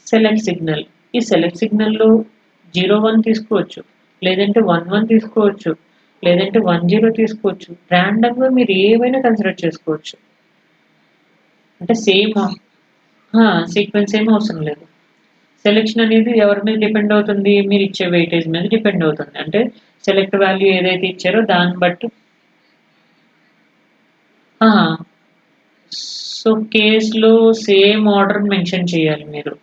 select signal, ఈ సెలెక్ట్ సిగ్నల్లో 0, 1 తీసుకోవచ్చు, లేదంటే 1, 1 తీసుకోవచ్చు, లేదంటే 1, 0 తీసుకోవచ్చు. ర్యాండమ్గా మీరు ఏమైనా కన్సిడర్ చేసుకోవచ్చు. అంటే సేమ్ సీక్వెన్స్ ఏం అవసరం లేదు. సెలెక్షన్ అనేది ఎవరి మీద డిపెండ్ అవుతుంది, మీరు ఇచ్చే వెయిటేజ్ మీద డిపెండ్ అవుతుంది. అంటే సెలెక్ట్ వాల్యూ ఏదైతే ఇచ్చారో దాన్ని బట్టి. సో కేసులో సేమ్ ఆర్డర్ మెన్షన్ చేయాలి మీరు.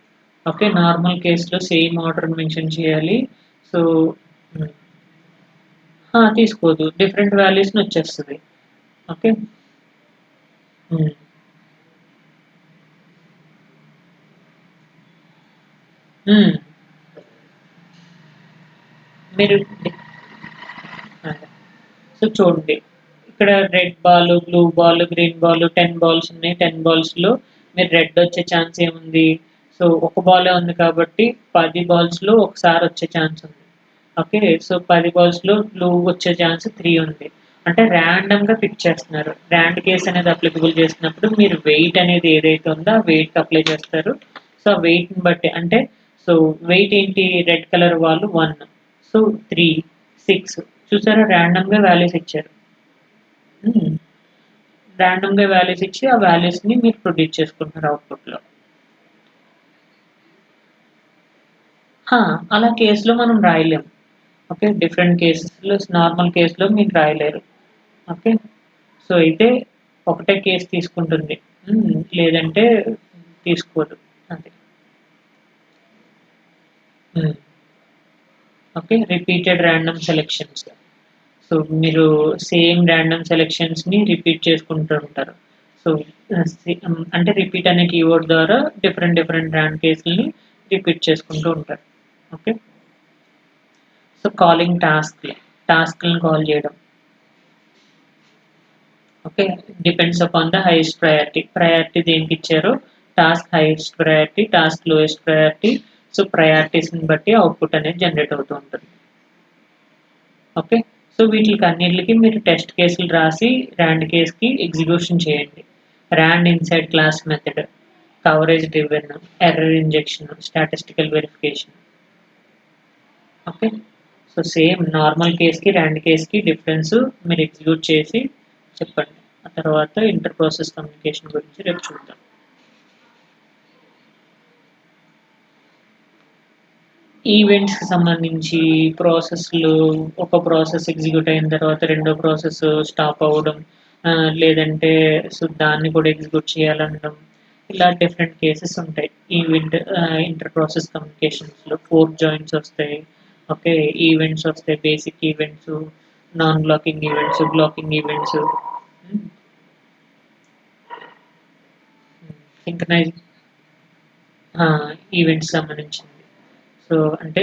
ఓకే. నార్మల్ కేసులో సేమ్ ఆర్డర్ మెన్షన్ చేయాలి. సో తీసుకోదు, డిఫరెంట్ వాల్యూస్ని వచ్చేస్తుంది. ఓకే. మీరు సో చూడండి, ఇక్కడ red ball, blue ball, green ball, 10 balls ఉన్నాయి. 10 బాల్స్లో మీరు రెడ్ వచ్చే ఛాన్స్ ఏముంది, సో ఒక బాలే ఉంది కాబట్టి 10 బాల్స్లో ఒకసారి వచ్చే ఛాన్స్ ఉంది. ఓకే. సో 10 బాల్స్లో బ్లూ వచ్చే ఛాన్స్ 3 ఉంది. అంటే ర్యాండమ్గా పిక్ చేస్తున్నారు. ర్యాండ్ కేస్ అనేది అప్లికబుల్ చేసినప్పుడు మీరు వెయిట్ అనేది ఏదైతే ఉందో ఆ వెయిట్ అప్లై చేస్తారు. సో ఆ వెయిట్ని బట్టి అంటే సో వెయిట్ ఏంటి, రెడ్ కలర్ వాళ్ళు 1, సో 3, 6 చూసారా, ర్యాండమ్గా వాల్యూస్ ఇచ్చారు. ర్యాండమ్గా వాల్యూస్ ఇచ్చి ఆ వాల్యూస్ని మీరు ప్రొడ్యూస్ చేసుకుంటున్నారు అవుట్పుట్లో. అలా కేసులో మనం రాయలేము. ఓకే. డిఫరెంట్ కేసెస్లో నార్మల్ కేసులో మీరు రాయలేరు. ఓకే. సో అయితే ఒకటే కేస్ తీసుకుంటుంది, లేదంటే తీసుకోదు. అది. Okay, repeated random selections. So మీరు సేమ్ ర్యాండమ్ సెలెక్షన్స్ని రిపీట్ చేసుకుంటూ ఉంటారు. సో అంటే రిపీట్ అనే కీవర్డ్ ద్వారా డిఫరెంట్ డిఫరెంట్ ర్యాండ్ కేసులని రిపీట్ చేసుకుంటూ ఉంటారు. ఓకే, సో కాలింగ్ టాస్క్లను కాల్ చేయడం. Okay, depends upon the highest priority దేనికి ఇచ్చారో, task highest priority, task lowest priority. So ప్రయారిటీస్ని బట్టి అవుట్పుట్ అనేది జనరేట్ అవుతూ ఉంటుంది. ఓకే, సో వీటికి అన్నిటికి మీరు టెస్ట్ కేసులు రాసి ర్యాండ్ కేస్కి ఎగ్జిక్యూషన్ చేయండి. Rand inside class method, coverage driven, error injection, statistical verification. Okay, so same normal కేస్కి ర్యాండ్ కేస్కి డిఫరెన్స్ మీరు ఎగ్జిక్యూట్ చేసి చెప్పండి. ఆ తర్వాత ఇంటర్ ప్రాసెస్ కమ్యూనికేషన్ గురించి రేపు చూద్దాం. ఈవెంట్స్కి సంబంధించి ప్రాసెస్లు, ఒక ప్రాసెస్ ఎగ్జిక్యూట్ అయిన తర్వాత రెండో ప్రాసెస్ స్టాప్ అవ్వడం, లేదంటే సో దాన్ని కూడా ఎగ్జిక్యూట్ చేయాలనడం, ఇలా డిఫరెంట్ కేసెస్ ఉంటాయి. ఈవెంట్ ఇంటర్ ప్రాసెస్ కమ్యూనికేషన్స్లో ఫోర్క్ జాయిన్స్ వస్తాయి. ఓకే, ఈవెంట్స్ వస్తాయి, basic events, non blocking events, blocking events, synchronize events సంబంధించింది. సో అంటే